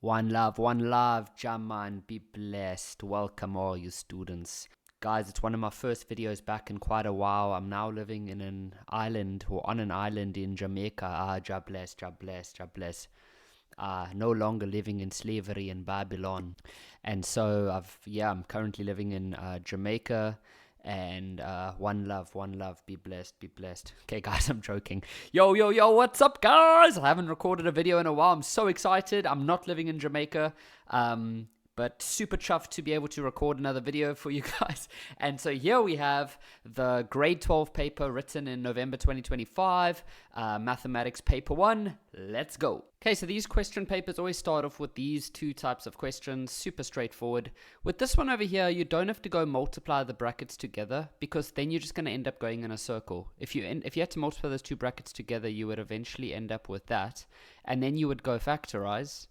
One love, Jaman, be blessed. Welcome all you students. Guys, it's one of my first videos back in quite a while. I'm now living in an island, or on an island in Jamaica. Ja bless, Ja bless, Ja bless. No longer living in slavery in Babylon. And so I'm currently living in Jamaica. And one love, be blessed, be blessed. Okay, guys, I'm joking. Yo, what's up, guys? I haven't recorded a video in a while. I'm so excited. I'm not living in Jamaica, but super chuffed to be able to record another video for you guys. And so here we have the grade 12 paper written in November 2025, mathematics paper 1. Let's go. Okay, so these question papers always start off with these two types of questions, super straightforward. With this one over here, you don't have to go multiply the brackets together, because then you're just going to end up going in a circle. If you had to multiply those two brackets together, you would eventually end up with that, and then you would go factorize,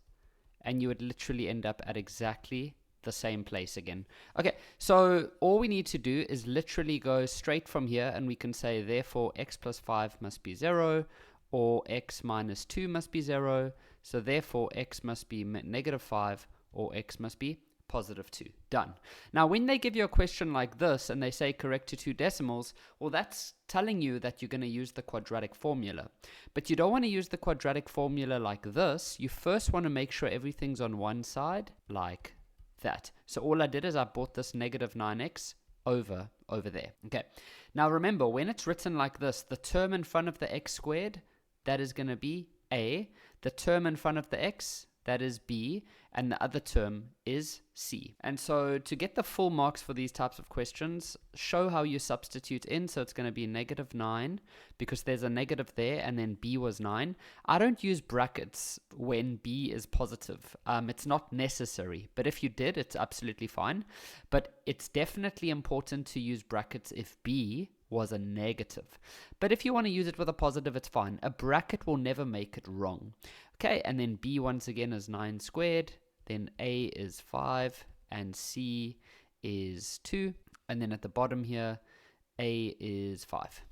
and you would literally end up at exactly the same place again. Okay, so all we need to do is literally go straight from here, and we can say, therefore, x plus 5 must be 0, or x minus 2 must be 0, so therefore x must be negative 5, or x must be positive 2. Done. Now, when they give you a question like this, and they say correct to 2 decimals, well, that's telling you that you're going to use the quadratic formula. But you don't want to use the quadratic formula like this. You first want to make sure everything's on one side, like that. So all I did is I brought this negative 9x over there. Okay. Now remember, when it's written like this, the term in front of the x squared, that is going to be a. The term in front of the x, that is b, and the other term is c. And so to get the full marks for these types of questions, show how you substitute in. So it's going to be negative 9, because there's a negative there, and then b was 9. I don't use brackets when b is positive. It's not necessary, but if you did, it's absolutely fine. But it's definitely important to use brackets if b was a negative. But if you want to use it with a positive, it's fine. A bracket will never make it wrong. Okay, and then b once again is 9 squared, then a is 5, and c is 2, and then at the bottom here, a is 5.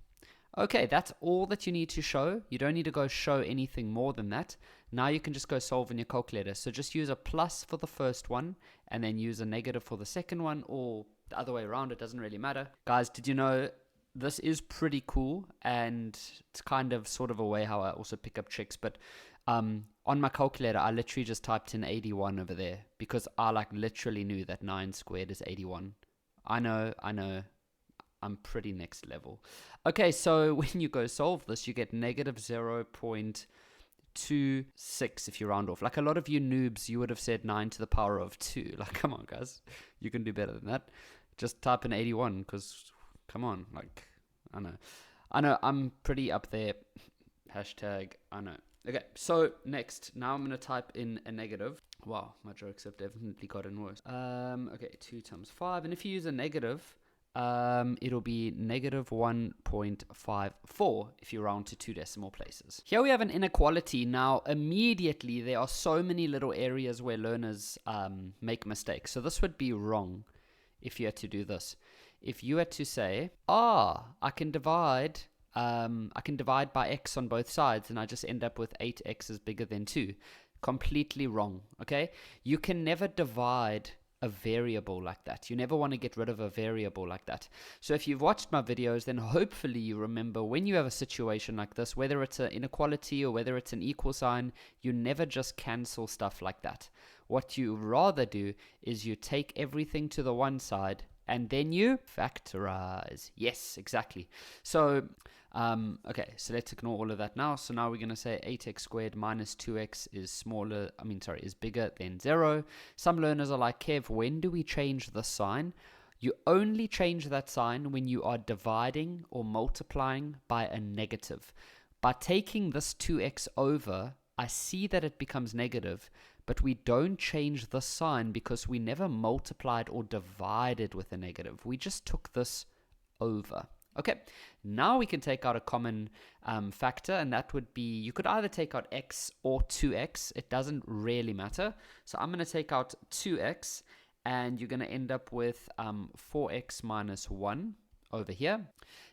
Okay, that's all that you need to show. You don't need to go show anything more than that. Now you can just go solve in your calculator. So just use a plus for the first one, and then use a negative for the second one, or the other way around, it doesn't really matter. Guys, did you know this is pretty cool, and it's kind of sort of a way how I also pick up tricks, but on my calculator, I literally just typed in 81 over there, because I literally knew that 9 squared is 81. I know, I'm pretty next level. Okay, so when you go solve this, you get negative 0.26 if you round off. Like a lot of you noobs, you would have said 9 to the power of 2. Like, come on, guys. You can do better than that. Just type in 81, because, come on, like, I know, I'm pretty up there. Hashtag, I know. Okay, so next, now I'm going to type in a negative. Wow, my jokes have definitely gotten worse. Okay, 2 times 5, and if you use a negative, it'll be negative 1.54 if you round to 2 decimal places. Here we have an inequality. Now, immediately, there are so many little areas where learners make mistakes. So this would be wrong if you had to do this. If you had to say, I can divide by x on both sides, and I just end up with 8x is bigger than 2. Completely wrong, okay? You can never divide a variable like that. You never want to get rid of a variable like that. So if you've watched my videos, then hopefully you remember when you have a situation like this, whether it's an inequality or whether it's an equal sign, you never just cancel stuff like that. What you rather do is you take everything to the one side, and then you factorize. Yes, exactly. So, okay, so let's ignore all of that now. So now we're going to say 8x squared minus 2x is bigger than 0. Some learners are like, Kev, when do we change the sign? You only change that sign when you are dividing or multiplying by a negative. By taking this 2x over, I see that it becomes negative, but we don't change the sign because we never multiplied or divided with a negative. We just took this over. Okay, now we can take out a common factor, and that would be, you could either take out x or 2x. It doesn't really matter. So I'm going to take out 2x, and you're going to end up with 4x minus 1 over here.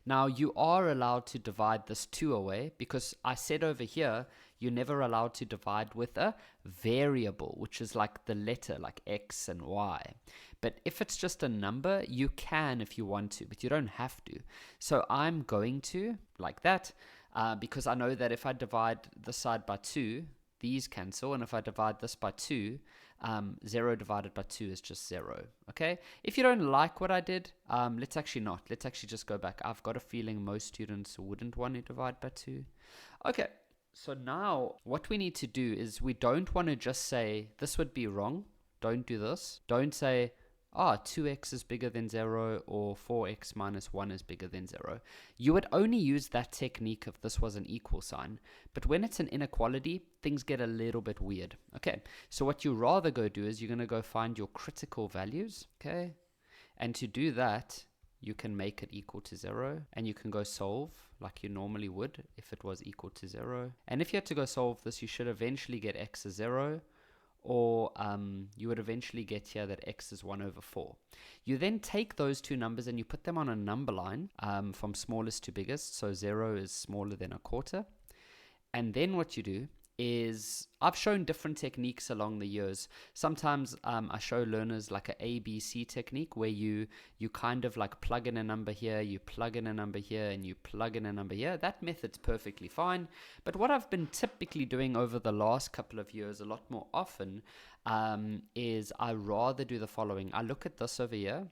Now, you are allowed to divide this 2 away, because I said over here, You're never allowed to divide with a variable, which is like the letter, like X and Y. But if it's just a number, you can if you want to, but you don't have to. So I'm going to, like that, because I know that if I divide this side by 2, these cancel, and if I divide this by 2, 0 divided by 2 is just 0. Okay? If you don't like what I did, let's actually just go back. I've got a feeling most students wouldn't want to divide by 2. Okay, so now what we need to do is we don't want to just say, this would be wrong. Don't do this. Don't say, 2x is bigger than 0 or 4x minus 1 is bigger than 0. You would only use that technique if this was an equal sign. But when it's an inequality, things get a little bit weird. Okay, so what you rather go do is you're going to go find your critical values. Okay, and to do that, you can make it equal to 0, and you can go solve like you normally would if it was equal to 0. And if you had to go solve this, you should eventually get x is 0. Or you would eventually get here that x is 1 over 4. You then take those two numbers and you put them on a number line from smallest to biggest. So 0 is smaller than a quarter. And then what you do is, I've shown different techniques along the years. Sometimes I show learners like a ABC technique where you kind of like plug in a number here, you plug in a number here, and you plug in a number here. That method's perfectly fine. But what I've been typically doing over the last couple of years a lot more often is I rather do the following. I look at this over here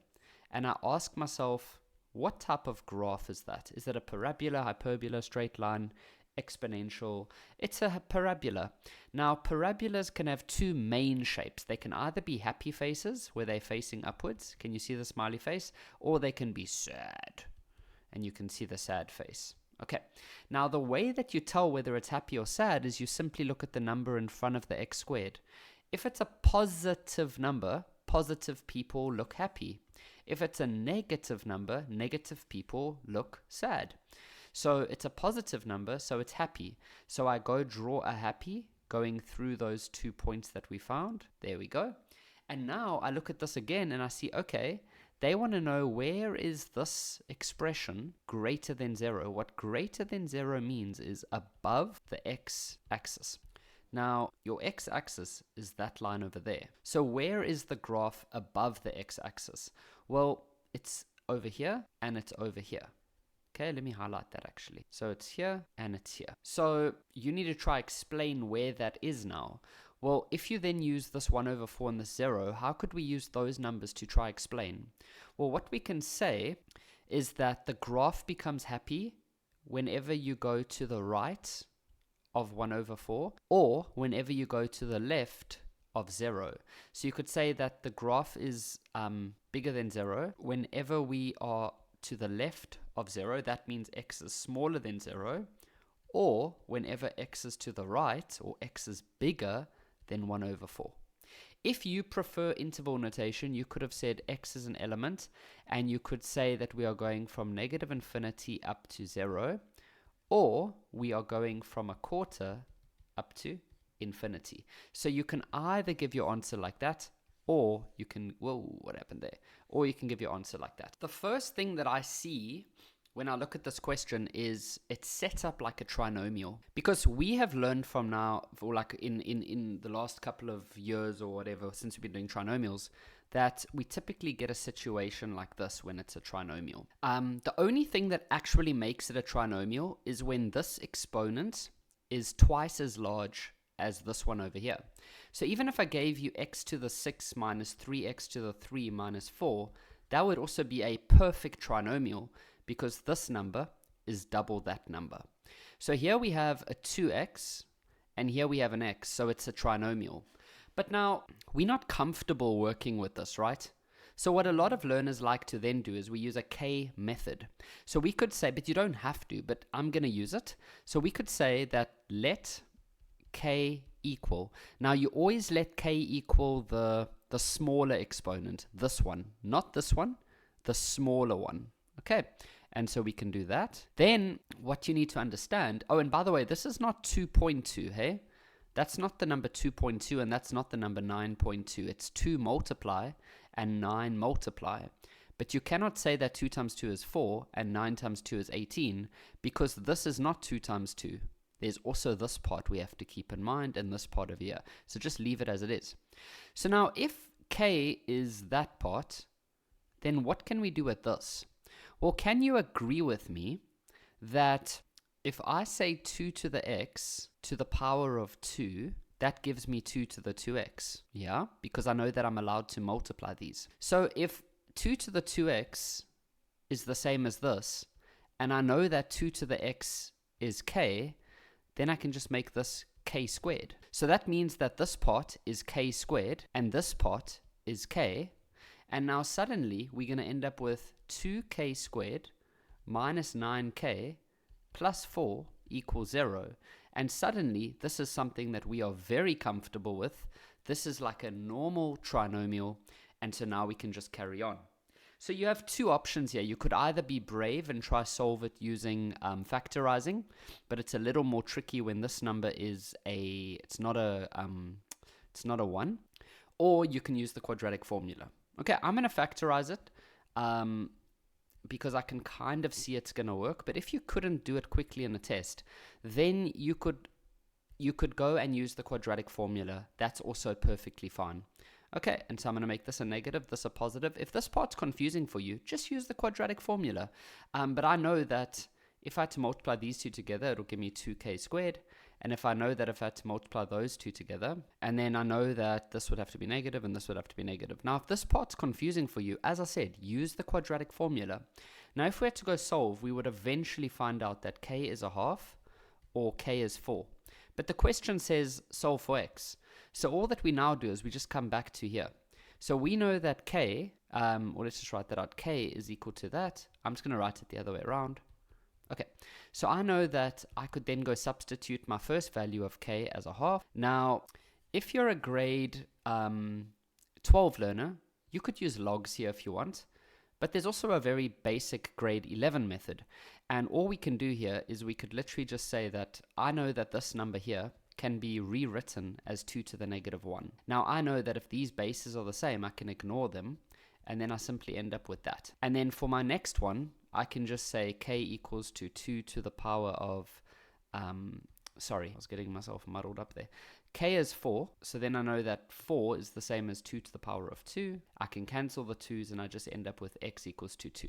and I ask myself, what type of graph is that? Is it a parabola, hyperbola, straight line, exponential? It's a parabola. Now, parabolas can have two main shapes. They can either be happy faces, where they're facing upwards. Can you see the smiley face? Or they can be sad, and you can see the sad face. Okay, now the way that you tell whether it's happy or sad is you simply look at the number in front of the x squared. If it's a positive number, positive people look happy. If it's a negative number, negative people look sad. So it's a positive number, so it's happy. So I go draw a happy going through those 2 points that we found. There we go. And now I look at this again and I see, okay, they want to know where is this expression greater than 0. What greater than 0 means is above the x-axis. Now, your x-axis is that line over there. So where is the graph above the x-axis? Well, it's over here and it's over here. Okay, let me highlight that actually. So it's here and it's here. So you need to try explain where that is now. Well, if you then use this 1 over 4 and this 0, how could we use those numbers to try explain? Well, what we can say is that the graph becomes happy whenever you go to the right of 1 over 4 or whenever you go to the left of 0. So you could say that the graph is bigger than 0 whenever we are to the left of 0, that means x is smaller than 0, or whenever x is to the right, or x is bigger than 1 over 4. If you prefer interval notation, you could have said x is an element, and you could say that we are going from negative infinity up to 0, or we are going from a quarter up to infinity. So you can either give your answer like that, or you can, whoa, what happened there? Or you can give your answer like that. The first thing that I see when I look at this question is it's set up like a trinomial. Because we have learned from now, or like in the last couple of years or whatever, since we've been doing trinomials, that we typically get a situation like this when it's a trinomial. The only thing that actually makes it a trinomial is when this exponent is twice as large as this one over here. So even if I gave you x to the 6 minus 3x to the 3 minus 4, that would also be a perfect trinomial because this number is double that number. So here we have a 2x and here we have an x, so it's a trinomial. But now, we're not comfortable working with this, right? So what a lot of learners like to then do is we use a K method. So we could say, but you don't have to, but I'm going to use it. So we could say that let K equal. Now you always let K equal the smaller exponent, this one, not this one, the smaller one. Okay, and so we can do that. Then what you need to understand, oh, and by the way, this is not 2.2, hey? That's not the number 2.2 and that's not the number 9.2. It's 2 multiply and 9 multiply. But you cannot say that 2 times 2 is 4 and 9 times 2 is 18 because this is not 2 times 2. there's also this part we have to keep in mind and this part over here. So just leave it as it is. So now if k is that part, then what can we do with this? Well, can you agree with me that if I say 2 to the x to the power of 2, that gives me 2 to the 2x, yeah? Because I know that I'm allowed to multiply these. So if 2 to the 2x is the same as this, and I know that 2 to the x is k, then I can just make this k squared. So that means that this part is k squared, and this part is k, and now suddenly we're going to end up with 2k squared minus 9k plus 4 equals 0. And suddenly, this is something that we are very comfortable with. This is like a normal trinomial, and so now we can just carry on. So you have two options here. You could either be brave and try solve it using factorizing, but it's a little more tricky when this number is it's not a 1, or you can use the quadratic formula. Okay, I'm going to factorize it because I can kind of see it's going to work. But if you couldn't do it quickly in a test, then you could go and use the quadratic formula. That's also perfectly fine. Okay, and so I'm going to make this a negative, this a positive. If this part's confusing for you, just use the quadratic formula. But I know that if I had to multiply these two together, it'll give me 2k squared. And if I know that if I had to multiply those two together, and then I know that this would have to be negative and this would have to be negative. Now, if this part's confusing for you, as I said, use the quadratic formula. Now, if we had to go solve, we would eventually find out that k is a half or k is 4. But the question says solve for x. So all that we now do is we just come back to here. So we know that k, or let's just write that out, k is equal to that. I'm just going to write it the other way around. Okay, so I know that I could then go substitute my first value of k as a half. Now, if you're a grade 12 learner, you could use logs here if you want. But there's also a very basic grade 11 method. And all we can do here is we could literally just say that I know that this number here can be rewritten as 2 to the negative 1. Now, I know that if these bases are the same, I can ignore them. And then I simply end up with that. And then for my next one, I can just say k equals to 2 to the power of, sorry, I was getting myself muddled up there. K is 4, so then I know that 4 is the same as 2 to the power of 2. I can cancel the 2's and I just end up with x equals to 2.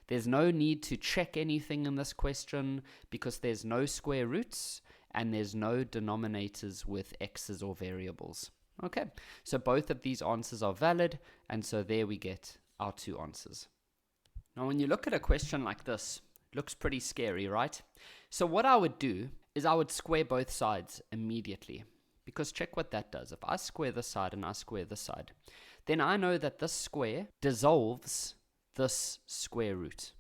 There's no need to check anything in this question because there's no square roots and there's no denominators with x's or variables. Okay, so both of these answers are valid, and so there we get our two answers. Now, when you look at a question like this, it looks pretty scary, right? So what I would do is I would square both sides immediately, because check what that does. If I square this side and I square this side, then I know that this square dissolves this square root.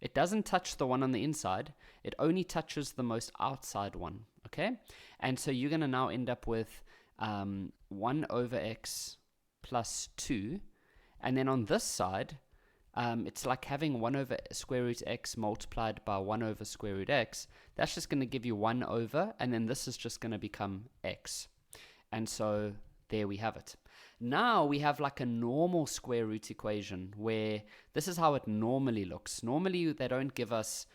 It doesn't touch the one on the inside. It only touches the most outside one, okay? And so you're going to now end up with 1 over x plus 2. And then on this side, it's like having 1 over square root x multiplied by 1 over square root x. That's just going to give you 1 over, and then this is just going to become x. And so there we have it. Now we have like a normal square root equation where this is how it normally looks. Normally they don't give us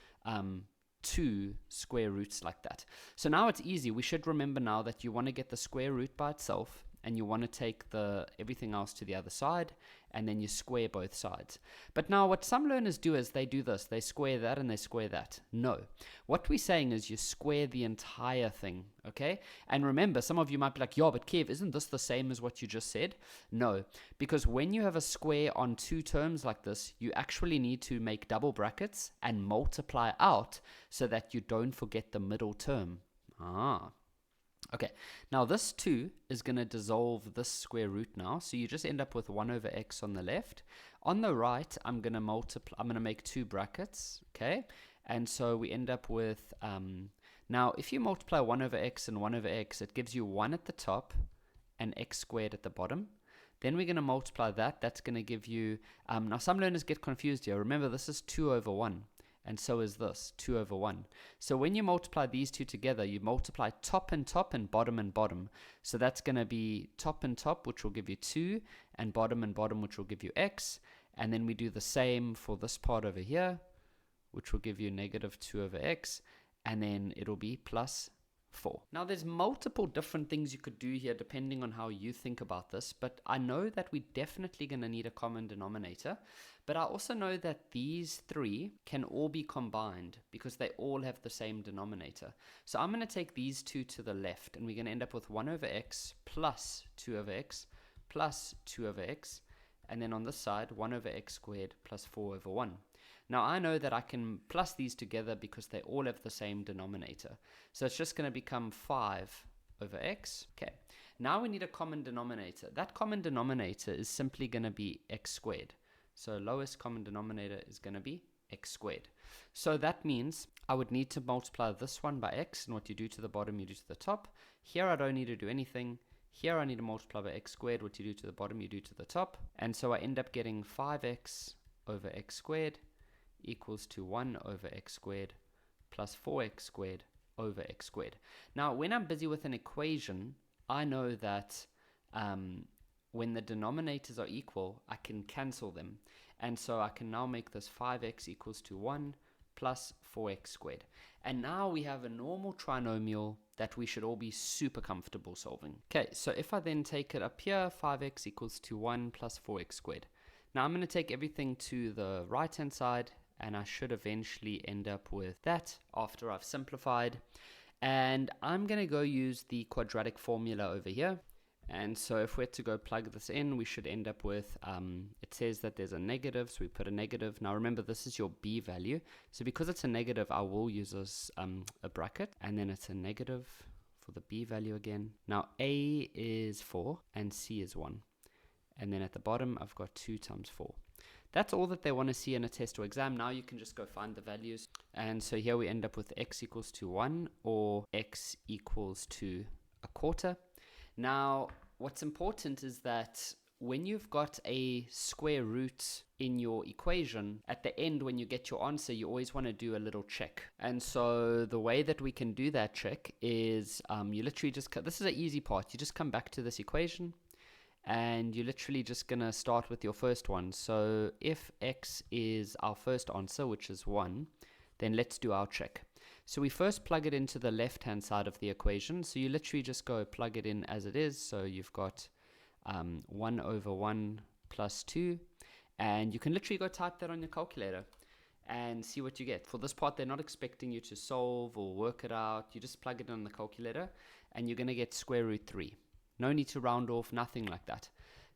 2 square roots like that. So now it's easy. We should remember now that you want to get the square root by itself, and you want to take everything else to the other side, and then you square both sides. But now what some learners do is they do this. They square that and they square that. No. What we're saying is you square the entire thing, okay? And remember, some of you might be like, yeah, but Kev, isn't this the same as what you just said? No, because when you have a square on 2 terms like this, you actually need to make double brackets and multiply out so that you don't forget the middle term. Okay, now this 2 is going to dissolve this square root now, so you just end up with 1 over x on the left. On the right, I'm going to make 2 brackets, okay? And so we end up with, now if you multiply 1 over x and 1 over x, it gives you 1 at the top and x squared at the bottom. Then we're going to multiply that. That's going to give you, now some learners get confused here. Remember, this is 2 over 1. And so is this, 2 over 1. So when you multiply these two together, you multiply top and bottom and bottom. So that's going to be top and top, which will give you 2, and bottom, which will give you x. And then we do the same for this part over here, which will give you negative 2 over x. and then it'll be plus 4. Now there's multiple different things you could do here depending on how you think about this, but I know that we're definitely going to need a common denominator, but I also know that these three can all be combined because they all have the same denominator. So I'm going to take these two to the left, and we're going to end up with 1 over x plus 2 over x plus 2 over x, and then on this side 1 over x squared plus 4 over 1. Now I know that I can plus these together because they all have the same denominator. So it's just going to become 5 over x. Okay, now we need a common denominator. That common denominator is simply going to be x squared. So lowest common denominator is going to be x squared. So that means I would need to multiply this one by x, and what you do to the bottom you do to the top. Here I don't need to do anything. Here I need to multiply by x squared. What you do to the bottom you do to the top. And so I end up getting 5x over x squared equals to 1 over x squared plus 4x squared over x squared. Now, when I'm busy with an equation, I know that when the denominators are equal, I can cancel them. And so I can now make this 5x equals to 1 plus 4x squared. And now we have a normal trinomial that we should all be super comfortable solving. Okay, so if I then take it up here, 5x equals to 1 plus 4x squared. Now I'm going to take everything to the right-hand side, and I should eventually end up with that after I've simplified. And I'm going to go use the quadratic formula over here. And so if we're to go plug this in, we should end up with, it says that there's a negative, so we put a negative. Now remember, this is your b value. So because it's a negative, I will use this, a bracket, and then it's a negative for the b value again. Now a is 4 and c is 1. And then at the bottom, I've got 2 times 4. That's all that they want to see in a test or exam. Now you can just go find the values. And so here we end up with x equals to 1 or x equals to a quarter. Now, what's important is that when you've got a square root in your equation, at the end when you get your answer, you always want to do a little check. And so the way that we can do that check is you literally just, this is an easy part. You just come back to this equation, and you're literally just going to start with your first one. So if x is our first answer, which is 1, then let's do our check. So we first plug it into the left-hand side of the equation. So you literally just go plug it in as it is. So you've got 1 over 1 plus 2. And you can literally go type that on your calculator and see what you get. For this part, they're not expecting you to solve or work it out. You just plug it in the calculator, and you're going to get square root 3. No need to round off, nothing like that.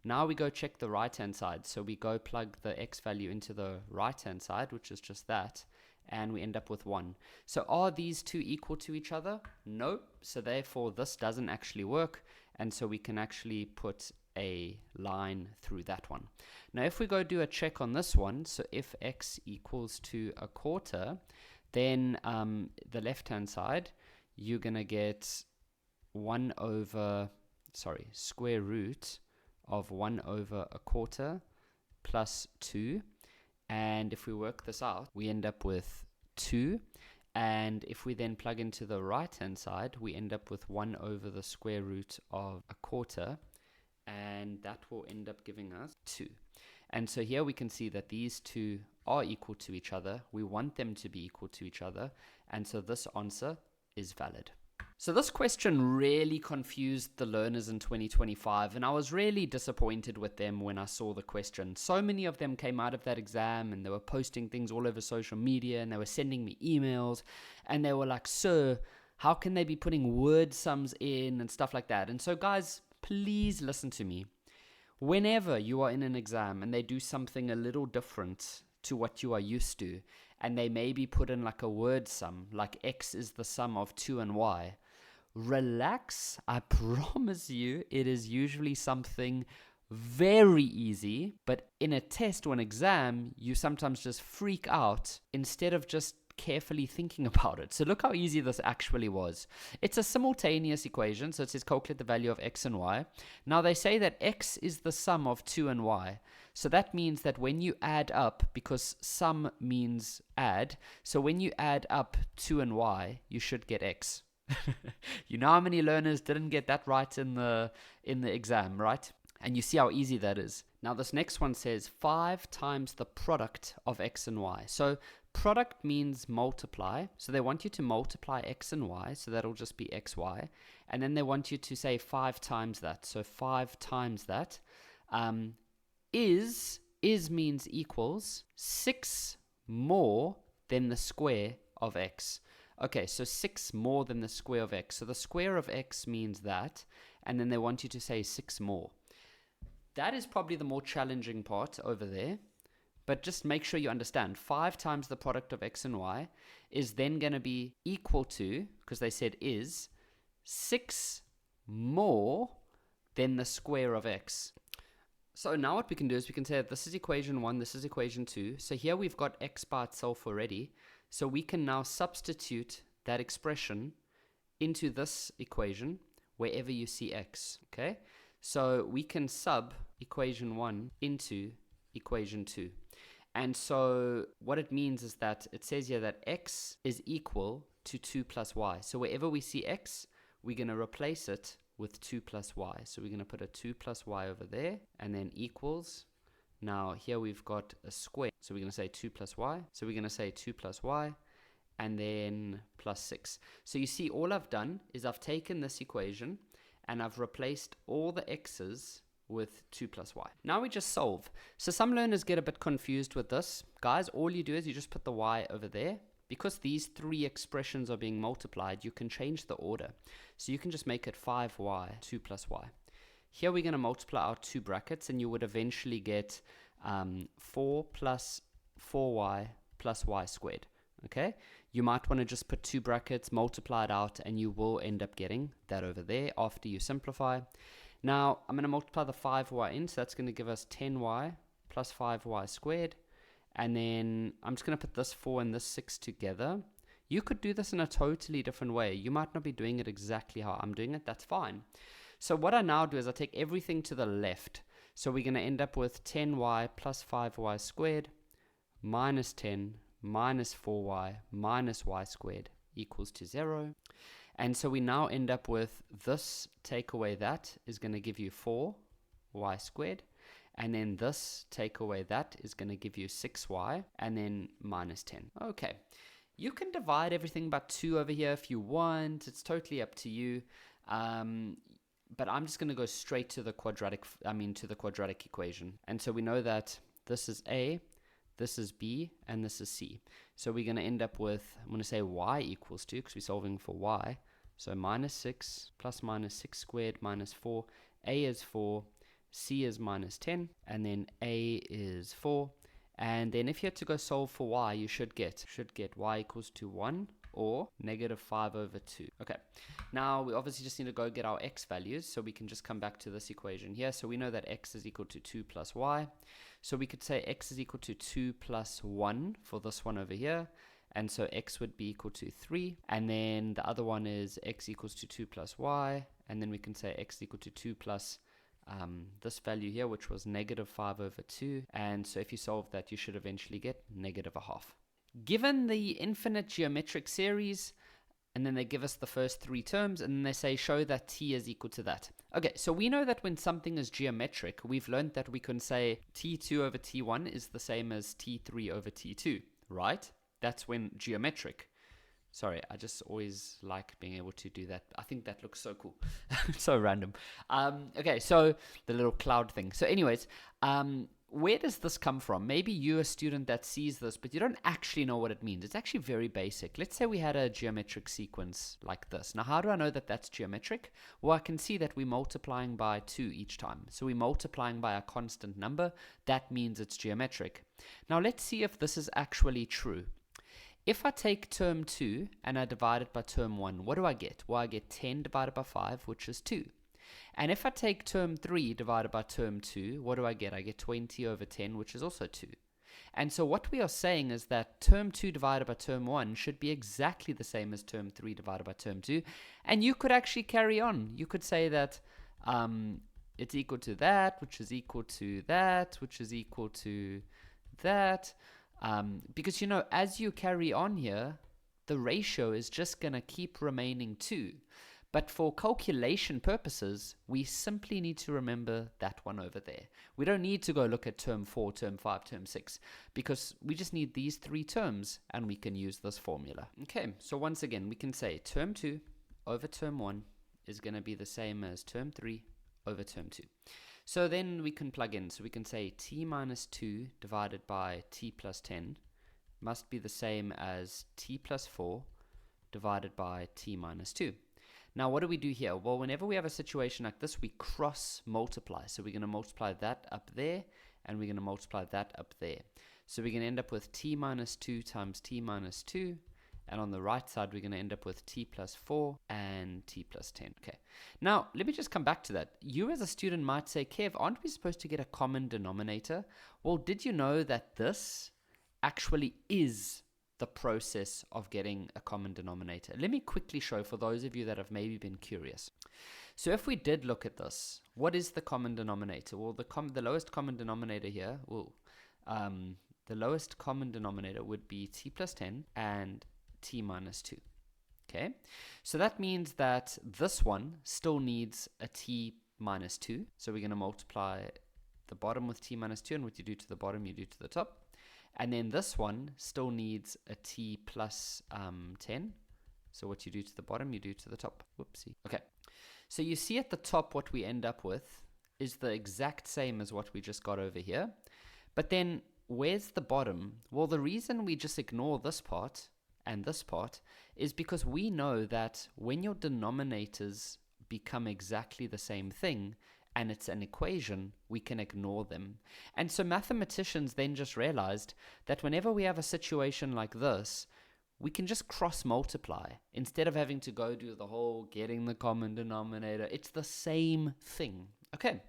Now we go check the right-hand side. So we go plug the x value into the right-hand side, which is just that, and we end up with 1. So are these two equal to each other? No. So therefore, this doesn't actually work, and so we can actually put a line through that one. Now, if we go do a check on this one, so if x equals to a quarter, then the left-hand side, you're going to get square root of 1 over a quarter plus 2. And if we work this out, we end up with 2. And if we then plug into the right-hand side, we end up with 1 over the square root of a quarter. And that will end up giving us 2. And so here we can see that these two are equal to each other. We want them to be equal to each other. And so this answer is valid. So this question really confused the learners in 2025, and I was really disappointed with them when I saw the question. So many of them came out of that exam and they were posting things all over social media, and they were sending me emails, and they were like, "Sir, how can they be putting word sums in and stuff like that?" And so guys, please listen to me. Whenever you are in an exam and they do something a little different to what you are used to, and they maybe put in like a word sum, like x is the sum of 2 and y, relax. I promise you it is usually something very easy, but in a test or an exam, you sometimes just freak out instead of just carefully thinking about it. So look how easy this actually was. It's a simultaneous equation, so it says calculate the value of x and y. Now they say that x is the sum of 2 and y. So that means that when you add up, because sum means add, so when you add up 2 and y, you should get x. You know how many learners didn't get that right in the exam, right? And you see how easy that is. Now this next one says 5 times the product of x and y. So product means multiply. So they want you to multiply x and y. So that'll just be xy. And then they want you to say 5 times that. So 5 times that is means equals 6 more than the square of x. Okay, so 6 more than the square of x. So the square of x means that. And then they want you to say 6 more. That is probably the more challenging part over there. But just make sure you understand, 5 times the product of x and y is then going to be equal to, because they said is, 6 more than the square of x. So now what we can do is we can say that this is equation 1, this is equation 2. So here we've got x by itself already. So we can now substitute that expression into this equation wherever you see x. Okay? So we can sub equation 1 into equation 2. And so what it means is that it says here that x is equal to 2 plus y. So wherever we see x, we're going to replace it with 2 plus y. So we're going to put a 2 plus y over there and then equals. Now here we've got a square. So we're going to say 2 plus y. So we're going to say 2 plus y and then plus 6. So you see all I've done is I've taken this equation and I've replaced all the x's with 2 plus y. Now we just solve. So some learners get a bit confused with this. Guys, all you do is you just put the y over there. Because these 3 expressions are being multiplied, you can change the order. So you can just make it 5y, 2 plus y. Here we're going to multiply our 2 brackets, and you would eventually get 4 plus 4y plus y squared. Okay? You might want to just put 2 brackets, multiply it out, and you will end up getting that over there after you simplify. Now, I'm going to multiply the 5y in, so that's going to give us 10y plus 5y squared. And then I'm just going to put this 4 and this 6 together. You could do this in a totally different way. You might not be doing it exactly how I'm doing it. That's fine. So what I now do is I take everything to the left. So we're going to end up with 10y plus 5y squared minus 10 minus 4y minus y squared equals to 0. And so we now end up with this take away that is going to give you 4y squared. And then this take away that is going to give you 6y and then minus 10. Okay. You can divide everything by 2 over here if you want. It's totally up to you. But I'm just going to go straight to the quadratic equation. And so we know that this is A, this is B, and this is C. So we're going to end up with, I'm going to say y equals 2 because we're solving for y. So minus 6 plus minus 6 squared minus 4. A is 4. C is minus 10, and then A is 4. And then if you had to go solve for y, you should get y equals to 1 or negative 5 over 2. Okay, now we obviously just need to go get our x values, so we can just come back to this equation here. So we know that x is equal to 2 plus y. So we could say x is equal to 2 plus 1 for this one over here. And so x would be equal to 3. And then the other one is x equals to 2 plus y. And then we can say x equal to 2 plus this value here, which was negative 5 over 2. And so if you solve that, you should eventually get negative a half. Given the infinite geometric series, and then they give us the first 3 terms, and then they say show that t is equal to that. Okay, so we know that when something is geometric, we've learned that we can say t2 over t1 is the same as t3 over t2, right? That's when geometric. Sorry, I just always like being able to do that. I think that looks so cool. So random. Okay, so the little cloud thing. So anyways, where does this come from? Maybe you're a student that sees this, but you don't actually know what it means. It's actually very basic. Let's say we had a geometric sequence like this. Now, how do I know that that's geometric? Well, I can see that we're multiplying by 2 each time. So we're multiplying by a constant number. That means it's geometric. Now, let's see if this is actually true. If I take term 2 and I divide it by term 1, what do I get? Well, I get 10 divided by 5, which is 2. And if I take term 3 divided by term 2, what do I get? I get 20 over 10, which is also 2. And so what we are saying is that term 2 divided by term 1 should be exactly the same as term 3 divided by term 2. And you could actually carry on. You could say that it's equal to that, which is equal to that, which is equal to that. Because, you know, as you carry on here, the ratio is just going to keep remaining 2. But for calculation purposes, we simply need to remember that one over there. We don't need to go look at term 4, term 5, term 6, because we just need these 3 terms, and we can use this formula. Okay, so once again, we can say term 2 over term 1 is going to be the same as term 3 over term 2. So then we can plug in. So we can say t minus 2 divided by t plus 10 must be the same as t plus 4 divided by t minus 2. Now, what do we do here? Well, whenever we have a situation like this, we cross multiply. So we're going to multiply that up there, and we're going to multiply that up there. So we're going to end up with t minus 2 times t minus 2. And on the right side, we're going to end up with t plus 4 and t plus 10. Okay. Now, let me just come back to that. You as a student might say, Kev, aren't we supposed to get a common denominator? Well, did you know that this actually is the process of getting a common denominator? Let me quickly show for those of you that have maybe been curious. So if we did look at this, what is the common denominator? Well, the lowest common denominator here, the lowest common denominator would be t plus 10 and t minus 2. Okay, so that means that this one still needs a t minus 2. So we're going to multiply the bottom with t minus 2, and what you do to the bottom, you do to the top. And then this one still needs a t plus 10. So what you do to the bottom, you do to the top. Whoopsie. Okay. So you see at the top what we end up with is the exact same as what we just got over here. But then where's the bottom? Well, the reason we just ignore this part and this part is because we know that when your denominators become exactly the same thing, and it's an equation, we can ignore them. And so mathematicians then just realized that whenever we have a situation like this, we can just cross multiply instead of having to go do the whole getting the common denominator. It's the same thing. Okay,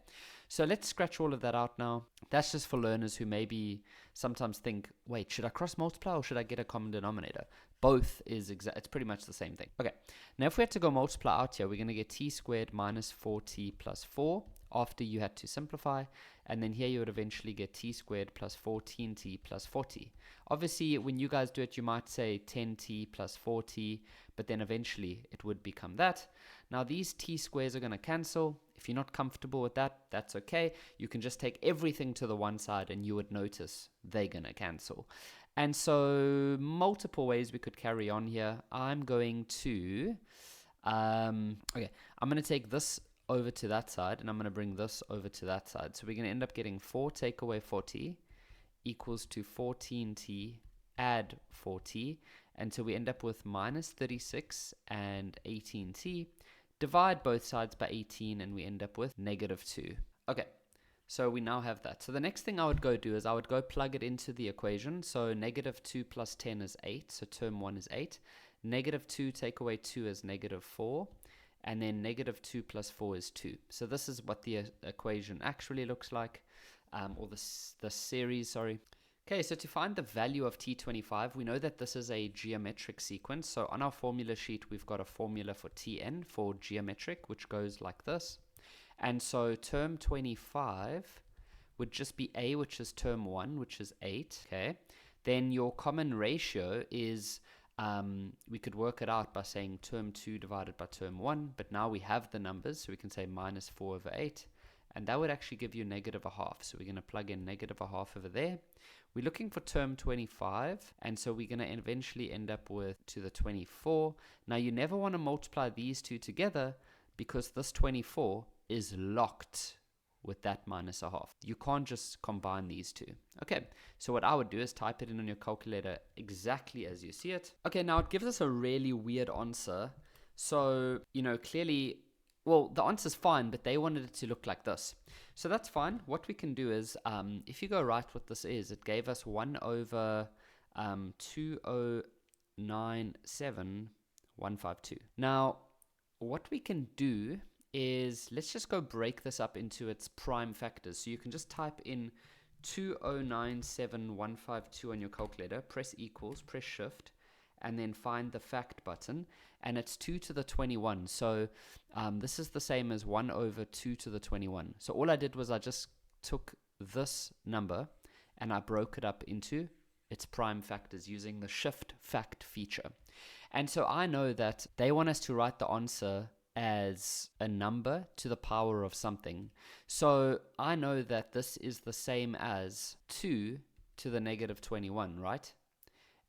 so let's scratch all of that out now. That's just for learners who maybe sometimes think, wait, should I cross multiply or should I get a common denominator? Both is it's pretty much the same thing. Okay, now if we had to go multiply out here, we're going to get t squared minus 4t plus 4 after you had to simplify, and then here you would eventually get t squared plus 14t plus 40. Obviously, when you guys do it, you might say 10t plus 4t, but then eventually it would become that. Now these t squares are going to cancel. If you're not comfortable with that, that's okay. You can just take everything to the one side and you would notice they're going to cancel. And so multiple ways we could carry on here. I'm going to take this over to that side, and I'm going to bring this over to that side. So we're going to end up getting 4 take away 4t equals to 14t add 4t, until we end up with minus 36 and 18t. Divide both sides by 18, and we end up with negative 2. Okay, so we now have that. So the next thing I would go do is I would go plug it into the equation. So negative 2 plus 10 is 8, so term 1 is 8. Negative 2 take away 2 is negative 4. And then negative 2 plus 4 is 2. So this is what the equation actually looks like, or the series, sorry. Okay, so to find the value of t25, we know that this is a geometric sequence. So on our formula sheet, we've got a formula for tn, for geometric, which goes like this. And so term 25 would just be a, which is term 1, which is 8. Okay, then your common ratio is... we could work it out by saying term 2 divided by term 1, but now we have the numbers, so we can say minus 4 over 8, and that would actually give you negative a half. So we're going to plug in negative a half over there. We're looking for term 25, and so we're going to eventually end up with to the 24. Now you never want to multiply these two together because this 24 is locked with that minus a half. You can't just combine these two. Okay, so what I would do is type it in on your calculator exactly as you see it. Okay, now it gives us a really weird answer. So, clearly, well, the answer's fine, but they wanted it to look like this. So that's fine. What we can do is, if you go write what this is, it gave us 1 over 2097,152. Now, what we can do is, let's just go break this up into its prime factors. So you can just type in 2097,152 on your calculator, press equals, press shift, and then find the fact button, and it's 2 to the 21. So this is the same as 1 over 2 to the 21. So all I did was I just took this number and I broke it up into its prime factors using the shift fact feature. And so I know that they want us to write the answer as a number to the power of something. So I know that this is the same as 2 to the negative 21, right?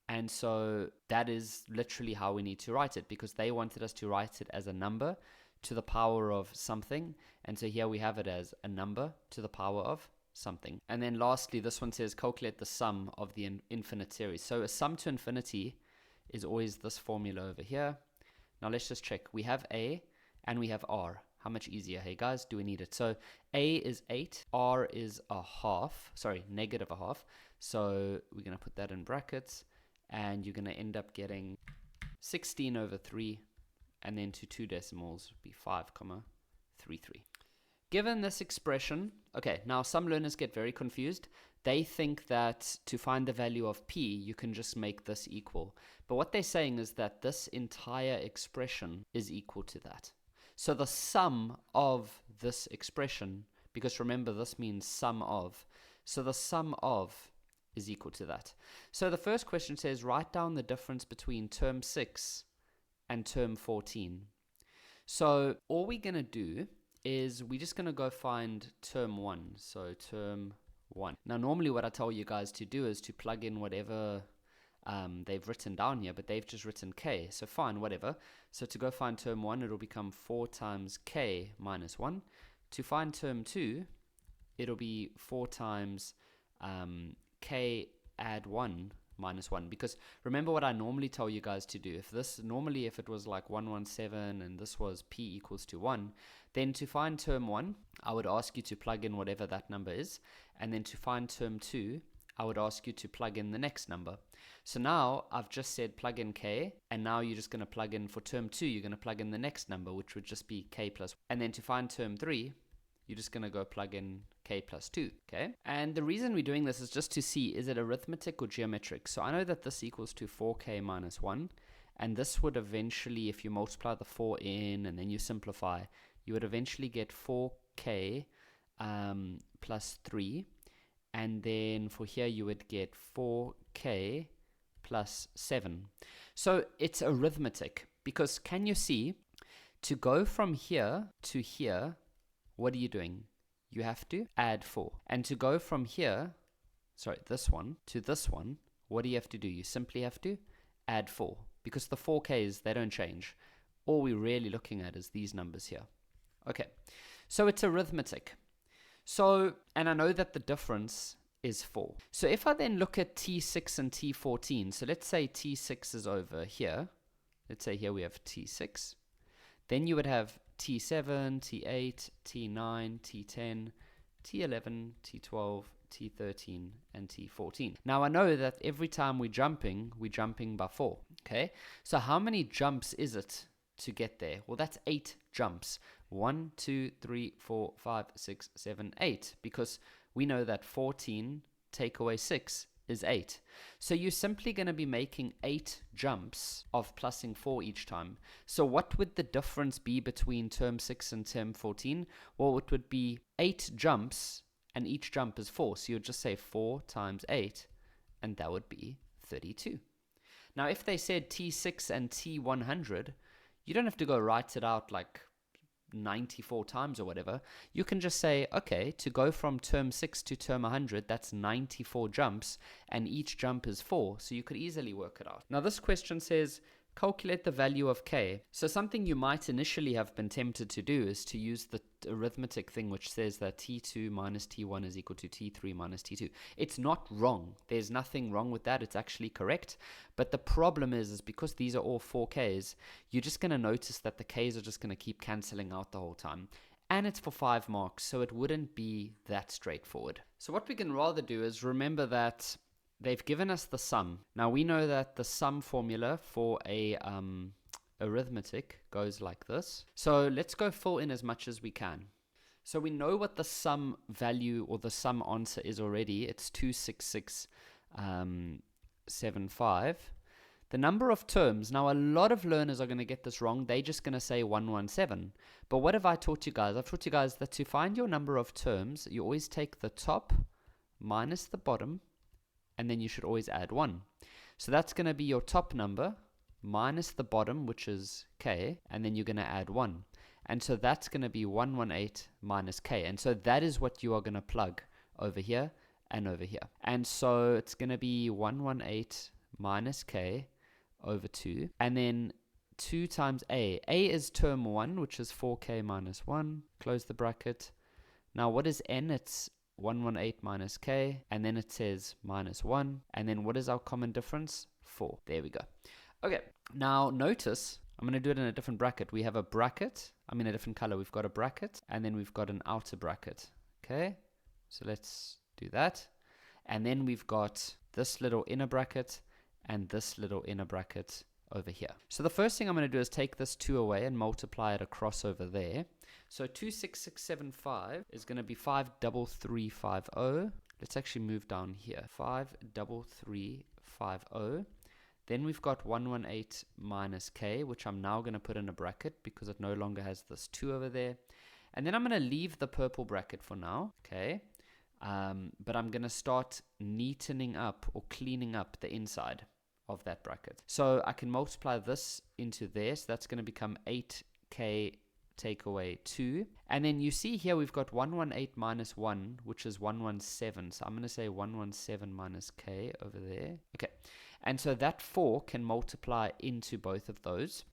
And so that is literally how we need to write it, because they wanted us to write it as a number to the power of something. And so here we have it as a number to the power of something. And then lastly, this one says calculate the sum of the infinite series. So a sum to infinity is always this formula over here. Now let's just check. We have A and we have R. How much easier, hey guys, do we need it? So A is 8, R is a half, sorry, negative a half. So we're going to put that in brackets, and you're going to end up getting 16 over 3, and then to 2 decimals would be 5,33. Given this expression, okay, now some learners get very confused. They think that to find the value of p, you can just make this equal. But what they're saying is that this entire expression is equal to that. So the sum of this expression, because remember this means sum of, so the sum of is equal to that. So the first question says write down the difference between term 6 and term 14. So all we're going to do is we're just going to go find term 1. So term 1. Now normally what I tell you guys to do is to plug in whatever they've written down here, but they've just written k, so fine, whatever. So to go find term 1, it'll become 4 times k minus 1. To find term 2, it'll be 4 times k add 1 minus 1, because remember what I normally tell you guys to do. If it was like 117 and this was p equals to 1, then to find term 1, I would ask you to plug in whatever that number is, and then to find term 2, I would ask you to plug in the next number. So now I've just said plug in k, and now you're just going to plug in for term 2, you're going to plug in the next number, which would just be k plus 1. And then to find term 3, you're just going to go plug in k plus 2, okay? And the reason we're doing this is just to see, is it arithmetic or geometric? So I know that this equals to 4k minus 1, and this would eventually, if you multiply the 4 in and then you simplify, you would eventually get 4k plus 3, and then for here you would get 4k plus 7. So it's arithmetic, because can you see, to go from here to here, what are you doing? You have to add 4. And to go from here, this one, to this one, what do you have to do? You simply have to add 4, because the 4k's, they don't change. All we're really looking at is these numbers here. Okay, so it's arithmetic. So, and I know that the difference is 4. So if I then look at T6 and T14, so let's say T6 is over here. Let's say here we have T6. Then you would have T7, T8, T9, T10, T11, T12, T13, and T14. Now I know that every time we're jumping by 4. Okay, so how many jumps is it to get there? Well, that's 8 jumps. 1, 2, 3, 4, 5, 6, 7, 8. Because we know that 14 take away 6 is 8. So you're simply going to be making 8 jumps of plussing 4 each time. So what would the difference be between term 6 and term 14? Well, it would be 8 jumps, and each jump is 4. So you'd just say 4 times 8, and that would be 32. Now, if they said T6 and T100, you don't have to go write it out like 94 times or whatever. You can just say, okay, to go from term 6 to term 100, that's 94 jumps, and each jump is 4, so you could easily work it out. Now this question says calculate the value of k. So something you might initially have been tempted to do is to use the arithmetic thing which says that t2 minus t1 is equal to t3 minus t2. It's not wrong. There's nothing wrong with that. It's actually correct. But the problem is because these are all 4k's, you're just going to notice that the k's are just going to keep cancelling out the whole time. And it's for 5 marks, so it wouldn't be that straightforward. So what we can rather do is remember that they've given us the sum. Now we know that the sum formula for a arithmetic goes like this. So let's go fill in as much as we can. So we know what the sum value or the sum answer is already. It's 26675. The number of terms, now a lot of learners are going to get this wrong. They're just going to say 117. But what have I taught you guys? I've taught you guys that to find your number of terms, you always take the top minus the bottom, and then you should always add 1. So that's going to be your top number minus the bottom, which is k, and then you're going to add 1. And so that's going to be 118 minus k. And so that is what you are going to plug over here and over here. And so it's going to be 118 minus k over 2. And then 2 times a. A is term 1, which is 4k minus 1. Close the bracket. Now what is n? It's 118 minus k. And then it says minus 1. And then what is our common difference? 4. There we go. Okay. Now notice, I'm going to do it in a different bracket. We have a bracket. I'm in a different color. We've got a bracket. And then we've got an outer bracket. Okay. So let's do that. And then we've got this little inner bracket and this little inner bracket over here. So the first thing I'm going to do is take this 2 away and multiply it across over there. So 26675 is going to be 53350. Let's actually move down here. 53350. Then we've got 118 minus k, which I'm now going to put in a bracket because it no longer has this 2 over there. And then I'm going to leave the purple bracket for now. Okay. But I'm going to start neatening up or cleaning up the inside of that bracket. So I can multiply this into there. So that's going to become 8k take away 2. And then you see here we've got 118 minus 1, which is 117. So I'm going to say 117 minus k over there. Okay. And so that 4 can multiply into both of those.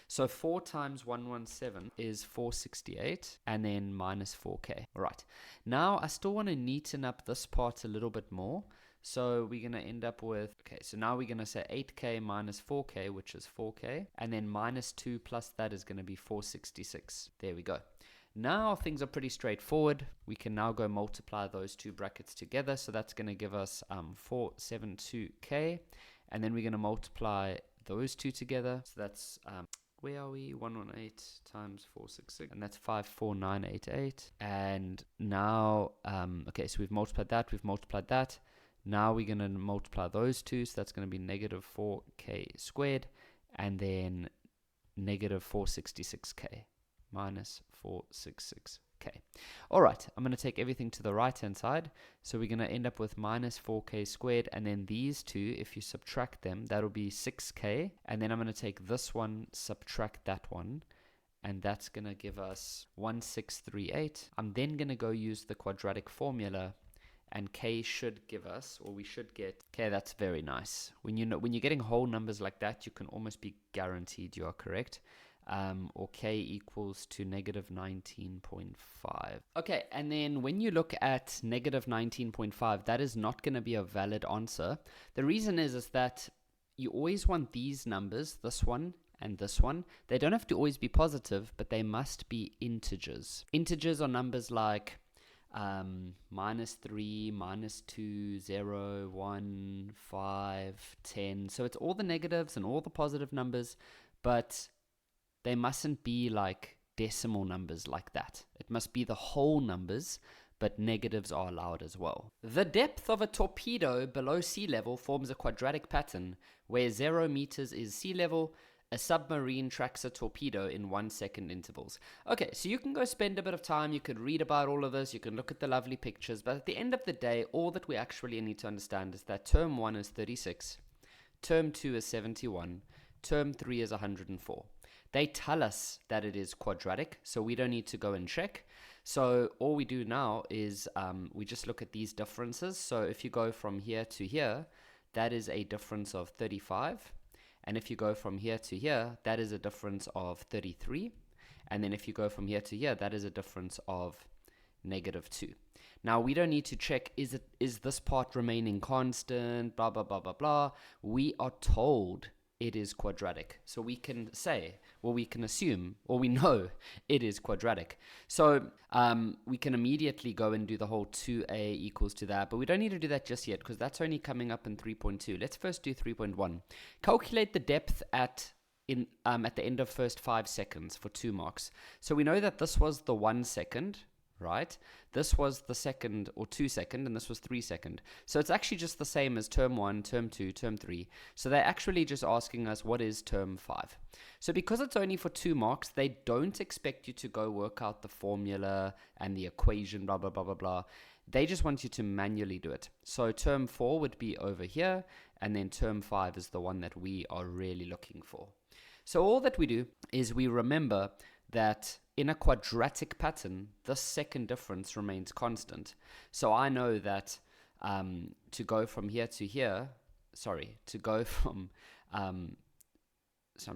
So 4 times 117 is 468, and then minus 4k. All right. Now I still want to neaten up this part a little bit more. So we're going to end up with, okay, so now we're going to say 8k minus 4k, which is 4k, and then minus 2 plus that is going to be 466. There we go. Now things are pretty straightforward. We can now go multiply those two brackets together. So that's going to give us 472k, and then we're going to multiply those two together. So that's where are we? 118 times 466, and that's 54988. And now okay, so we've multiplied that. Now we're going to multiply those two, so that's going to be negative 4k squared, and then negative 466k minus 466k. All right, I'm going to take everything to the right-hand side, so we're going to end up with minus 4k squared, and then these two, if you subtract them, that'll be 6k, and then I'm going to take this one, subtract that one, and that's going to give us 1638. I'm then going to go use the quadratic formula, and k should give us, or we should get, okay, that's very nice. When you're getting whole numbers like that, you can almost be guaranteed you are correct. Or k equals to negative 19.5. Okay, and then when you look at negative 19.5, that is not going to be a valid answer. The reason is that you always want these numbers, this one and this one. They don't have to always be positive, but they must be integers. Integers are numbers like minus 3, minus 2, 0, 1, 5, 10. So it's all the negatives and all the positive numbers, but they mustn't be like decimal numbers like that. It must be the whole numbers, but negatives are allowed as well. The depth of a torpedo below sea level forms a quadratic pattern where 0 meters is sea level. A submarine tracks a torpedo in 1 second intervals. Okay, so you can go spend a bit of time, you could read about all of this, you can look at the lovely pictures, but at the end of the day, all that we actually need to understand is that term 1 is 36, term 2 is 71, term 3 is 104. They tell us that it is quadratic, so we don't need to go and check. So all we do now is we just look at these differences. So if you go from here to here, that is a difference of 35. And if you go from here to here, that is a difference of 33. And then if you go from here to here, that is a difference of negative 2. Now, we don't need to check, is this part remaining constant, blah, blah, blah, blah, blah. We are told it is quadratic. So we can say, well, we can assume, or we know it is quadratic. So we can immediately go and do the whole 2a equals to that, but we don't need to do that just yet because that's only coming up in 3.2. Let's first do 3.1. Calculate the depth at the end of first 5 seconds for 2 marks. So we know that this was the 1 second, right? This was the second or 2 second, and this was 3 second. So it's actually just the same as term 1, term 2, term 3. So they're actually just asking us what is term 5. So because it's only for 2 marks, they don't expect you to go work out the formula and the equation, blah, blah, blah, blah, blah. They just want you to manually do it. So term 4 would be over here, and then term 5 is the one that we are really looking for. So all that we do is we remember that in a quadratic pattern, this second difference remains constant. So I know that to go from here to here, to go from, so I'm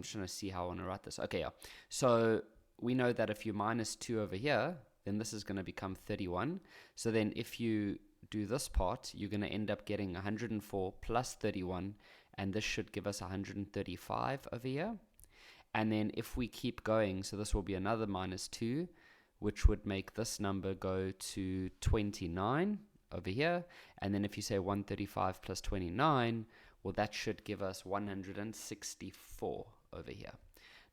just trying to see how I want to write this. Okay, yeah. So we know that if you minus 2 over here, then this is going to become 31. So then if you do this part, you're going to end up getting 104 plus 31, and this should give us 135 over here. And then if we keep going, so this will be another minus 2, which would make this number go to 29 over here. And then if you say 135 plus 29, well, that should give us 164 over here.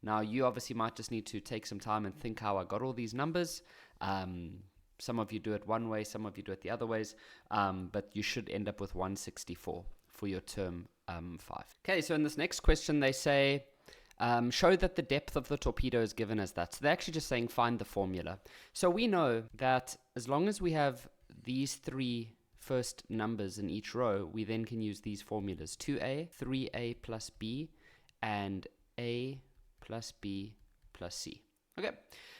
Now, you obviously might just need to take some time and think how I got all these numbers. Some of you do it one way, some of you do it the other ways, but you should end up with 164 for your term 5. Okay, so in this next question, they say, show that the depth of the torpedo is given as that. So they're actually just saying find the formula. So we know that as long as we have these 3 first numbers in each row, we then can use these formulas: 2a, 3a plus b, and a plus b plus c. Okay,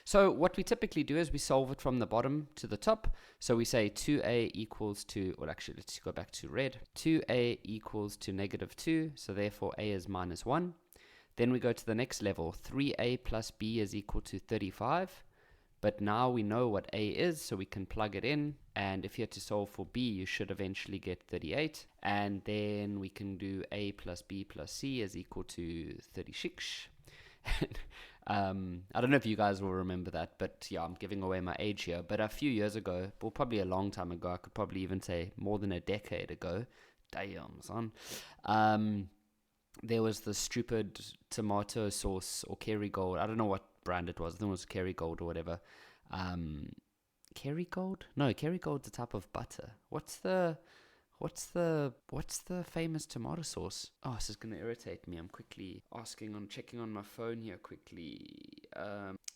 so what we typically do is we solve it from the bottom to the top. So we say 2a equals to, well, actually, let's go back to red. 2a equals to negative 2, so therefore a is minus 1. Then we go to the next level. 3a plus b is equal to 35. But now we know what a is, so we can plug it in. And if you had to solve for b, you should eventually get 38. And then we can do a plus b plus c is equal to 36. I don't know if you guys will remember that, but yeah, I'm giving away my age here. But a few years ago, well, probably a long time ago, I could probably even say more than a decade ago. Damn, son. There was the stupid tomato sauce or Kerrygold. I don't know what brand it was. I think it was Kerrygold or whatever. Kerrygold? No, Kerrygold's a type of butter. What's the famous tomato sauce? Oh, this is gonna irritate me. I'm quickly checking on my phone here quickly.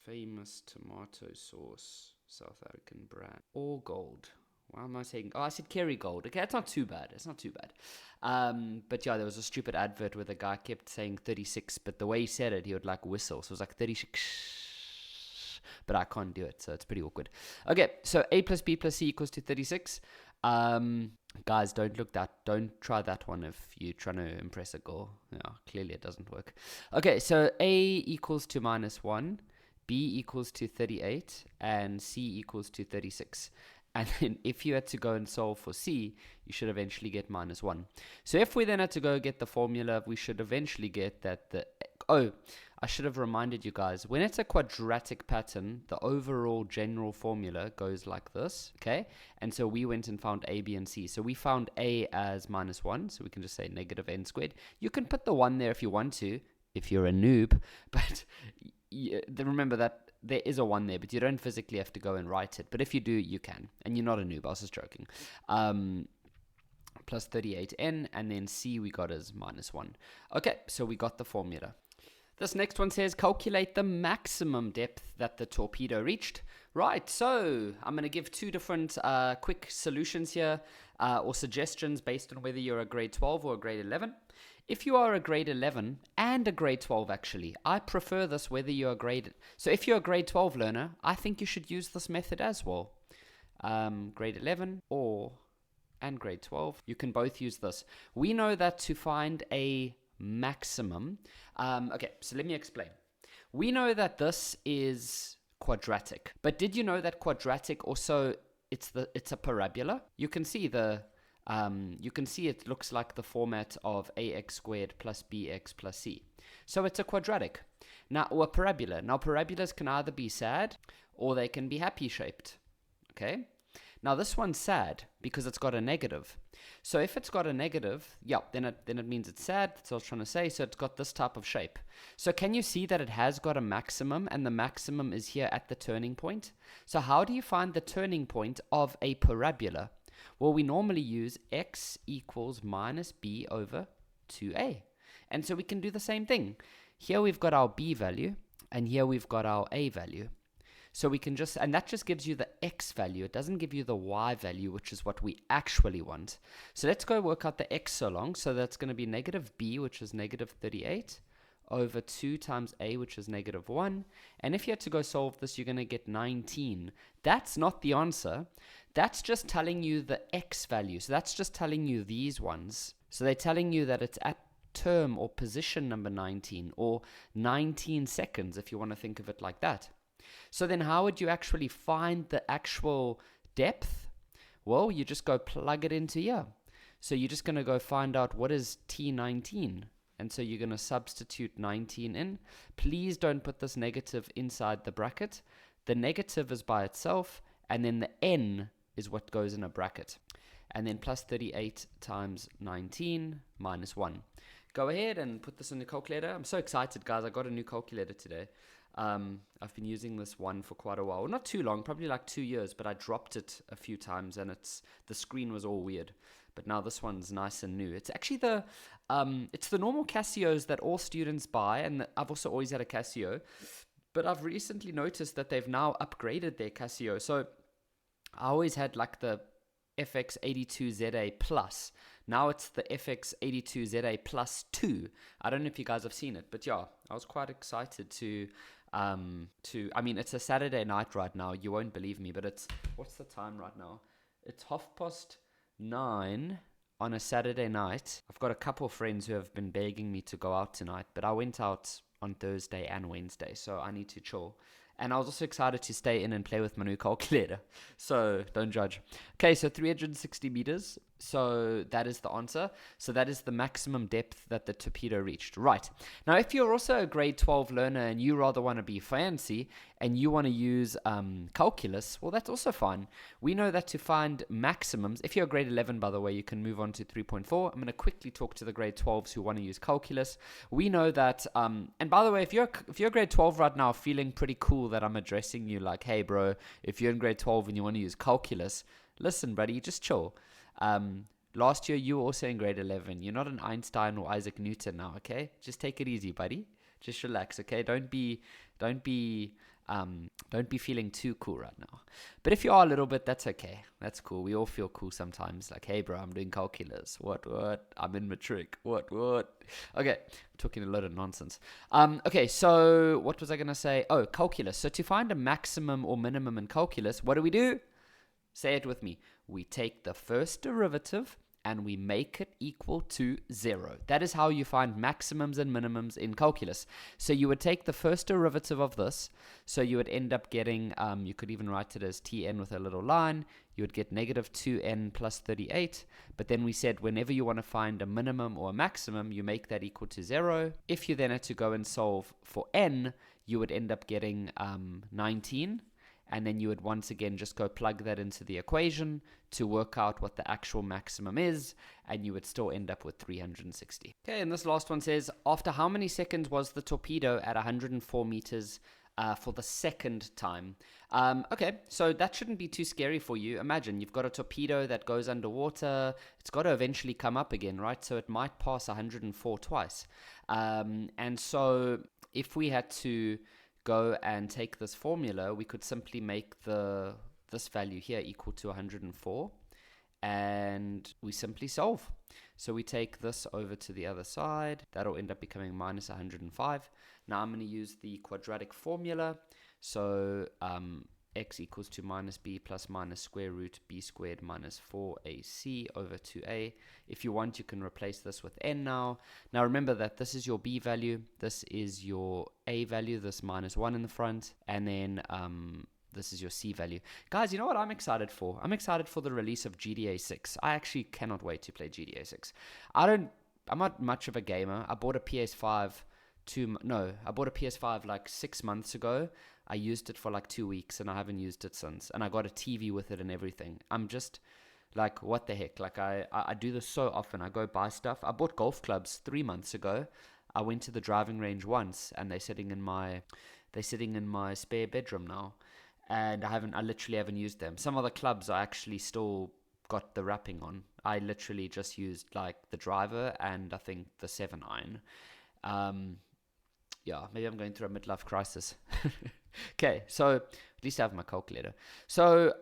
Famous tomato sauce, South African brand. All Gold. Why am I saying? Oh, I said Kerrygold. Okay, it's not too bad. But yeah, there was a stupid advert where the guy kept saying 36, but the way he said it, he would like whistle. So it was like 36. But I can't do it, so it's pretty awkward. Okay, so a plus b plus c equals to 36. Guys, don't try that one if you're trying to impress a girl. Yeah, clearly it doesn't work. Okay, so a equals to minus 1, b equals to 38, and c equals to 36. And then if you had to go and solve for c, you should eventually get minus 1. So if we then had to go get the formula, we should eventually get that I should have reminded you guys, when it's a quadratic pattern, the overall general formula goes like this, okay? And so we went and found a, b, and c. So we found a as minus 1, so we can just say negative n squared. You can put the 1 there if you want to, if you're a noob, but remember that there is a 1 there, but you don't physically have to go and write it. But if you do, you can. And you're not a noob, I was just joking. Plus 38n, and then c we got as minus 1. Okay, so we got the formula. This next one says, calculate the maximum depth that the torpedo reached. Right, so I'm going to give 2 different quick solutions here, or suggestions based on whether you're a grade 12 or a grade 11. If you are a grade 11 and a grade 12, actually, I prefer this whether you're a grade... So if you're a grade 12 learner, I think you should use this method as well. Grade 11 and grade 12, you can both use this. We know that to find a maximum... okay, so let me explain. We know that this is quadratic. But did you know that quadratic also, it's a parabola? You can see it looks like the format of ax squared plus bx plus c. So it's a quadratic. Now, or a parabola. Now, parabolas can either be sad or they can be happy shaped. Okay? Now, this one's sad because it's got a negative. So if it's got a negative, yeah, then it means it's sad. That's what I was trying to say. So it's got this type of shape. So can you see that it has got a maximum, and the maximum is here at the turning point? So how do you find the turning point of a parabola? Well, we normally use x equals minus b over 2a. And so we can do the same thing. Here we've got our b value, and here we've got our a value. So we can just, and that just gives you the x value. It doesn't give you the y value, which is what we actually want. So let's go work out the x so long. So that's going to be negative b, which is negative 38, over 2 times a, which is negative 1. And if you had to go solve this, you're going to get 19. That's not the answer. That's just telling you the x value. So that's just telling you these ones. So they're telling you that it's at term or position number 19, or 19 seconds, if you want to think of it like that. So then how would you actually find the actual depth? Well, you just go plug it into here. So you're just going to go find out what is T19. And so you're going to substitute 19 in. Please don't put this negative inside the bracket. The negative is by itself, and then the n is what goes in a bracket. And then plus 38 times 19 minus 1. Go ahead and put this in the calculator. I'm so excited, guys. I got a new calculator today. I've been using this one for quite a while. Not too long, probably like 2 years, but I dropped it a few times and the screen was all weird. But now this one's nice and new. It's actually it's the normal Casios that all students buy, and I've also always had a Casio. But I've recently noticed that they've now upgraded their Casio. So I always had like the FX82ZA Plus. Now it's the FX82ZA Plus 2. I don't know if you guys have seen it, but yeah, I was quite excited to I mean, it's a Saturday night right now. You won't believe me, but what's the time right now? It's 9:30 on a Saturday night. I've got a couple of friends who have been begging me to go out tonight, but I went out on Thursday and Wednesday, so I need to chill. And I was also excited to stay in and play with my new calculator. So don't judge. Okay, so 360 meters. So that is the answer. So that is the maximum depth that the torpedo reached. Right. Now, if you're also a grade 12 learner and you rather want to be fancy and you want to use calculus, well, that's also fine. We know that to find maximums, if you're a grade 11, by the way, you can move on to 3.4. I'm going to quickly talk to the grade 12s who want to use calculus. We know that, and by the way, if you're grade 12 right now feeling pretty cool that I'm addressing you like, hey, bro, if you're in grade 12 and you want to use calculus, listen, buddy, just chill. Last year you were also in grade 11. You're not an Einstein or Isaac Newton now, okay? Just take it easy, buddy. Just relax, okay? Don't be feeling too cool right now. But if you are a little bit, that's okay. That's cool. We all feel cool sometimes. Like, hey, bro, I'm doing calculus. What? I'm in matric. What? Okay, I'm talking a lot of nonsense. Okay, so what was I going to say? Oh, calculus. So to find a maximum or minimum in calculus, what do? Say it with me. We take the first derivative and we make it equal to 0. That is how you find maximums and minimums in calculus. So you would take the first derivative of this. So you would end up getting, you could even write it as tn with a little line. You would get negative 2n plus 38. But then we said whenever you want to find a minimum or a maximum, you make that equal to 0. If you then had to go and solve for n, you would end up getting 19. And then you would once again just go plug that into the equation to work out what the actual maximum is, and you would still end up with 360. Okay, and this last one says, after how many seconds was the torpedo at 104 meters for the second time? Okay, so that shouldn't be too scary for you. Imagine you've got a torpedo that goes underwater. It's got to eventually come up again, right? So it might pass 104 twice. And so if we had to go and take this formula, we could simply make this value here equal to 104, and we simply solve. So we take this over to the other side. That'll end up becoming minus 105. Now I'm going to use the quadratic formula. So x equals to minus b plus minus square root b squared minus 4ac over 2a. If you want, you can replace this with n now. Now remember that this is your b value, this is your a value, this minus 1 in the front, and then this is your c value. Guys, you know what I'm excited for? I'm excited for the release of GTA 6. I actually cannot wait to play GTA 6. I'm not much of a gamer. I bought a PS5 like 6 months ago. I used it for like 2 weeks and I haven't used it since. And I got a TV with it and everything. I'm just like, what the heck? Like I do this so often. I go buy stuff. I bought golf clubs 3 months ago. I went to the driving range once and they're sitting in my spare bedroom now. And I literally haven't used them. Some of the clubs I actually still got the wrapping on. I literally just used like the driver and I think the 7-iron. Yeah, maybe I'm going through a midlife crisis. Okay, so at least I have my calculator. So,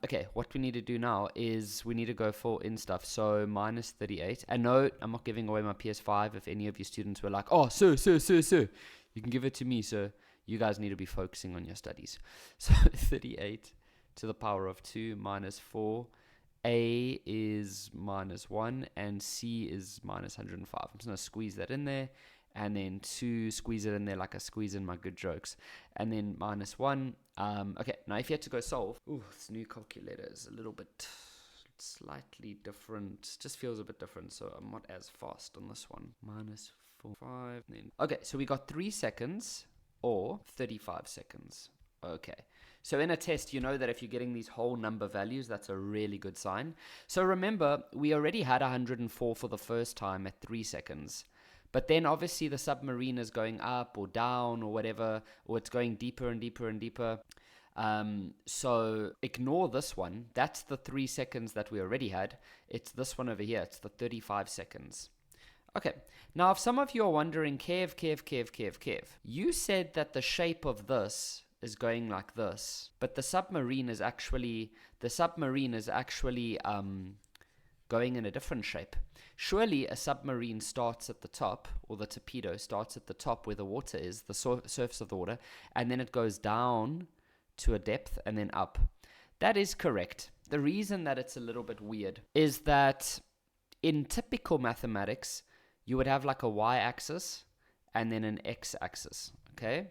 okay, what we need to do now is we need to go for in stuff. So minus 38. And no, I'm not giving away my PS5 if any of you students were like, oh, sir, you can give it to me, sir. You guys need to be focusing on your studies. So 38 to the power of 2 minus 4. A is minus 1 and C is minus 105. I'm just going to squeeze that in there. And then 2, squeeze it in there like I squeeze in my good jokes. And then minus 1. Okay, now if you had to go solve, this new calculator is a little bit slightly different. Just feels a bit different, so I'm not as fast on this one. Minus 4, 5. Then. Okay, so we got 3 seconds or 35 seconds. Okay. So in a test, you know that if you're getting these whole number values, that's a really good sign. So remember, we already had 104 for the first time at 3 seconds. But then obviously the submarine is going up or down or whatever, or it's going deeper and deeper and deeper. So ignore this one. That's the 3 seconds that we already had. It's this one over here. It's the 35 seconds. Okay. Now, if some of you are wondering, Kev, you said that the shape of this is going like this, but the submarine is actually going in a different shape. Surely a submarine starts at the top, or the torpedo starts at the top where the water is, the surface of the water, and then it goes down to a depth and then up. That is correct. The reason that it's a little bit weird is that in typical mathematics, you would have like a y-axis and then an x-axis, okay?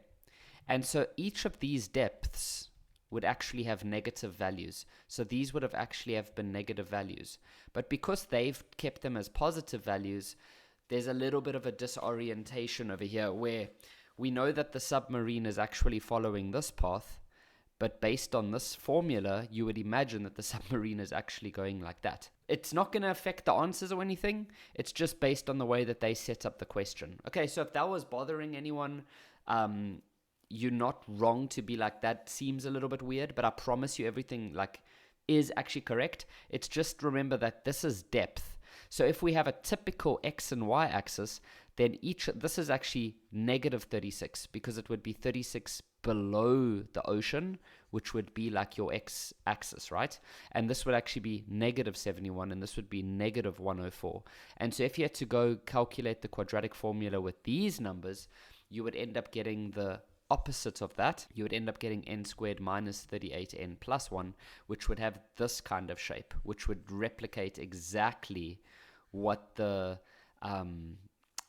And so each of these depths would actually have negative values. So these would have actually have been negative values. But because they've kept them as positive values, there's a little bit of a disorientation over here where we know that the submarine is actually following this path, but based on this formula, you would imagine that the submarine is actually going like that. It's not going to affect the answers or anything. It's just based on the way that they set up the question. Okay, so if that was bothering anyone, you're not wrong to be like, that seems a little bit weird, but I promise you everything like is actually correct. It's just remember that this is depth. So if we have a typical x and y axis, then this is actually negative 36 because it would be 36 below the ocean, which would be like your x axis, right? And this would actually be negative 71 and this would be negative 104. And so if you had to go calculate the quadratic formula with these numbers, you would end up getting the opposite of that. You would end up getting n squared minus 38n plus 1, which would have this kind of shape, which would replicate exactly what the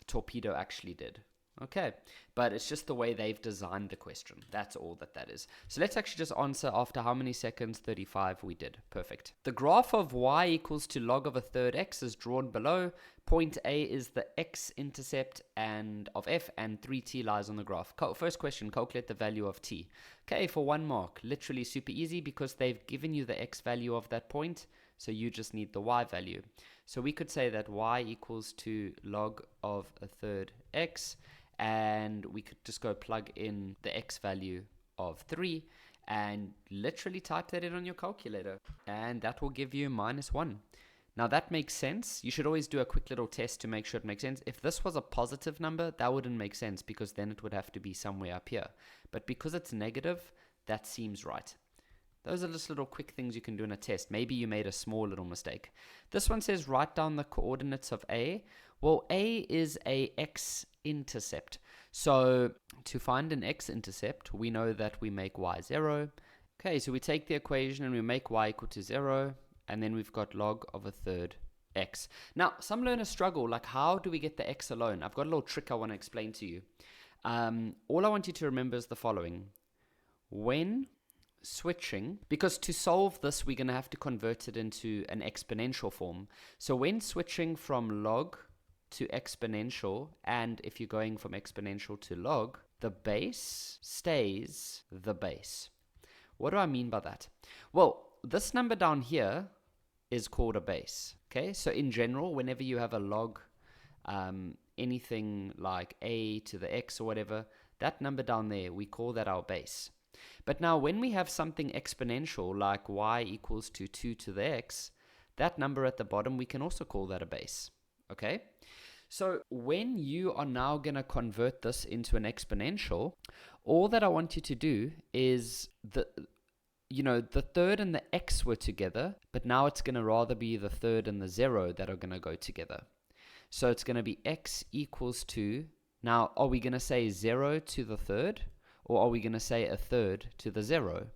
torpedo actually did. Okay, but it's just the way they've designed the question. That's all that is. So let's actually just answer after how many seconds? 35 we did. Perfect. The graph of y equals to log of a third x is drawn below. Point A is the x-intercept and of f, and 3t lies on the graph. First question, calculate the value of t. Okay, for 1 mark. Literally super easy because they've given you the x value of that point, so you just need the y value. So we could say that y equals to log of a third x, and we could just go plug in the x value of 3 and literally type that in on your calculator, and that will give you minus 1. Now that makes sense. You should always do a quick little test to make sure it makes sense. If this was a positive number, that wouldn't make sense because then it would have to be somewhere up here. But because it's negative, that seems right. Those are just little quick things you can do in a test. Maybe you made a small little mistake. This one says write down the coordinates of A. Well, A is a x-intercept. So to find an x-intercept, we know that we make y 0. Okay, so we take the equation and we make y equal to 0. And then we've got log of a third x. Now, some learners struggle, like how do we get the x alone? I've got a little trick I want to explain to you. All I want you to remember is the following. When switching, because to solve this, we're going to have to convert it into an exponential form. So when switching from log to exponential, and if you're going from exponential to log, the base stays the base. What do I mean by that? Well, this number down here is called a base. Okay, so in general, whenever you have a log, anything like a to the x or whatever, that number down there, we call that our base. But now when we have something exponential like y equals to 2 to the x, that number at the bottom, we can also call that a base. Okay, so when you are now going to convert this into an exponential, All that I want you to do is the third and the x were together, but now it's going to rather be the third and the 0 that are going to go together. So it's going to be x equals to, now are we going to say 0 to the third, or are we going to say a third to the 0?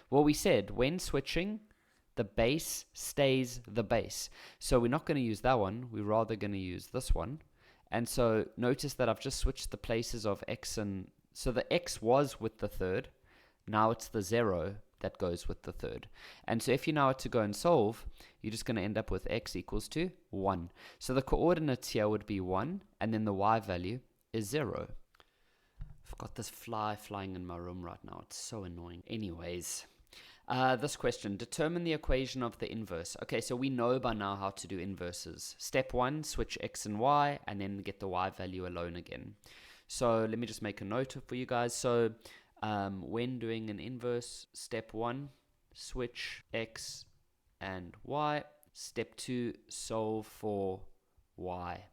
Well, we said when switching, the base stays the base. So we're not going to use that one, we're rather going to use this one. And so notice that I've just switched the places of x, and so the x was with the third, now it's the 0 that goes with the third. And so if you now were to go and solve, you're just going to end up with x equals to 1. So the coordinates here would be 1, and then the y value is 0. I've got this fly flying in my room right now. It's so annoying. Anyways, this question, determine the equation of the inverse. Okay, so we know by now how to do inverses. Step 1, switch x and y, and then get the y value alone again. So let me just make a note for you guys. So when doing an inverse, step 1, switch x and y. Step 2, solve for y.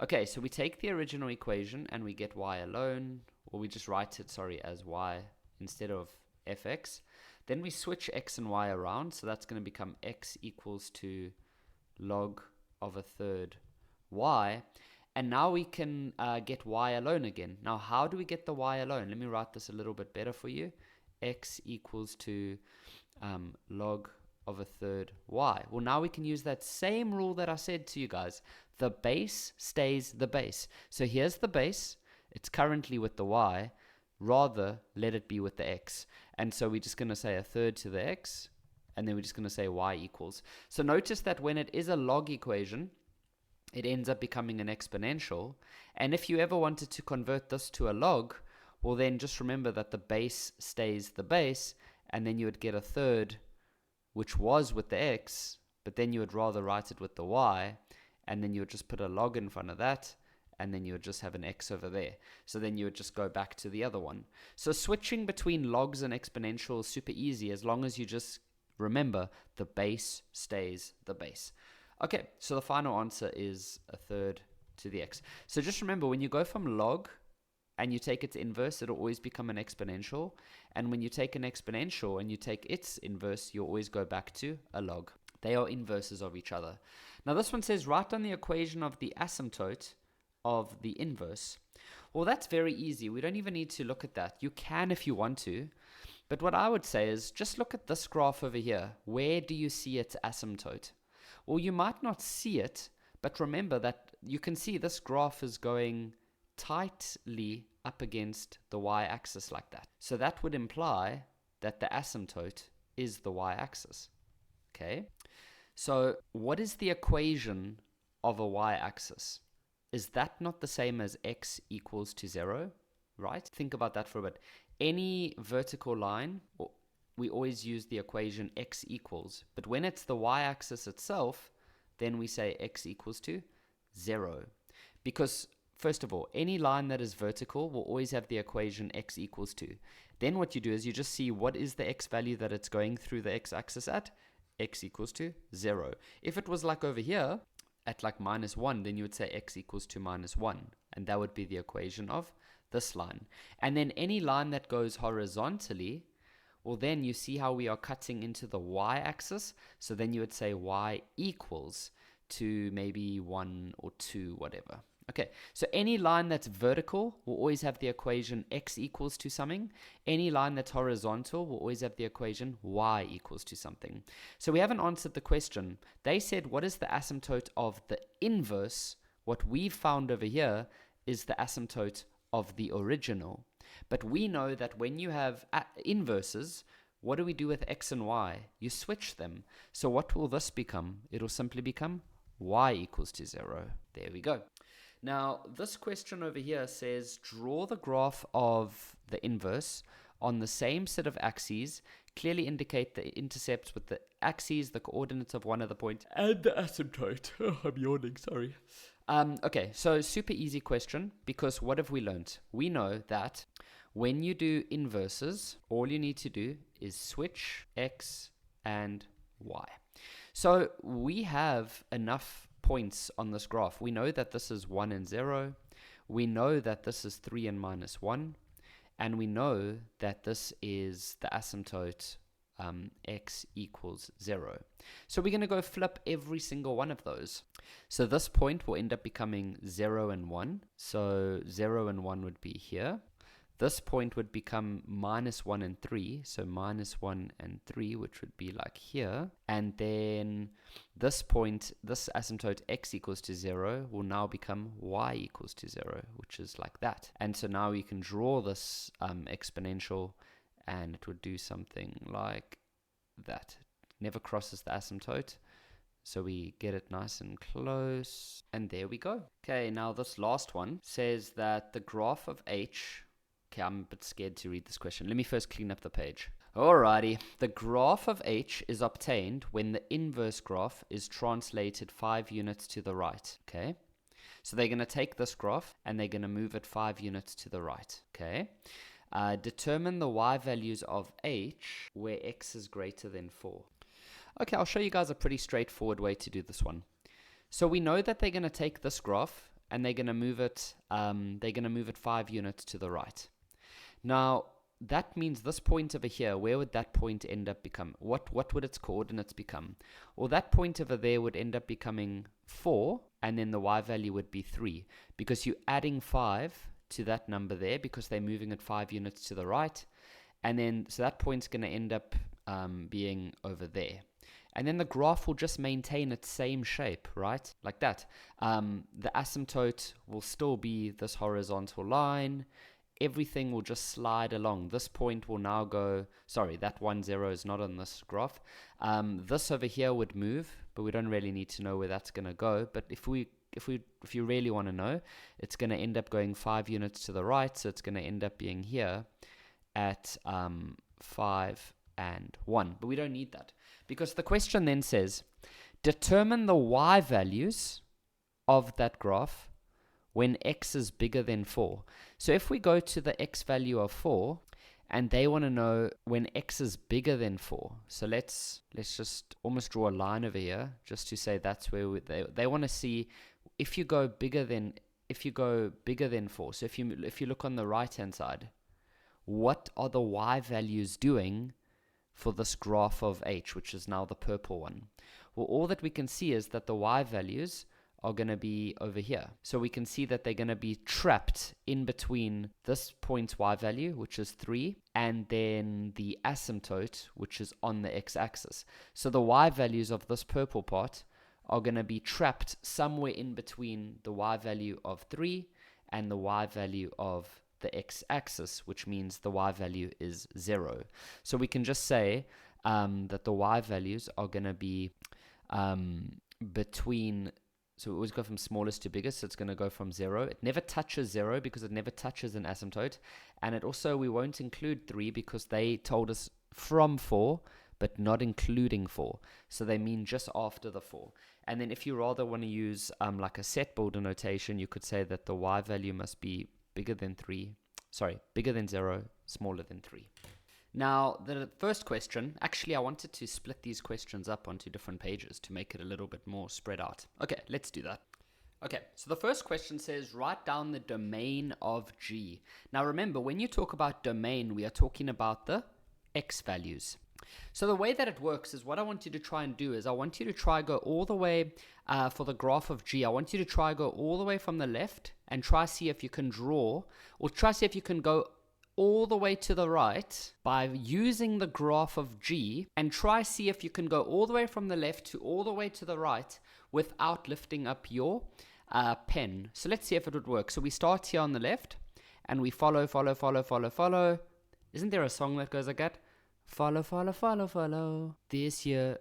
Okay, so we take the original equation and we get y alone, or we just write it, as y instead of fx. Then we switch x and y around, so that's going to become x equals to log of a third y. And now we can get y alone again. Now, how do we get the y alone? Let me write this a little bit better for you. X equals to log of a third y. Well, now we can use that same rule that I said to you guys. The base stays the base. So here's the base. It's currently with the y. Rather, let it be with the x. And so we're just going to say a third to the x, and then we're just going to say y equals. So notice that when it is a log equation, it ends up becoming an exponential. And if you ever wanted to convert this to a log, well, then just remember that the base stays the base, and then you would get a third, which was with the x, but then you would rather write it with the y, and then you would just put a log in front of that, and then you would just have an x over there. So then you would just go back to the other one. So switching between logs and exponentials is super easy, as long as you just remember the base stays the base. Okay, so the final answer is a third to the x. So just remember, when you go from log and you take its inverse, it'll always become an exponential. And when you take an exponential and you take its inverse, you'll always go back to a log. They are inverses of each other. Now this one says, write down the equation of the asymptote of the inverse. Well, that's very easy. We don't even need to look at that. You can if you want to. But what I would say is, just look at this graph over here. Where do you see its asymptote? Well, you might not see it, but remember that you can see this graph is going tightly up against the y-axis like that. So that would imply that the asymptote is the y-axis. Okay? So what is the equation of a y-axis? Is that not the same as x equals to 0? Right? Think about that for a bit. Any vertical line, we always use the equation x equals. But when it's the y-axis itself, then we say x equals to 0. Because, first of all, any line that is vertical will always have the equation x equals to. Then what you do is you just see what is the x value that it's going through the x-axis at. X equals to 0. If it was like over here, at like -1, then you would say x equals to -1. And that would be the equation of this line. And then any line that goes horizontally, well, then you see how we are cutting into the y-axis. So then you would say y equals to maybe 1 or 2, whatever. Okay, so any line that's vertical will always have the equation x equals to something. Any line that's horizontal will always have the equation y equals to something. So we haven't answered the question. They said, what is the asymptote of the inverse? What we've found over here is the asymptote of the original. But we know that when you have inverses, what do we do with x and y? You switch them. So what will this become? It'll simply become y equals to 0. There we go. Now, this question over here says, draw the graph of the inverse on the same set of axes, clearly indicate the intercepts with the axes, the coordinates of one of the points, and the asymptote. Oh, I'm yawning, sorry. Okay, so super easy question, because what have we learned? We know that when you do inverses, all you need to do is switch x and y. So we have enough points on this graph. We know that this is 1 and 0. We know that this is 3 and -1. and we know that this is the asymptote x equals 0. So we're going to go flip every single one of those. So this point will end up becoming 0 and 1. So 0 and 1 would be here. This point would become minus 1 and 3. So minus 1 and 3, which would be like here. And then this point, this asymptote x equals to 0, will now become y equals to 0, which is like that. And so now you can draw this exponential, and it would do something like that. Never crosses the asymptote, so we get it nice and close, and there we go. Okay, now this last one says that the graph of h, okay, I'm a bit scared to read this question. Let me first clean up the page. Alrighty, the graph of h is obtained when the inverse graph is translated 5 units to the right, okay? So they're going to take this graph, and they're going to move it 5 units to the right, okay? Determine the y values of h where x is greater than 4. Okay, I'll show you guys a pretty straightforward way to do this one. So we know that they're going to take this graph and they're going to move it 5 units to the right. Now that means this point over here, where would that point end up become? What would its coordinates become? Well, that point over there would end up becoming 4, and then the y value would be 3, because you're adding 5 to that number there, because they're moving it 5 units to the right, and then so that point's going to end up being over there, and then the graph will just maintain its same shape, right, like that. The asymptote will still be this horizontal line. Everything will just slide along. This point will now go, sorry, that 1 0 is not on this graph. This over here would move, but we don't really need to know where that's going to go. But if you really want to know, it's going to end up going 5 units to the right, so it's going to end up being here at 5 and 1. But we don't need that, because the question then says, determine the y values of that graph when x is bigger than 4. So if we go to the x value of 4, and they want to know when x is bigger than 4. So let's just almost draw a line over here, just to say that's where they want to see if you go bigger than 4. So if you look on the right hand side, what are the y values doing for this graph of h, which is now the purple one? Well, all that we can see is that the y values are going to be over here. So we can see that they're going to be trapped in between this point's y value, which is 3, and then the asymptote, which is on the x-axis. So the y values of this purple part are going to be trapped somewhere in between the y value of 3 and the y value of the x-axis, which means the y value is 0. So we can just say that the y values are going to be between, so we always go from smallest to biggest, so it's going to go from 0. It never touches 0 because it never touches an asymptote. And it also, we won't include 3 because they told us from 4, but not including 4. So they mean just after the 4. And then if you rather want to use like a set builder notation, you could say that the y value must be bigger than 0, smaller than 3. Now, the first question, actually I wanted to split these questions up onto different pages to make it a little bit more spread out. Okay, let's do that. Okay, so the first question says, write down the domain of G. Now remember, when you talk about domain, we are talking about the x values. So the way that it works is, what I want you to try and do is, I want you to try go all the way, for the graph of G, I want you to try go all the way from the left and try see if you can draw, or try see if you can go all the way to the right by using the graph of G, and try see if you can go all the way from the left to all the way to the right without lifting up your pen. So let's see if it would work. So we start here on the left and we follow. Isn't there a song that goes like that? Follow this year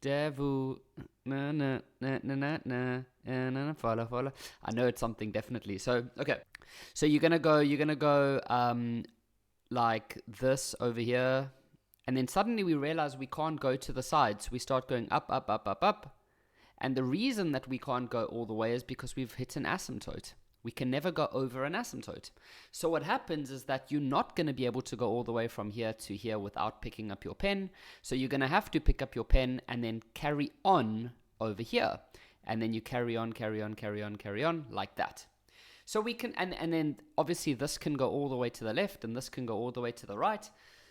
devil na na na na na na na follow. I know it's something, definitely. So okay, so you're gonna go like this over here, and then suddenly we realize we can't go to the sides. We start going up, and the reason that we can't go all the way is because we've hit an asymptote. We can never go over an asymptote. So what happens is that you're not going to be able to go all the way from here to here without picking up your pen. So you're going to have to pick up your pen and then carry on over here. And then you carry on like that. So we can, and then obviously this can go all the way to the left and this can go all the way to the right.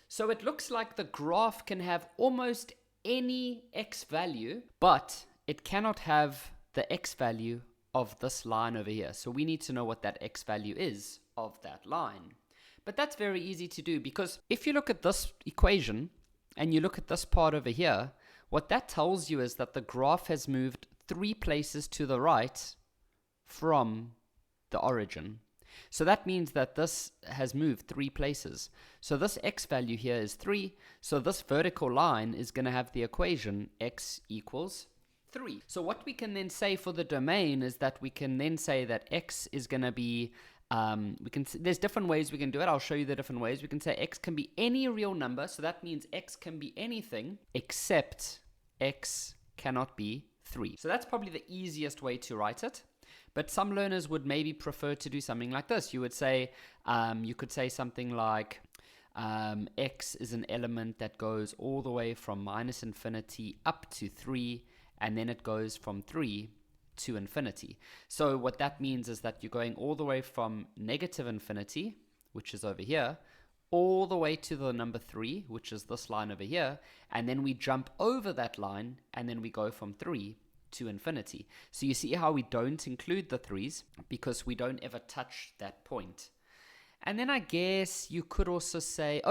So it looks like the graph can have almost any x value, but it cannot have the x value of this line over here. So we need to know what that x value is of that line. But that's very easy to do, because if you look at this equation and you look at this part over here, what that tells you is that the graph has moved 3 places to the right from the origin. So that means that this has moved 3 places. So this x value here is 3. So this vertical line is going to have the equation x equals 3. So what we can then say for the domain is that we can then say that x is going to be, there's different ways we can do it. I'll show you the different ways. We can say x can be any real number. So that means x can be anything except x cannot be 3. So that's probably the easiest way to write it. But some learners would maybe prefer to do something like this. You would say, you could say something like x is an element that goes all the way from minus infinity up to 3, and then it goes from 3 to infinity. So what that means is that you're going all the way from negative infinity, which is over here, all the way to the number 3, which is this line over here, and then we jump over that line, and then we go from 3 to infinity. So you see how we don't include the 3's because we don't ever touch that point. And then I guess you could also say,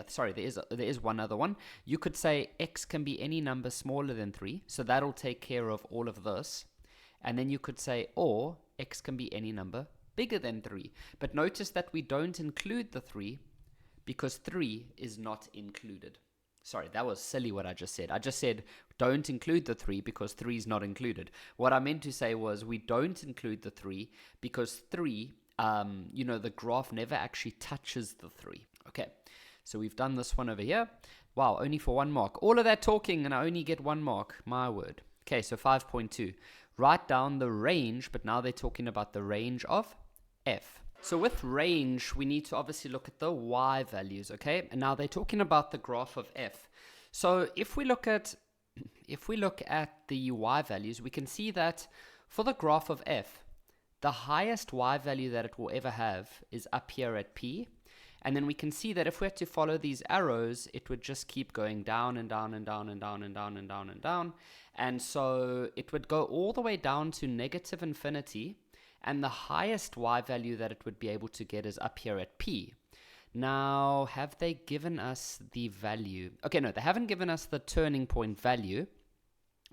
sorry, there is one other one. You could say x can be any number smaller than 3, so that'll take care of all of this. And then you could say, or x can be any number bigger than 3. But notice that we don't include the 3 because 3 is not included. Sorry, that was silly what I just said. I just said don't include the 3 because 3 is not included. What I meant to say was we don't include the 3 because 3, the graph never actually touches the 3. Okay, so we've done this one over here. Wow, only for 1 mark. All of that talking and I only get 1 mark. My word. Okay, so 5.2. Write down the range, but now they're talking about the range of f. So with range, we need to obviously look at the y values, okay? And now they're talking about the graph of f. So if we look at the y values, we can see that for the graph of f, the highest y value that it will ever have is up here at p. And then we can see that if we had to follow these arrows, it would just keep going down and down and down and down and down and down and down. And so it would go all the way down to negative infinity. And the highest y value that it would be able to get is up here at p. Now, have they given us the value? Okay, no, they haven't given us the turning point value.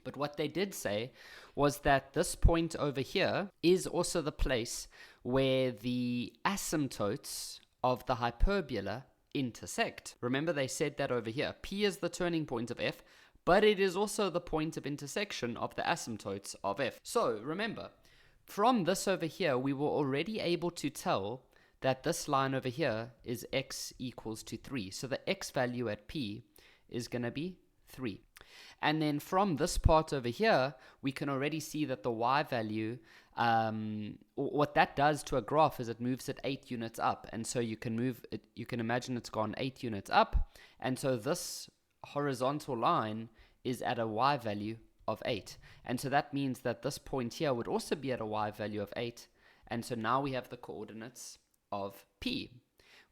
But what they did say was that this point over here is also the place where the asymptotes of the hyperbola intersect. Remember, they said that over here. P is the turning point of f, but it is also the point of intersection of the asymptotes of f. So, remember, from this over here, we were already able to tell that this line over here is x equals to 3. So the x value at p is going to be 3. And then from this part over here, we can already see that the y value, what that does to a graph is it moves it 8 units up. And so you can move it, you can imagine it's gone 8 units up. And so this horizontal line is at a y value of 8. And so that means that this point here would also be at a y value of 8. And so now we have the coordinates of p.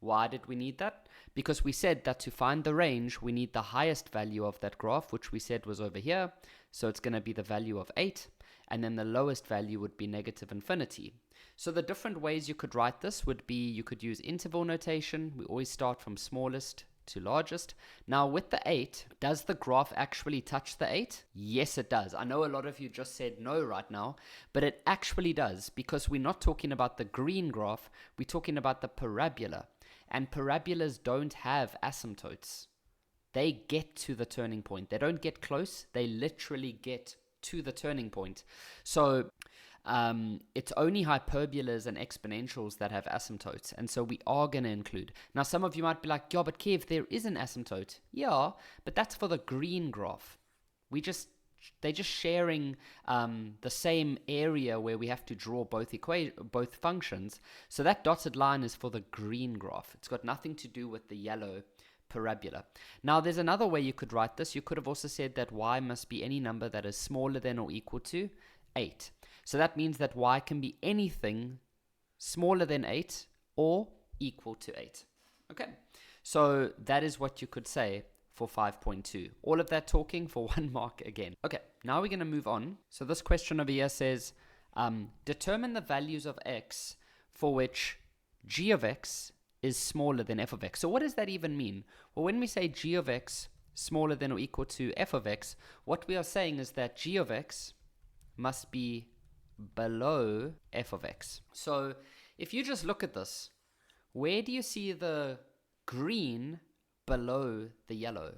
Why did we need that? Because we said that to find the range, we need the highest value of that graph, which we said was over here. So it's going to be the value of 8. And then the lowest value would be negative infinity. So the different ways you could write this would be, you could use interval notation. We always start from smallest to largest. Now with the 8, does the graph actually touch the 8? Yes, it does. I know a lot of you just said no right now, but it actually does, because we're not talking about the green graph, we're talking about the parabola. And parabolas don't have asymptotes. They get to the turning point. They don't get close, they literally get to the turning point. So it's only hyperbolas and exponentials that have asymptotes, and so we are going to include. Now some of you might be like, yeah, but Kev, there is an asymptote. Yeah, but that's for the green graph. They're just sharing the same area where we have to draw both functions. So that dotted line is for the green graph. It's got nothing to do with the yellow parabola. Now there's another way you could write this. You could have also said that y must be any number that is smaller than or equal to 8. So that means that y can be anything smaller than 8 or equal to 8. Okay, so that is what you could say for 5.2. All of that talking for 1 mark again. Okay, now we're going to move on. So this question over here says, determine the values of x for which g of x is smaller than f of x. So what does that even mean? Well, when we say g of x smaller than or equal to f of x, what we are saying is that g of x must be below f of x. So if you just look at this, where do you see the green below the yellow?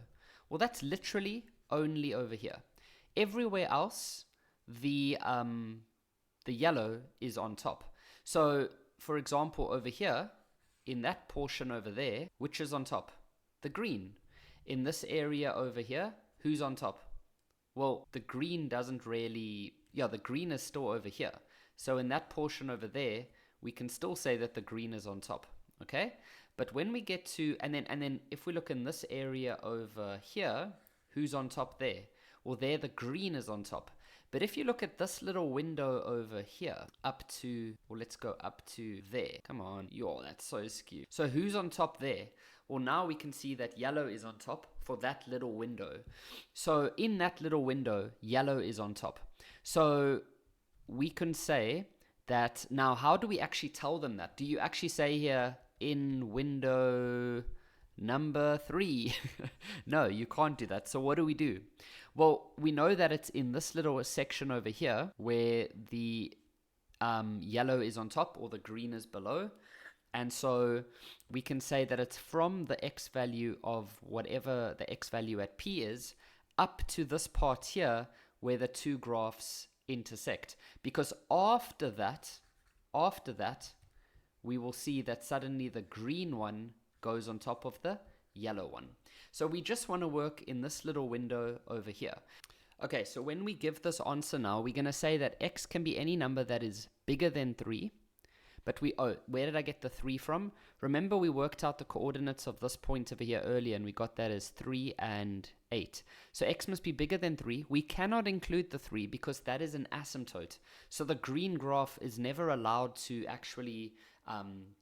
Well, that's literally only over here. Everywhere else, the yellow is on top. So, for example, over here, in that portion over there, which is on top? The green. In this area over here, who's on top? Well, the green doesn't really, the green is still over here. So in that portion over there, we can still say that the green is on top, okay? But when we get to, and then if we look in this area over here, who's on top there? Well, there the green is on top. But if you look at this little window over here, up to, well, let's go up to there. Come on, that's so skewed. So who's on top there? Well, now we can see that yellow is on top for that little window. So in that little window, yellow is on top. So we can say that, now how do we actually tell them that? Do you actually say here, in window number 3? No, you can't do that. So what do? Well, we know that it's in this little section over here where the yellow is on top or the green is below. And so we can say that it's from the x value of whatever the x value at P is up to this part here where the two graphs intersect. Because after that, we will see that suddenly the green one goes on top of the yellow one. So we just want to work in this little window over here. Okay, so when we give this answer now, we're going to say that x can be any number that is bigger than 3. But where did I get the 3 from? Remember, we worked out the coordinates of this point over here earlier, and we got that as 3 and 8. So x must be bigger than 3. We cannot include the 3 because that is an asymptote. So the green graph is never allowed to actually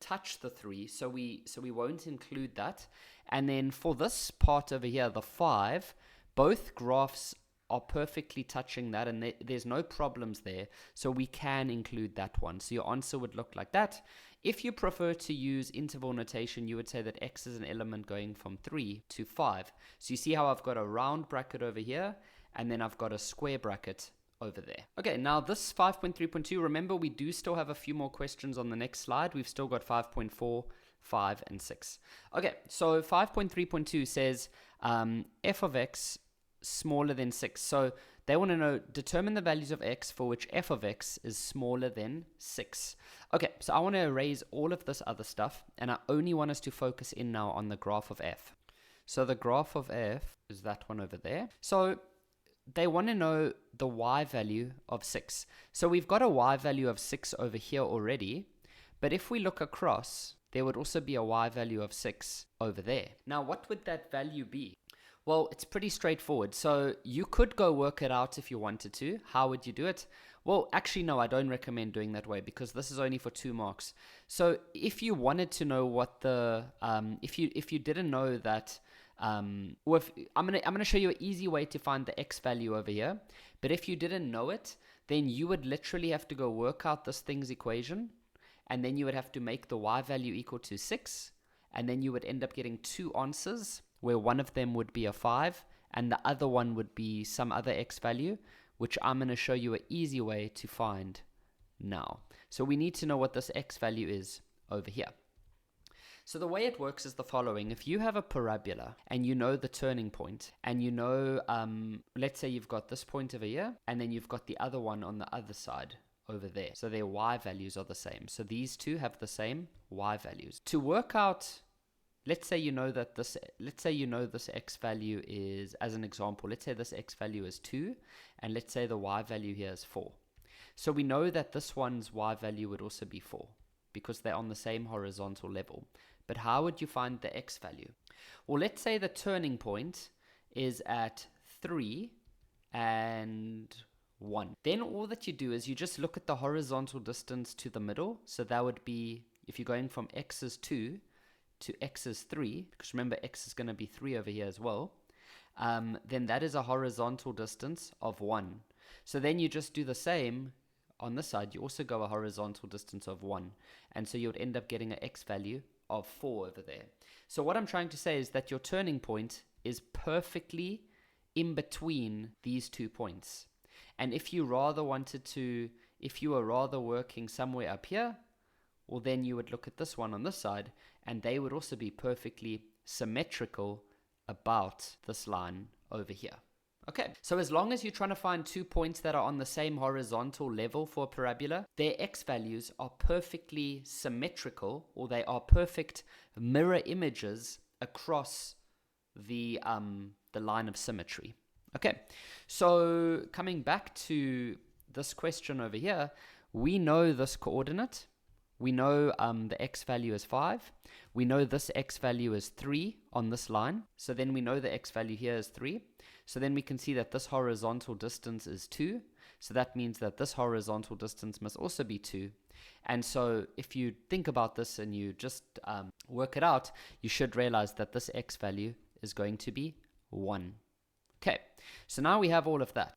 touch the 3. So we won't include that. And then for this part over here, the 5, both graphs are perfectly touching that, and there's no problems there, so we can include that one. So your answer would look like that. If you prefer to use interval notation, you would say that x is an element going from 3 to 5. So you see how I've got a round bracket over here, and then I've got a square bracket over there. Okay, now this 5.3.2, remember we do still have a few more questions on the next slide. We've still got 5.4, 5, and 6. Okay, so 5.3.2 says f of x smaller than 6. So they want to know, determine the values of x for which f of x is smaller than 6. Okay, so I want to erase all of this other stuff, and I only want us to focus in now on the graph of f. So the graph of f is that one over there. So they want to know the y value of 6. So we've got a y value of 6 over here already, but if we look across, there would also be a y value of 6 over there. Now, what would that value be? Well, it's pretty straightforward. So you could go work it out if you wanted to. How would you do it? Well, actually, no, I don't recommend doing that way because this is only for 2 marks. So if you wanted to know what the, if you didn't know that, I'm gonna show you an easy way to find the x value over here. But if you didn't know it, then you would literally have to go work out this thing's equation, and then you would have to make the y value equal to 6, and then you would end up getting 2 answers, where one of them would be a 5 and the other one would be some other x value, which I'm going to show you an easy way to find now. So we need to know what this x value is over here. So the way it works is the following. If you have a parabola and you know the turning point, and you know, let's say you've got this point over here, and then you've got the other one on the other side over there. So their y values are the same. So these two have the same y values. To work out, let's say you know this x value is, as an example, let's say this x value is 2, and let's say the y value here is 4. So we know that this one's y value would also be 4 because they're on the same horizontal level. But how would you find the x value? Well, let's say the turning point is at 3 and 1. Then all that you do is you just look at the horizontal distance to the middle. So that would be, if you're going from x is 2 to x is 3, because remember x is going to be 3 over here as well, then that is a horizontal distance of 1. So then you just do the same on this side. You also go a horizontal distance of 1. And so you would end up getting an x value of 4 over there. So what I'm trying to say is that your turning point is perfectly in between these 2 points. And if you rather wanted to, if you were rather working somewhere up here, well, then you would look at this one on this side, and they would also be perfectly symmetrical about this line over here. Okay, so as long as you're trying to find 2 points that are on the same horizontal level for a parabola, their x values are perfectly symmetrical, or they are perfect mirror images across the line of symmetry. Okay, so coming back to this question over here, we know this coordinate. We know the x value is 5. We know this x value is 3 on this line. So then we know the x value here is 3. So then we can see that this horizontal distance is 2. So that means that this horizontal distance must also be 2. And so if you think about this and you just work it out, you should realize that this x value is going to be 1. Okay, so now we have all of that.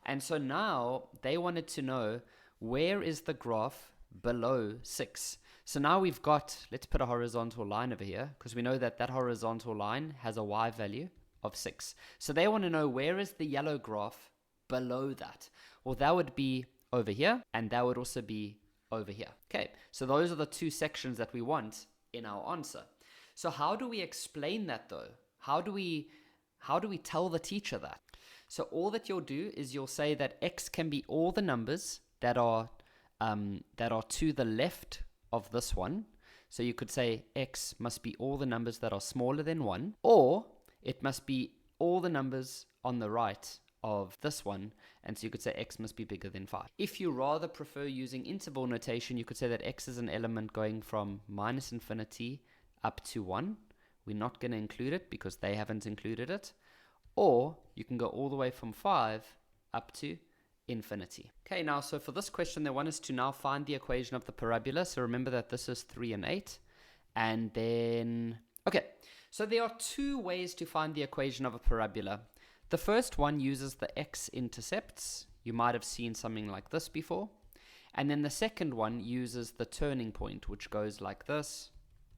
And so now they wanted to know, where is the graph below 6? So now we've got, let's put a horizontal line over here, because we know that that horizontal line has a y value of 6. So they want to know, where is the yellow graph below that? Well, that would be over here, and that would also be over here. Okay, so those are the 2 sections that we want in our answer. So how do we explain that though? How do we tell the teacher that? So all that you'll do is you'll say that x can be all the numbers that are to the left of this one. So you could say x must be all the numbers that are smaller than 1, or it must be all the numbers on the right of this one, and so you could say x must be bigger than 5. If you rather prefer using interval notation, you could say that x is an element going from minus infinity up to 1. We're not going to include it because they haven't included it. Or you can go all the way from 5 up to infinity. Okay, now so for this question they want us to now find the equation of the parabola. So remember that this is 3 and 8. And then, okay, so there are 2 ways to find the equation of a parabola. The first one uses the x-intercepts. You might have seen something like this before. And then the second one uses the turning point, which goes like this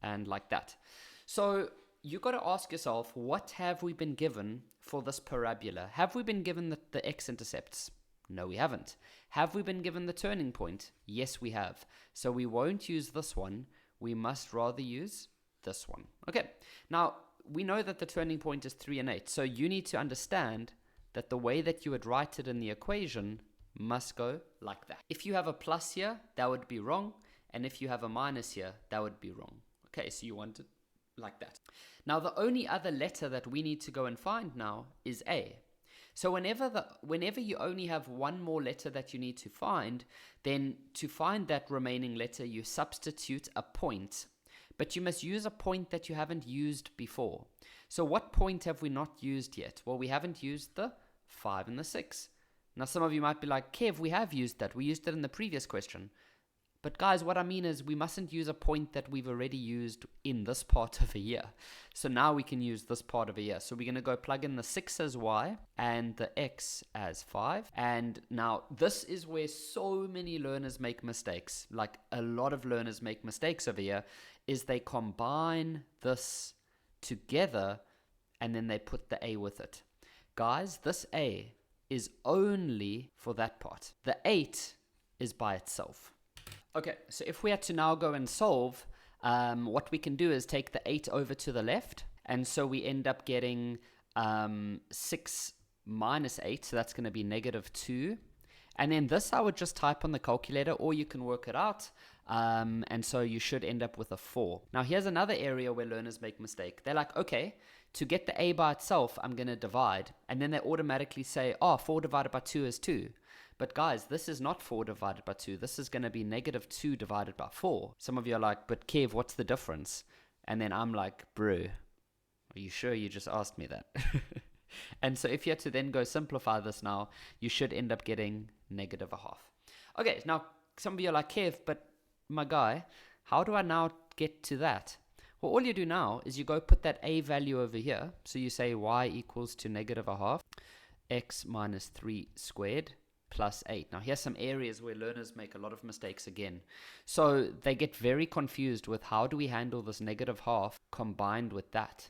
and like that. So you got to ask yourself, what have we been given for this parabola? Have we been given the x-intercepts? No, we haven't. Have we been given the turning point? Yes, we have. So we won't use this one. We must rather use this one. Okay, now we know that the turning point is 3 and 8. So you need to understand that the way that you would write it in the equation must go like that. If you have a plus here, that would be wrong. And if you have a minus here, that would be wrong. Okay, so you want it like that. Now the only other letter that we need to go and find now is A. So whenever you only have one more letter that you need to find, then to find that remaining letter you substitute a point. But you must use a point that you haven't used before. So what point have we not used yet? Well, we haven't used the 5 and the 6. Now some of you might be like, Kev, we have used that. We used it in the previous question. But guys, what I mean is we mustn't use a point that we've already used in this part of a year. So now we can use this part of a year. So we're going to go plug in the 6 as y and the x as 5. And now this is where so many learners make mistakes. Like a lot of learners make mistakes over here, is they combine this together and then they put the a with it. Guys, this a is only for that part. The 8 is by itself. Okay, so if we had to now go and solve, what we can do is take the 8 over to the left. And so we end up getting 6 minus 8. So that's going to be negative 2. And then this I would just type on the calculator, or you can work it out. And so you should end up with a 4. Now here's another area where learners make mistake. They're like, okay, to get the a by itself, I'm going to divide. And then they automatically say, oh, 4 divided by 2 is 2. But guys, this is not 4 divided by 2. This is going to be negative 2 divided by 4. Some of you are like, but Kev, what's the difference? And then I'm like, bro, are you sure you just asked me that? And so if you had to then go simplify this now, you should end up getting negative a half. Okay, now some of you are like, Kev, but my guy, how do I now get to that? Well, all you do now is you go put that a value over here. So you say y equals to negative a half, x minus 3 squared plus 8. Now here's some areas where learners make a lot of mistakes again. So they get very confused with how do we handle this negative half combined with that.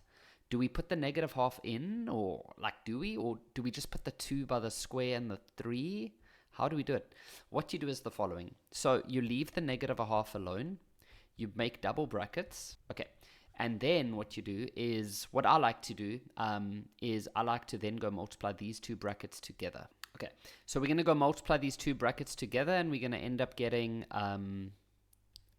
Do we put the negative half in, or do we just put the 2 by the square and the 3? How do we do it? What you do is the following. So you leave the negative a half alone. You make double brackets. Okay. And then what you do is, what I like to do is I like to then go multiply these 2 brackets together. Okay. So we're going to go multiply these 2 brackets together, and we're going to end up getting,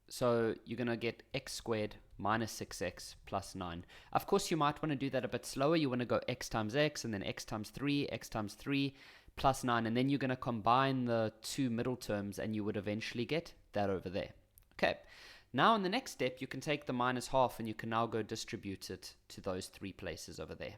so you're going to get x squared minus 6x plus 9. Of course, you might want to do that a bit slower. You want to go x times x, and then x times 3 plus 9, and then you're going to combine the 2 middle terms, and you would eventually get that over there. Okay. Now in the next step, you can take the minus half, and you can now go distribute it to those 3 places over there.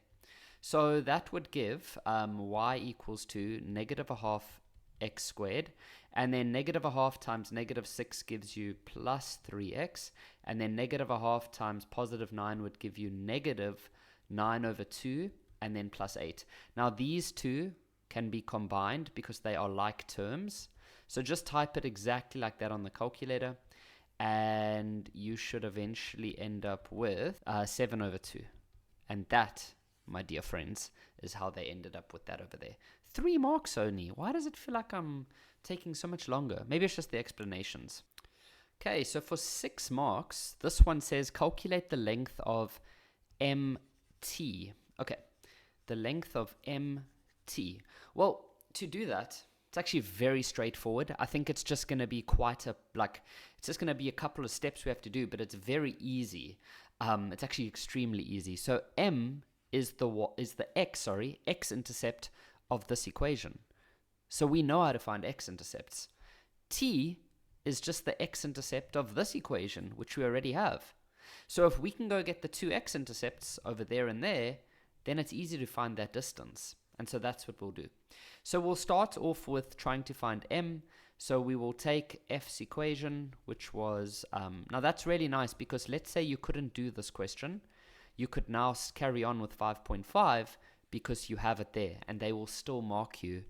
So that would give y equals to negative a half x squared, and then negative a half times negative 6 gives you plus 3x, and then negative a half times positive 9 would give you negative 9 over 2, and then plus 8. Now these two can be combined because they are like terms. So just type it exactly like that on the calculator, and you should eventually end up with 7 over 2. And that, my dear friends, is how they ended up with that over there. 3 marks only. Why does it feel like I'm taking so much longer? Maybe it's just the explanations. Okay, so for 6 marks, this one says calculate the length of MT. Okay, the length of MT. Well, to do that, it's actually very straightforward. I think it's just going to be it's just going to be a couple of steps we have to do, but it's very easy. It's actually extremely easy. So M is the x-intercept of this equation. So we know how to find x-intercepts. T is just the x-intercept of this equation, which we already have. So if we can go get the 2 x-intercepts over there and there, then it's easy to find that distance. And so that's what we'll do. So we'll start off with trying to find m. So we will take f's equation, which was, now that's really nice because let's say you couldn't do this question. You could now carry on with 5.5 because you have it there, and they will still mark you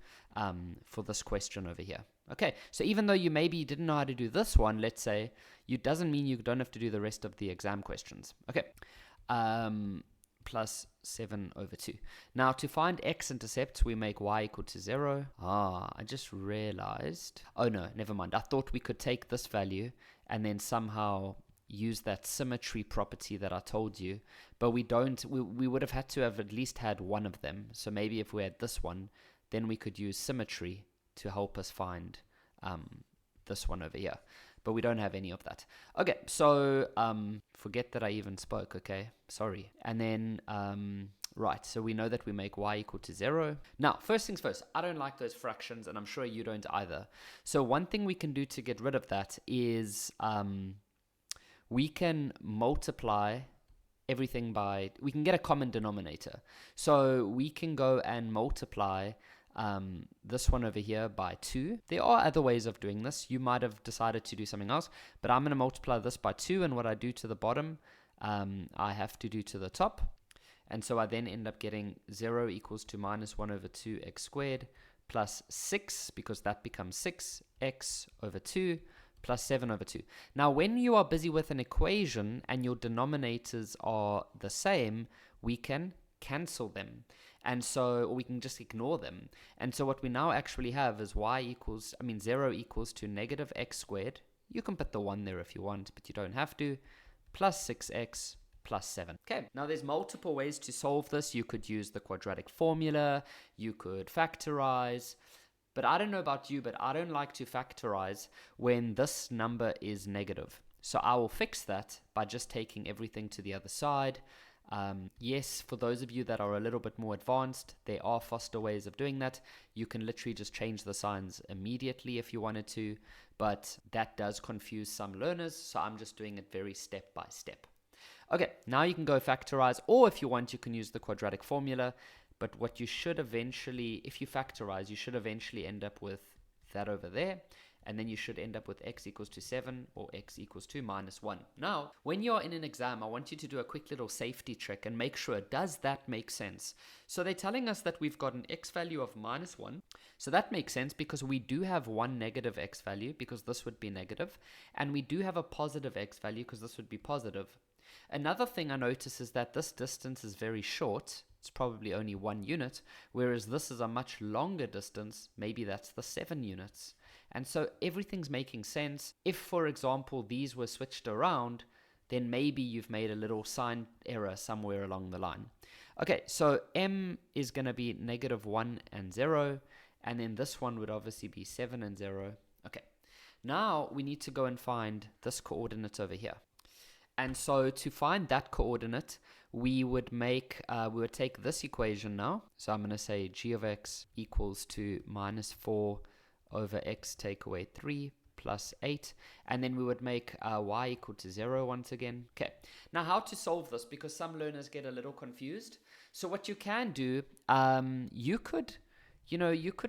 for this question over here. Okay, so even though you maybe didn't know how to do this one, let's say, it doesn't mean you don't have to do the rest of the exam questions. Okay, plus 7 over 2. Now to find x-intercepts, we make y equal to 0. I just realized, oh no, never mind. I thought we could take this value and then somehow use that symmetry property that I told you, but we don't. We would have had to have at least had one of them. So maybe if we had this one, then we could use symmetry to help us find this one over here. But we don't have any of that. Okay, so forget that I even spoke, okay? Sorry. And then, right, so we know that we make y equal to 0. Now, first things first, I don't like those fractions, and I'm sure you don't either. So one thing we can do to get rid of that is we can multiply everything by, we can get a common denominator. So we can go and multiply this one over here by 2. There are other ways of doing this. You might have decided to do something else, but I'm going to multiply this by 2, and what I do to the bottom, I have to do to the top. And so I then end up getting 0 equals to minus 1 over 2x squared plus 6, because that becomes 6x over 2 plus 7 over 2. Now, when you are busy with an equation and your denominators are the same, we can cancel them. And so we can just ignore them. And so what we now actually have is 0 equals to negative x squared. You can put the 1 there if you want, but you don't have to. Plus 6x plus 7. Okay, now there's multiple ways to solve this. You could use the quadratic formula. You could factorize. But I don't know about you, but I don't like to factorize when this number is negative. So I will fix that by just taking everything to the other side. Yes, for those of you that are a little bit more advanced, there are faster ways of doing that. You can literally just change the signs immediately if you wanted to, but that does confuse some learners, so I'm just doing it very step by step. Okay, now you can go factorize, or if you want, you can use the quadratic formula, But what you should eventually, if you factorize, you should eventually end up with that over there. And then you should end up with x equals to 7 or x equals to minus 1. Now, when you're in an exam, I want you to do a quick little safety check and make sure, does that make sense? So they're telling us that we've got an x value of minus 1. So that makes sense because we do have one negative x value because this would be negative. And we do have a positive x value because this would be positive. Another thing I notice is that this distance is very short. It's probably only 1 unit, whereas this is a much longer distance. Maybe that's the 7 units. And so everything's making sense. If, for example, these were switched around, then maybe you've made a little sign error somewhere along the line. Okay, so m is going to be negative 1 and 0, and then this one would obviously be 7 and 0. Okay, now we need to go and find this coordinate over here. And so to find that coordinate, we would take this equation now. So I'm going to say g of x equals to minus 4 over x take away 3 plus 8. And then we would make y equal to 0 once again. Okay, now how to solve this? Because some learners get a little confused. So what you can do, you could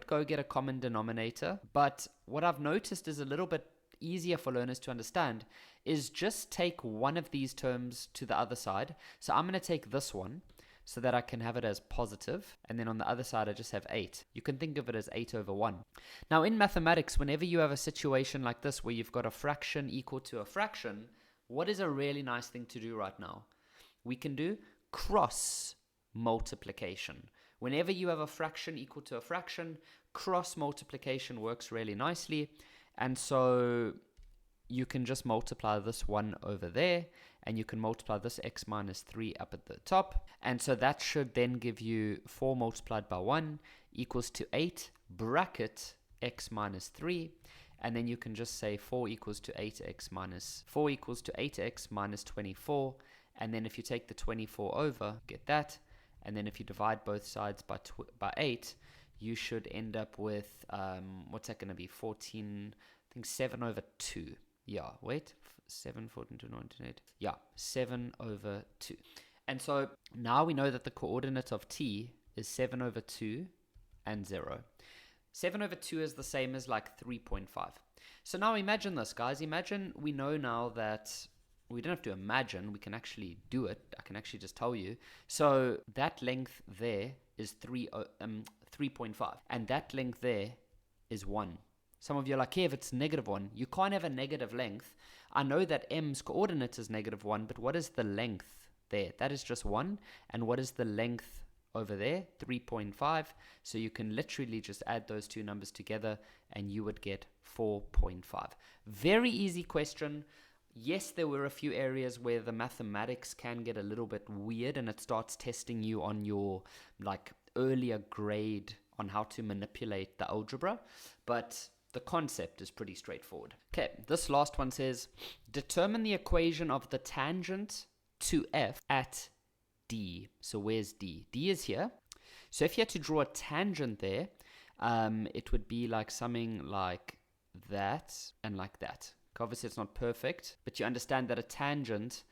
go get a common denominator. But what I've noticed is a little bit easier for learners to understand is just take one of these terms to the other side. So I'm going to take this one so that I can have it as positive, and then on the other side I just have 8. You can think of it as 8 over 1. Now in mathematics, whenever you have a situation like this where you've got a fraction equal to a fraction, what is a really nice thing to do right now? We can do cross multiplication. Whenever you have a fraction equal to a fraction, cross multiplication works really nicely. And so you can just multiply this 1 over there, and you can multiply this x minus 3 up at the top. And so that should then give you 4 multiplied by 1 equals to 8 bracket x minus 3. And then you can just say 4 equals to 8x minus 24. And then if you take the 24 over, get that. And then if you divide both sides by 8, you should end up with, what's that going to be? 14, I think 7 over 2. Yeah, wait, 7, 14, 2, 19, 8. Yeah, 7 over 2. And so now we know that the coordinate of t is 7 over 2 and 0. 7 over 2 is the same as like 3.5. So now imagine this, guys. Imagine we know now that we don't have to imagine, we can actually do it. I can actually just tell you. So that length there is 3.5. And that length there is 1. Some of you are like, Kev, it's negative 1. You can't have a negative length. I know that m's coordinate is negative 1, but what is the length there? That is just 1. And what is the length over there? 3.5. So you can literally just add those two numbers together and you would get 4.5. Very easy question. Yes, there were a few areas where the mathematics can get a little bit weird and it starts testing you on your like earlier grade on how to manipulate the algebra, but the concept is pretty straightforward. Okay, this last one says, determine the equation of the tangent to f at D. So where's D? D is here. So if you had to draw a tangent there, it would be like something like that and like that. Obviously it's not perfect, but you understand that a tangent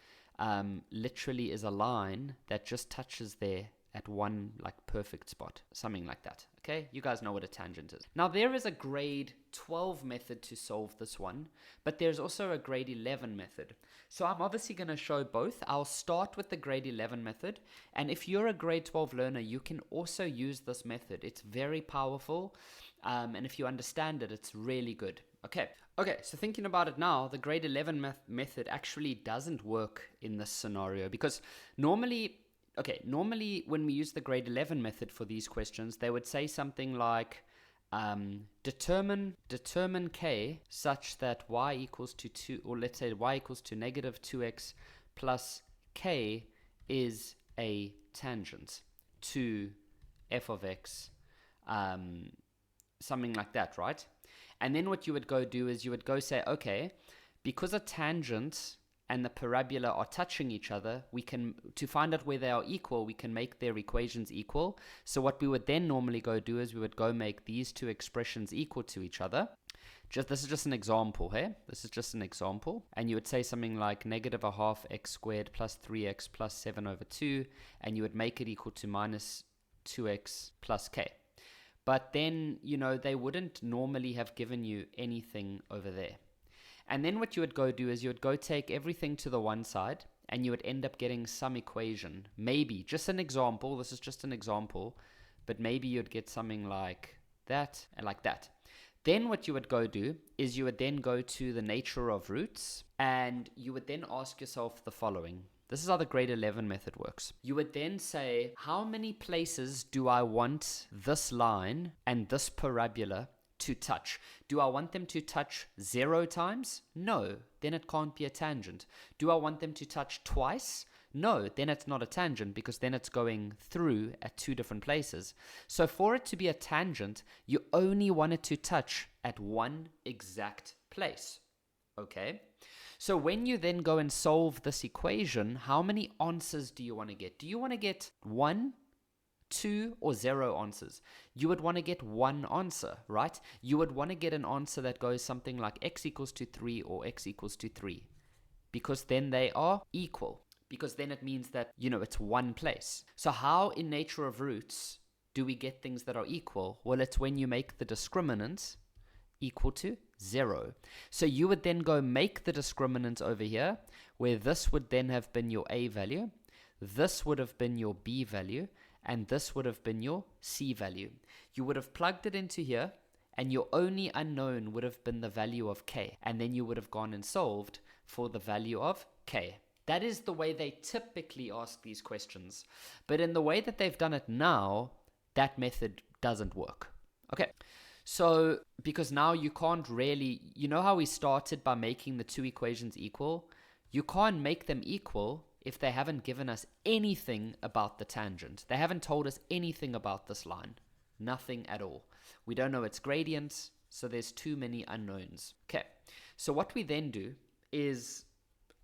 literally is a line that just touches there at one like perfect spot, something like that. Okay, you guys know what a tangent is. Now there is a grade 12 method to solve this one, but there's also a grade 11 method. So I'm obviously going to show both. I'll start with the grade 11 method, and if you're a grade 12 learner, you can also use this method. It's very powerful, and if you understand it, it's really good. Okay, so thinking about it now, the grade 11 method actually doesn't work in this scenario because normally when we use the grade 11 method for these questions, they would say something like determine k such that y equals to 2, or let's say y equals to negative 2x plus k is a tangent to f of x, something like that, right? And then what you would go do is you would go say, okay, because a tangent and the parabola are touching each other, we can, to find out where they are equal, we can make their equations equal. So what we would then normally go do is we would go make these two expressions equal to each other. This is just an example, hey? This is just an example. And you would say something like negative a half x squared plus 3x plus 7 over 2, and you would make it equal to minus 2x plus k. But then, they wouldn't normally have given you anything over there. And then what you would go do is you would go take everything to the one side, and you would end up getting some equation. Maybe, just an example, this is just an example, but maybe you'd get something like that and like that. Then what you would go do is you would then go to the nature of roots, and you would then ask yourself the following. This is how the grade 11 method works. You would then say, how many places do I want this line and this parabola to touch? Do I want them to touch 0 times? No, then it can't be a tangent. Do I want them to touch twice? No, then it's not a tangent, because then it's going through at 2 different places. So for it to be a tangent, you only want it to touch at one exact place. Okay? So when you then go and solve this equation, how many answers do you want to get? Do you want to get 1, 2, or 0 answers? You would want to get one answer, right? You would want to get an answer that goes something like x equals to 3 or x equals to 3, because then they are equal, because then it means that, it's one place. So how in nature of roots do we get things that are equal? Well, it's when you make the discriminant equal to 0. So you would then go make the discriminant over here, where this would then have been your a value, this would have been your b value, and this would have been your c value. You would have plugged it into here, and your only unknown would have been the value of k, and then you would have gone and solved for the value of k. That is the way they typically ask these questions. But in the way that they've done it now, that method doesn't work. Okay. So, because now you can't really, how we started by making the two equations equal? You can't make them equal if they haven't given us anything about the tangent. They haven't told us anything about this line. Nothing at all. We don't know its gradients, so there's too many unknowns. Okay, so what we then do is,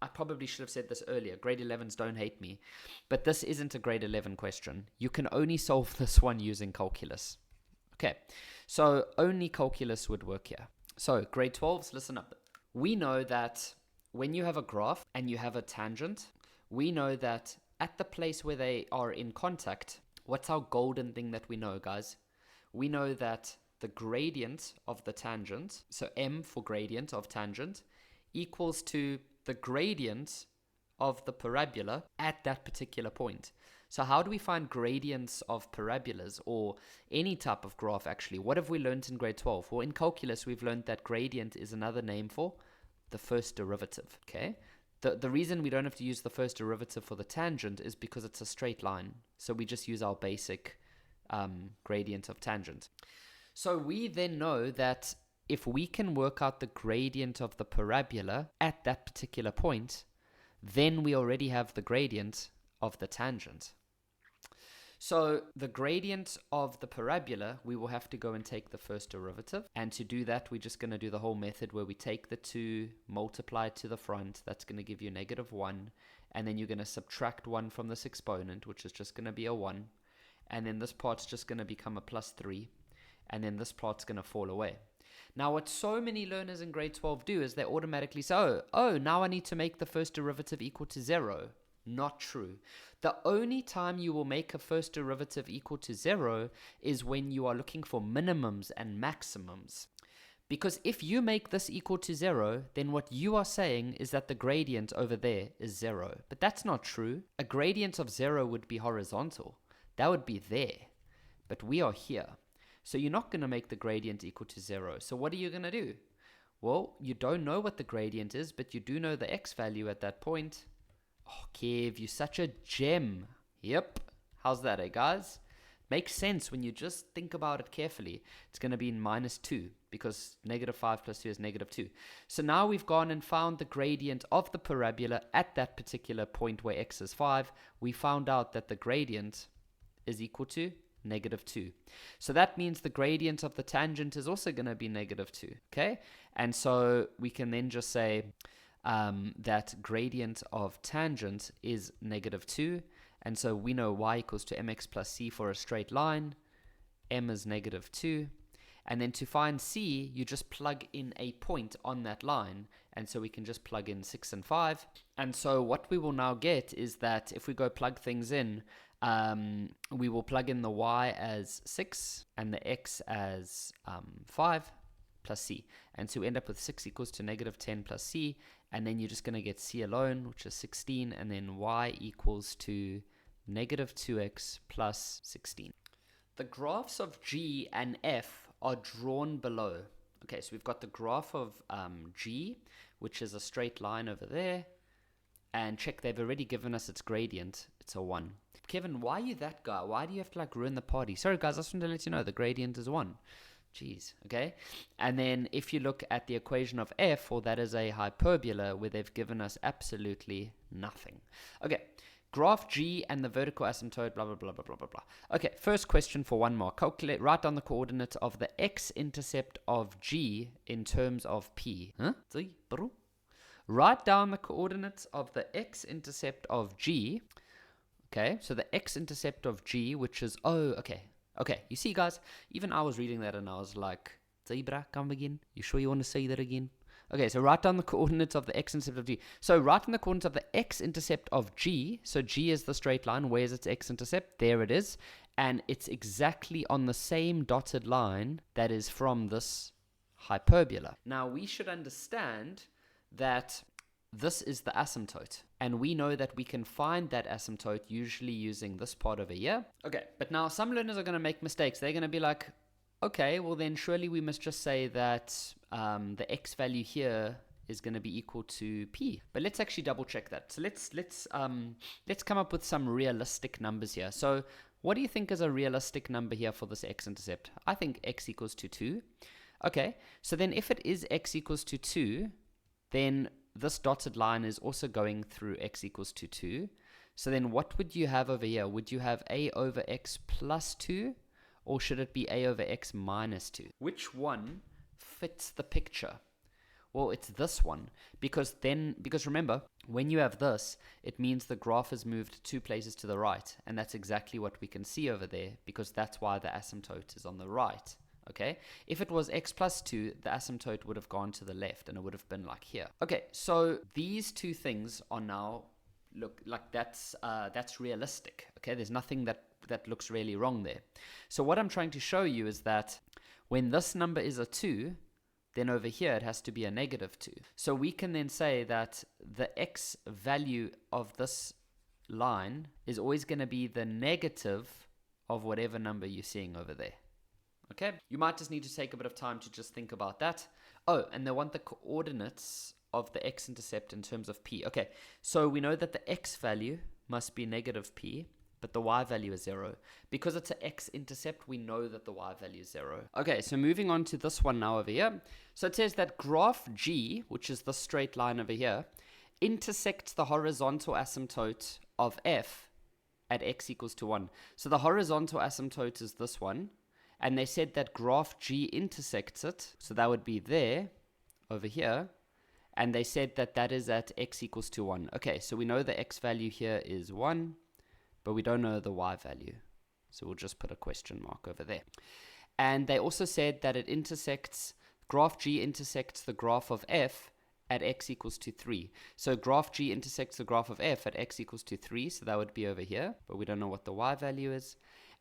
I probably should have said this earlier, grade 11s don't hate me, but this isn't a grade 11 question. You can only solve this one using calculus. Okay, so only calculus would work here. So grade 12s, listen up. We know that when you have a graph and you have a tangent, we know that at the place where they are in contact, what's our golden thing that we know, guys? We know that the gradient of the tangent, so m for gradient of tangent, equals to the gradient of the parabola at that particular point. So how do we find gradients of parabolas, or any type of graph actually? What have we learned in grade 12? Well, in calculus, we've learned that gradient is another name for the first derivative, okay? The reason we don't have to use the first derivative for the tangent is because it's a straight line. So we just use our basic gradient of tangent. So we then know that if we can work out the gradient of the parabola at that particular point, then we already have the gradient of the tangent. So the gradient of the parabola, we will have to go and take the first derivative. And to do that, we're just going to do the whole method where we take the 2, multiply it to the front. That's going to give you -1. And then you're going to subtract 1 from this exponent, which is just going to be a 1. And then this part's just going to become a +3. And then this part's going to fall away. Now, what so many learners in grade 12 do is they automatically say, oh, now I need to make the first derivative equal to 0. Not true. The only time you will make a first derivative equal to 0 is when you are looking for minimums and maximums. Because if you make this equal to 0, then what you are saying is that the gradient over there is 0. But that's not true. A gradient of 0 would be horizontal. That would be there. But we are here. So you're not going to make the gradient equal to 0. So what are you going to do? Well, you don't know what the gradient is, but you do know the x value at that point. Oh, Kev, you're such a gem. Yep. How's that, eh, guys? Makes sense when you just think about it carefully. It's going to be in -2 because -5 + 2 is -2. So now we've gone and found the gradient of the parabola at that particular point where x is 5. We found out that the gradient is equal to -2. So that means the gradient of the tangent is also going to be -2. Okay? And so we can then just say that gradient of tangent is -2, and so we know y equals to mx plus c for a straight line. M is -2, and then to find c, you just plug in a point on that line, and so we can just plug in 6 and 5. And so what we will now get is that if we go plug things in, we will plug in the y as 6 and the x as 5 plus c. And so we end up with 6 equals to negative 10 plus c. And then you're just going to get c alone, which is 16. And then y equals to negative 2x plus 16. The graphs of g and f are drawn below. Okay, so we've got the graph of g, which is a straight line over there. And check, they've already given us its gradient. It's a 1. Kevin, why are you that guy? Why do you have to like ruin the party? Sorry guys, I just wanted to let you know the gradient is 1. Jeez, okay? And then if you look at the equation of f, well, that is a hyperbola where they've given us absolutely nothing. Okay, graph g and the vertical asymptote, blah, blah, blah, blah, blah, blah, blah. Okay, first question for 1 mark. Calculate, write down the coordinates of the x-intercept of g in terms of p. Huh? Write down the coordinates of the x-intercept of g. Okay, so the x-intercept of g, which is, okay, you see guys, even I was reading that and I was like, Zebra, come again? You sure you want to say that again? Okay, so write down the coordinates of the x-intercept of g. So write down the coordinates of the x-intercept of g. So g is the straight line. Where's its x-intercept? There it is. And it's exactly on the same dotted line that is from this hyperbola. Now we should understand that this is the asymptote, and we know that we can find that asymptote usually using this part over here. Okay, but now some learners are going to make mistakes. They're going to be like, okay, well then surely we must just say that the x value here is going to be equal to p. But let's actually double check that. So let's come up with some realistic numbers here. So what do you think is a realistic number here for this x-intercept? I think x equals to 2. Okay, so then if it is x equals to 2, then this dotted line is also going through x equals to 2. So then what would you have over here? Would you have a over x plus 2? Or should it be a over x minus 2? Which one fits the picture? Well, it's this one. Because remember, when you have this, it means the graph has moved 2 places to the right. And that's exactly what we can see over there, because that's why the asymptote is on the right. Okay, if it was x plus 2, the asymptote would have gone to the left and it would have been like here. Okay, so these two things are now, look, like that's realistic. Okay, there's nothing that looks really wrong there. So what I'm trying to show you is that when this number is a 2, then over here it has to be a negative 2. So we can then say that the x value of this line is always going to be the negative of whatever number you're seeing over there. Okay, you might just need to take a bit of time to just think about that. Oh, and they want the coordinates of the x-intercept in terms of p. Okay, so we know that the x value must be negative p, but the y value is 0. Because it's an x-intercept, we know that the y value is 0. Okay, so moving on to this one now over here. So it says that graph g, which is the straight line over here, intersects the horizontal asymptote of f at x equals to 1. So the horizontal asymptote is this one. And they said that graph g intersects it. So that would be there, over here. And they said that that is at x equals to 1. Okay, so we know the x value here is 1, but we don't know the y value. So we'll just put a question mark over there. And they also said that it intersects, graph g intersects the graph of f at x equals to 3. So graph g intersects the graph of f at x equals to 3. So that would be over here, but we don't know what the y value is.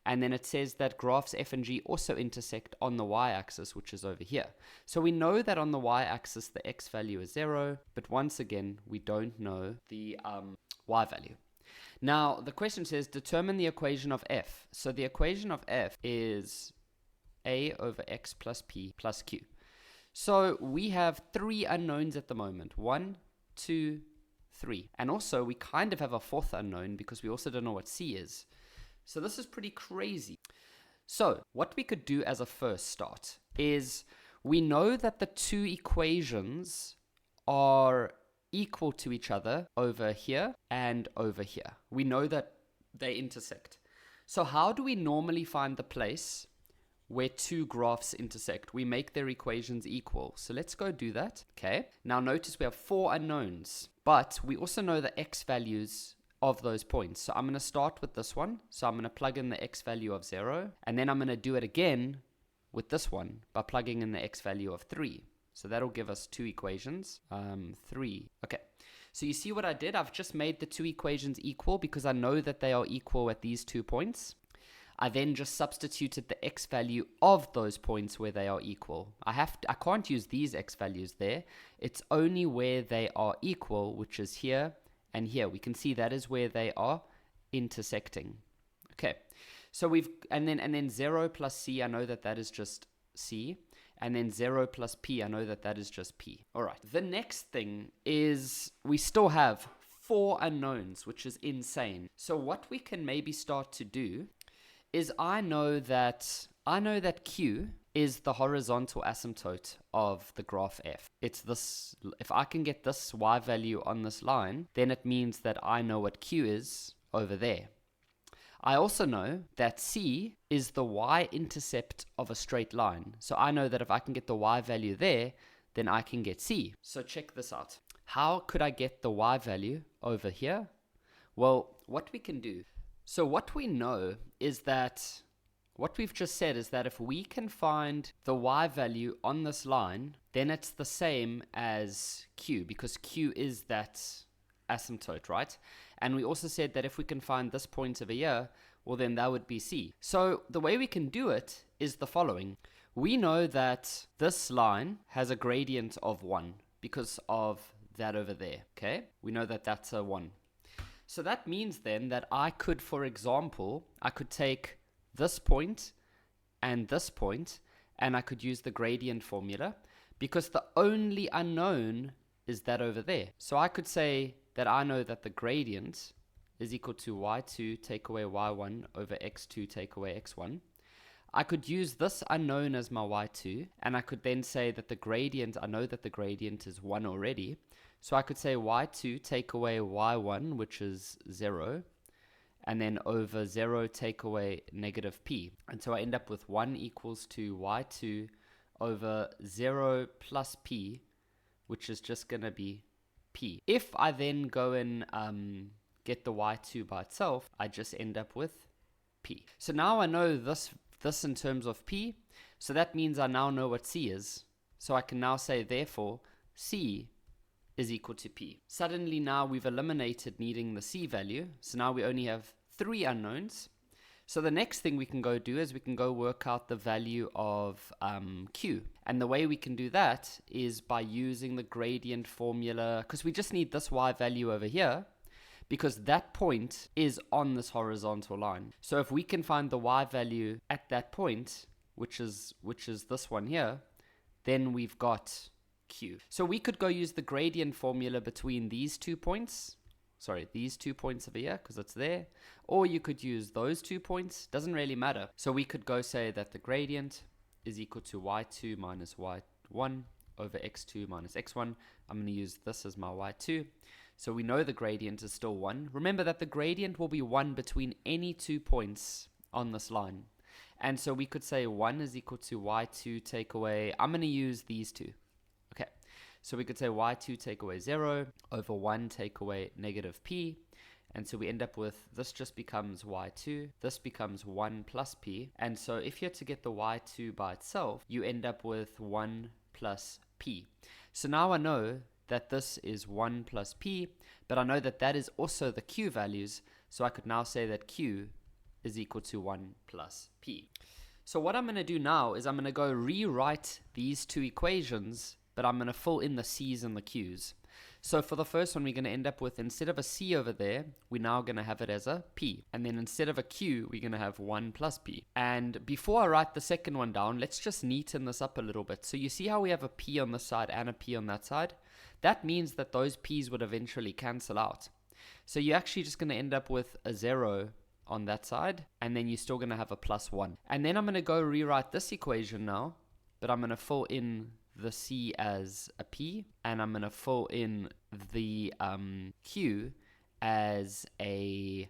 And then it says that graphs f and g also intersect on the y-axis, which is over here. So we know that on the y-axis, the x value is 0. But once again, we don't know the y value. Now, the question says, determine the equation of f. So the equation of f is a over x plus p plus q. So we have 3 unknowns at the moment. 1, 2, 3. And also, we kind of have a 4th unknown because we also don't know what c is. So this is pretty crazy. So what we could do as a first start is we know that the 2 equations are equal to each other over here and over here. We know that they intersect. So how do we normally find the place where 2 graphs intersect? We make their equations equal. So let's go do that. Okay. Now notice we have 4 unknowns, but we also know the x values of those points. So I'm going to start with this one. So I'm going to plug in the x value of 0. And then I'm going to do it again with this one by plugging in the x value of 3. So that'll give us 2 equations. 3. Okay. So you see what I did? I've just made the two equations equal because I know that they are equal at these 2 points. I then just substituted the x value of those points where they are equal. I can't use these x values there. It's only where they are equal, which is here and here. We can see that is where they are intersecting. Okay. So and then 0 plus c, I know that that is just c. And then 0 plus p, I know that that is just p. All right. The next thing is we still have 4 unknowns, which is insane. So what we can maybe start to do is I know that q is the horizontal asymptote of the graph f. It's this. If I can get this y value on this line, then it means that I know what q is over there. I also know that c is the y-intercept of a straight line. So I know that if I can get the y value there, then I can get c. So check this out. How could I get the y value over here? Well, what we can do. So what we know is that, what we've just said is that if we can find the y value on this line, then it's the same as q, because q is that asymptote, right? And we also said that if we can find this point over here, well then that would be c. So the way we can do it is the following. We know that this line has a gradient of 1 because of that over there, okay? We know that that's a 1. So that means then that I could, for example, I could take this point and I could use the gradient formula because the only unknown is that over there. So I could say that I know that the gradient is equal to y2 take away y1 over x2 take away x1. I could use this unknown as my y2, and I could then say that the gradient, I know that the gradient is 1 already. So I could say y2 take away y1, which is 0, and then over 0 take away negative p. And so I end up with 1 equals to y2 over 0 plus p, which is just going to be p. If I then go and get the y2 by itself, I just end up with p. So now I know this in terms of p, so that means I now know what c is. So I can now say, therefore, c is equal to p. Suddenly now we've eliminated needing the c value, so now we only have 3 unknowns. So the next thing we can go do is we can go work out the value of q. And the way we can do that is by using the gradient formula, because we just need this y value over here, because that point is on this horizontal line. So if we can find the y value at that point, which is this one here, then we've got q. So we could go use the gradient formula between these 2 points. Sorry, these 2 points over here, because it's there. Or you could use those 2 points. Doesn't really matter. So we could go say that the gradient is equal to y2 minus y1 over x2 minus x1. I'm going to use this as my y2. So we know the gradient is still 1. Remember that the gradient will be 1 between any 2 points on this line. And so we could say 1 is equal to y2 take away, I'm going to use these two. Okay, so we could say y2 take away 0 over 1 take away negative p. And so we end up with, this just becomes y2, this becomes 1 plus p. And so if you're to get the y2 by itself, you end up with 1 plus p. So now I know that this is 1 plus p, but I know that that is also the q values, so I could now say that q is equal to 1 plus p. So what I'm going to do now is I'm going to go rewrite these 2 equations, but I'm going to fill in the c's and the q's. So for the first one, we're going to end up with, instead of a c over there, we're now going to have it as a p. And then instead of a q, we're going to have 1 plus p. And before I write the second one down, let's just neaten this up a little bit. So you see how we have a p on this side and a p on that side? That means that those p's would eventually cancel out. So you're actually just going to end up with a 0 on that side, and then you're still going to have a plus 1. And then I'm going to go rewrite this equation now, but I'm going to fill in the c as a p, and I'm going to fill in the q as a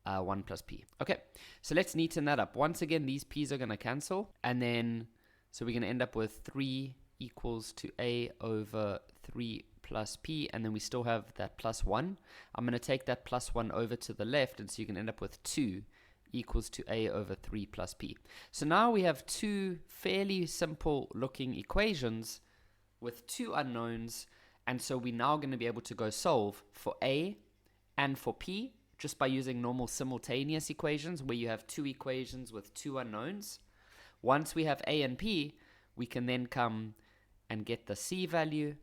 1 plus p. Okay, so let's neaten that up. Once again, these p's are going to cancel, and then so we're going to end up with 3 equals to a over 3 plus p, and then we still have that plus 1. I'm going to take that plus 1 over to the left, and so you can end up with 2 equals to a over 3 plus p. So now we have 2 fairly simple looking equations with 2 unknowns, And so we're now going to be able to go solve for A and for P just by using normal simultaneous equations where you have two equations with two unknowns. Once we have A and P, we can then come and get the C value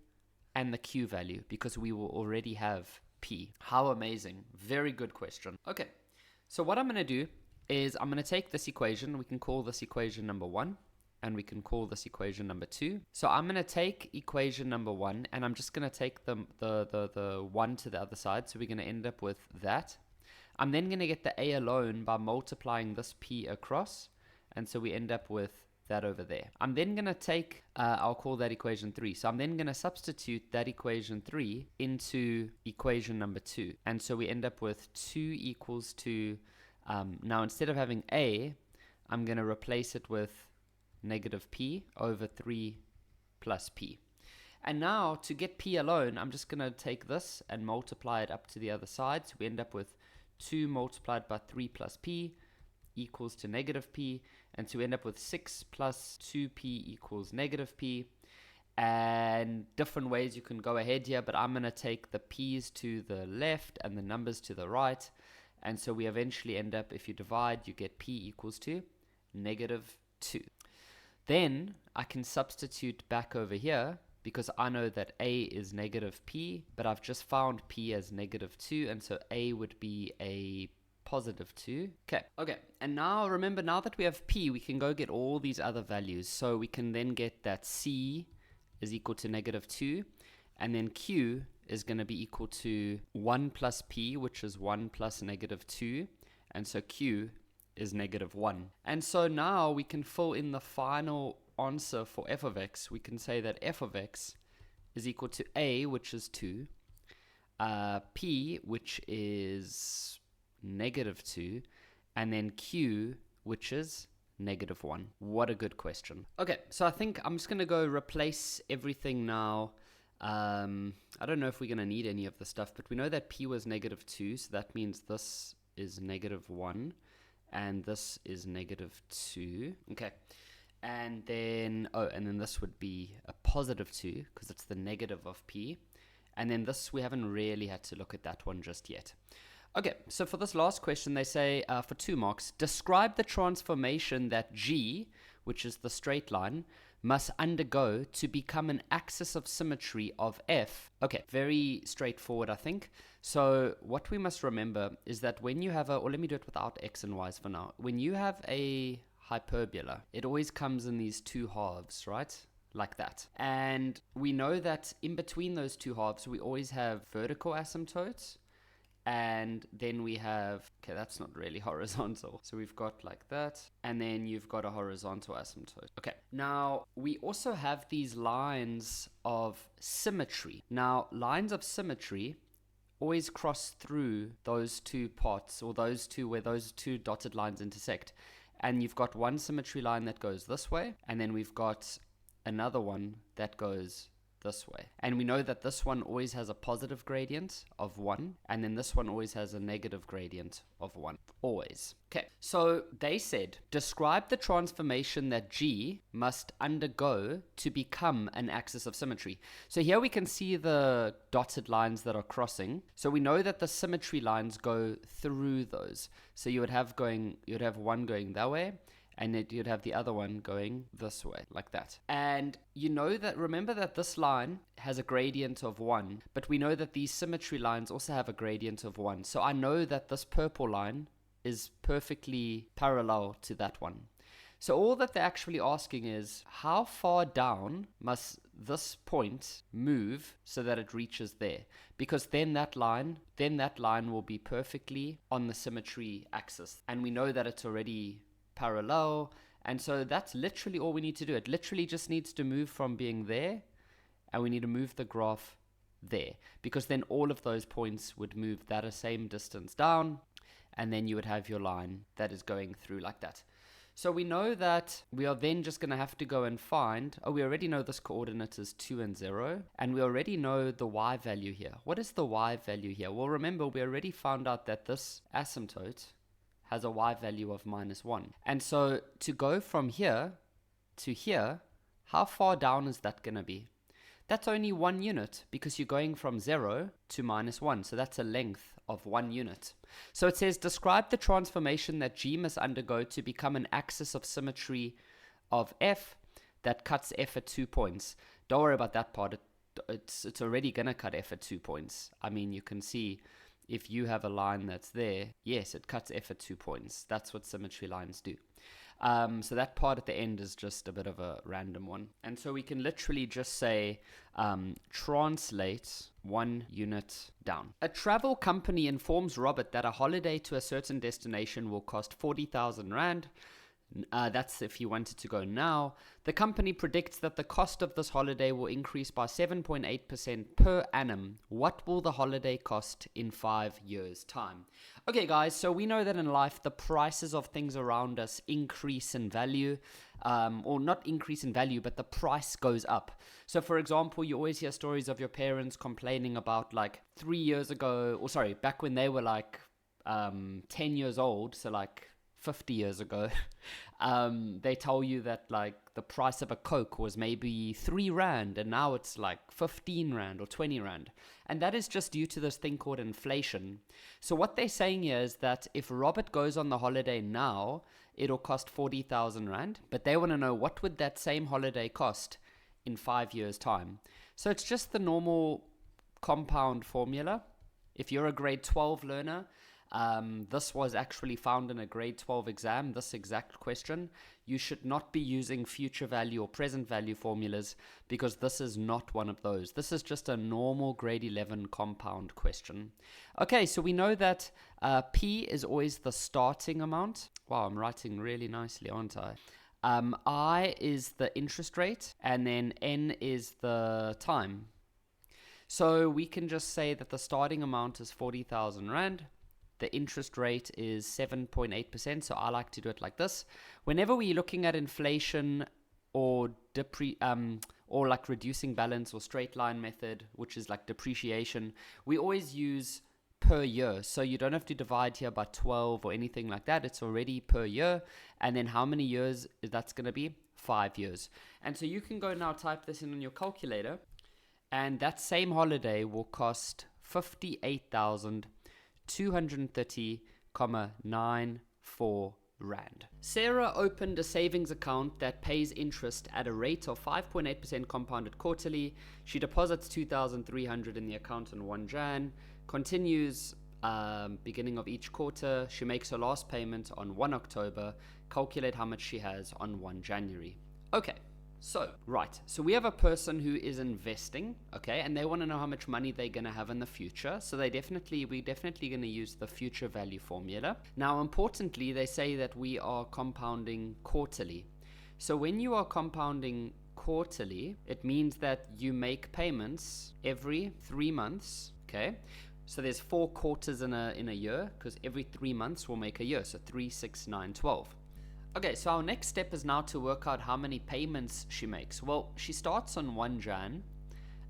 and the Q value because we will already have P. How amazing. Very good question. Okay, so what I'm going to do is I'm going to take this equation. We can call this equation number 1. And we can call this equation number 2. So I'm going to take equation number 1, and I'm just going to take the 1 to the other side. So we're going to end up with that. I'm then going to get the A alone by multiplying this P across. And so we end up with that over there. I'm then going to take, I'll call that equation 3. So I'm then going to substitute that equation 3 into equation number 2. And so we end up with 2 equals to, now instead of having A, I'm going to replace it with negative P over 3 plus P. And now to get P alone, I'm just going to take this and multiply it up to the other side. So we end up with 2 multiplied by 3 plus P equals to negative P. And so we end up with 6 plus 2P equals negative P. And different ways you can go ahead here, but I'm going to take the P's to the left and the numbers to the right. And so we eventually end up, if you divide, you get P equals to negative 2. Then I can substitute back over here because I know that A is negative P, but I've just found P as negative 2, and so A would be a positive 2. Okay, and now remember, now that we have P, we can go get all these other values. So we can then get that C is equal to negative 2, and then Q is going to be equal to 1 plus P, which is 1 plus negative 2, and so Q is negative 1. And so now we can fill in the final answer for f of x. We can say that f of x is equal to A, which is 2, P, which is negative 2, and then Q, which is negative 1. What a good question. Okay, so I think I'm just going to go replace everything now. I don't know if we're going to need any of the stuff, but we know that P was negative 2, so that means this is negative 1. And this is negative 2. Okay. And then, and then this would be a positive 2 because it's the negative of P. And then this, we haven't really had to look at that one just yet. Okay, so for this last question, they say for 2 marks, describe the transformation that G, which is the straight line, must undergo to become an axis of symmetry of F. Okay, very straightforward, I think. So what we must remember is that when you have or let me do it without x and y's for now. When you have a hyperbola, it always comes in these 2 halves, right? Like that. And we know that in between those 2 halves, we always have vertical asymptotes. And then we have, okay, that's not really horizontal. So we've got like that. And then you've got a horizontal asymptote. Okay. Now, we also have these lines of symmetry. Now, lines of symmetry always cross through those 2 parts, or those 2 where those 2 dotted lines intersect. And you've got one symmetry line that goes this way. And then we've got another one that goes this way. And we know that this one always has a positive gradient of 1, and then this one always has a negative gradient of 1. Always. Okay, so they said, describe the transformation that G must undergo to become an axis of symmetry. So here we can see the dotted lines that are crossing. So we know that the symmetry lines go through those. So you would have one going that way, and then you'd have the other one going this way, like that. And you know that, remember that this line has a gradient of 1, but we know that these symmetry lines also have a gradient of 1. So I know that this purple line is perfectly parallel to that one. So all that they're actually asking is, how far down must this point move so that it reaches there? Because then that line will be perfectly on the symmetry axis. And we know that it's already parallel, and so that's literally all we need to do. It literally just needs to move from being there, and we need to move the graph there, because then all of those points would move that same distance down, and then you would have your line that is going through like that. So we know that we are then just going to have to go and find, we already know this coordinate is 2 and 0, and we already know the y value here. What is the y value here? Well, remember, we already found out that this asymptote has a y value of -1. And so to go from here to here, how far down is that going to be? That's only 1 unit because you're going from 0 to -1. So that's a length of 1 unit. So it says, describe the transformation that G must undergo to become an axis of symmetry of F that cuts F at 2 points. Don't worry about that part. It's already going to cut F at 2 points. I mean, you can see if you have a line that's there, yes, it cuts F at 2 points. That's what symmetry lines do. So that part at the end is just a bit of a random one. And so we can literally just say, translate 1 unit down. A travel company informs Robert that a holiday to a certain destination will cost 40,000 Rand. That's if you wanted to go now. The company predicts that the cost of this holiday will increase by 7.8% per annum. What will the holiday cost in 5 years' time? Okay, guys, so we know that in life, the prices of things around us increase in value, or not increase in value, but the price goes up. So, for example, you always hear stories of your parents complaining about like 3 years ago, or sorry, back when they were like 10 years old, so like 50 years ago, they tell you that like the price of a Coke was maybe 3 Rand and now it's like 15 Rand or 20 Rand. And that is just due to this thing called inflation. So what they're saying here is that if Robert goes on the holiday now, it'll cost 40,000 Rand, but they want to know what would that same holiday cost in 5 years' time. So it's just the normal compound formula. If you're a grade 12 learner, this was actually found in a grade 12 exam, this exact question. You should not be using future value or present value formulas because this is not one of those. This is just a normal grade 11 compound question. Okay, so we know that P is always the starting amount. Wow, I'm writing really nicely, aren't I? I is the interest rate, and then N is the time. So we can just say that the starting amount is 40,000 Rand. The interest rate is 7.8%, so I like to do it like this. Whenever we're looking at inflation or like reducing balance or straight line method, which is like depreciation, we always use per year. So you don't have to divide here by 12 or anything like that. It's already per year. And then how many years that's going to be? 5 years. And so you can go now type this in on your calculator, and that same holiday will cost 58,230,94 Rand. Sarah opened a savings account that pays interest at a rate of 5.8% compounded quarterly. She deposits 2,300 in the account on 1 Jan, continues beginning of each quarter. She makes her last payment on 1 October. Calculate how much she has on 1 January. Okay. So we have a person who is investing, okay, and they want to know how much money they're going to have in the future. So we're definitely going to use the future value formula. Now, importantly, they say that we are compounding quarterly. So when you are compounding quarterly, it means that you make payments every 3 months, okay? So there's 4 quarters in a year, because every 3 months will make a year. So 3, 6, 9, 12. Okay, so our next step is now to work out how many payments she makes. Well, she starts on 1 Jan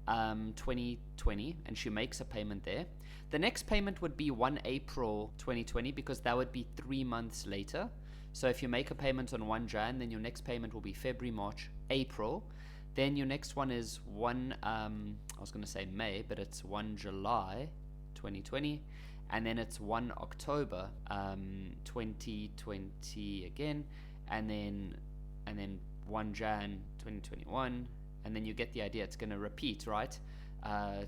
2020, and she makes a payment there. The next payment would be 1 April 2020, because that would be 3 months later. So if you make a payment on 1 Jan, then your next payment will be February, March, April. Then your next one is 1, I was going to say May, but it's 1 July 2020. And then it's 1 October 2020 again, and then 1 Jan 2021, and then you get the idea. It's going to repeat, right,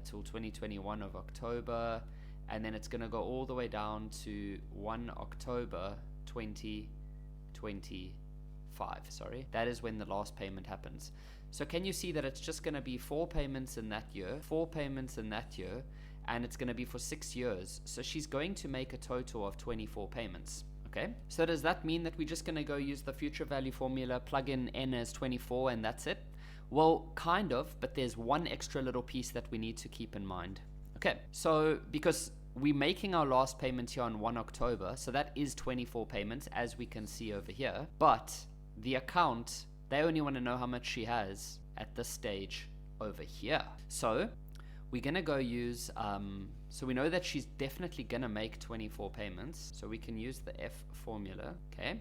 till 2021 of October, and then it's going to go all the way down to 1 October 2025. Sorry, that is when the last payment happens. So can you see that it's just going to be 4 payments in that year, 4 payments in that year, and it's going to be for 6 years. So she's going to make a total of 24 payments. Okay, so does that mean that we're just going to go use the future value formula, plug in N as 24, and that's it? Well, kind of, but there's one extra little piece that we need to keep in mind. Okay, so because we're making our last payment here on 1 October, so that is 24 payments, as we can see over here. But the account, they only want to know how much she has at this stage over here. So we're going to go use, so we know that she's definitely going to make 24 payments. So we can use the F formula, okay?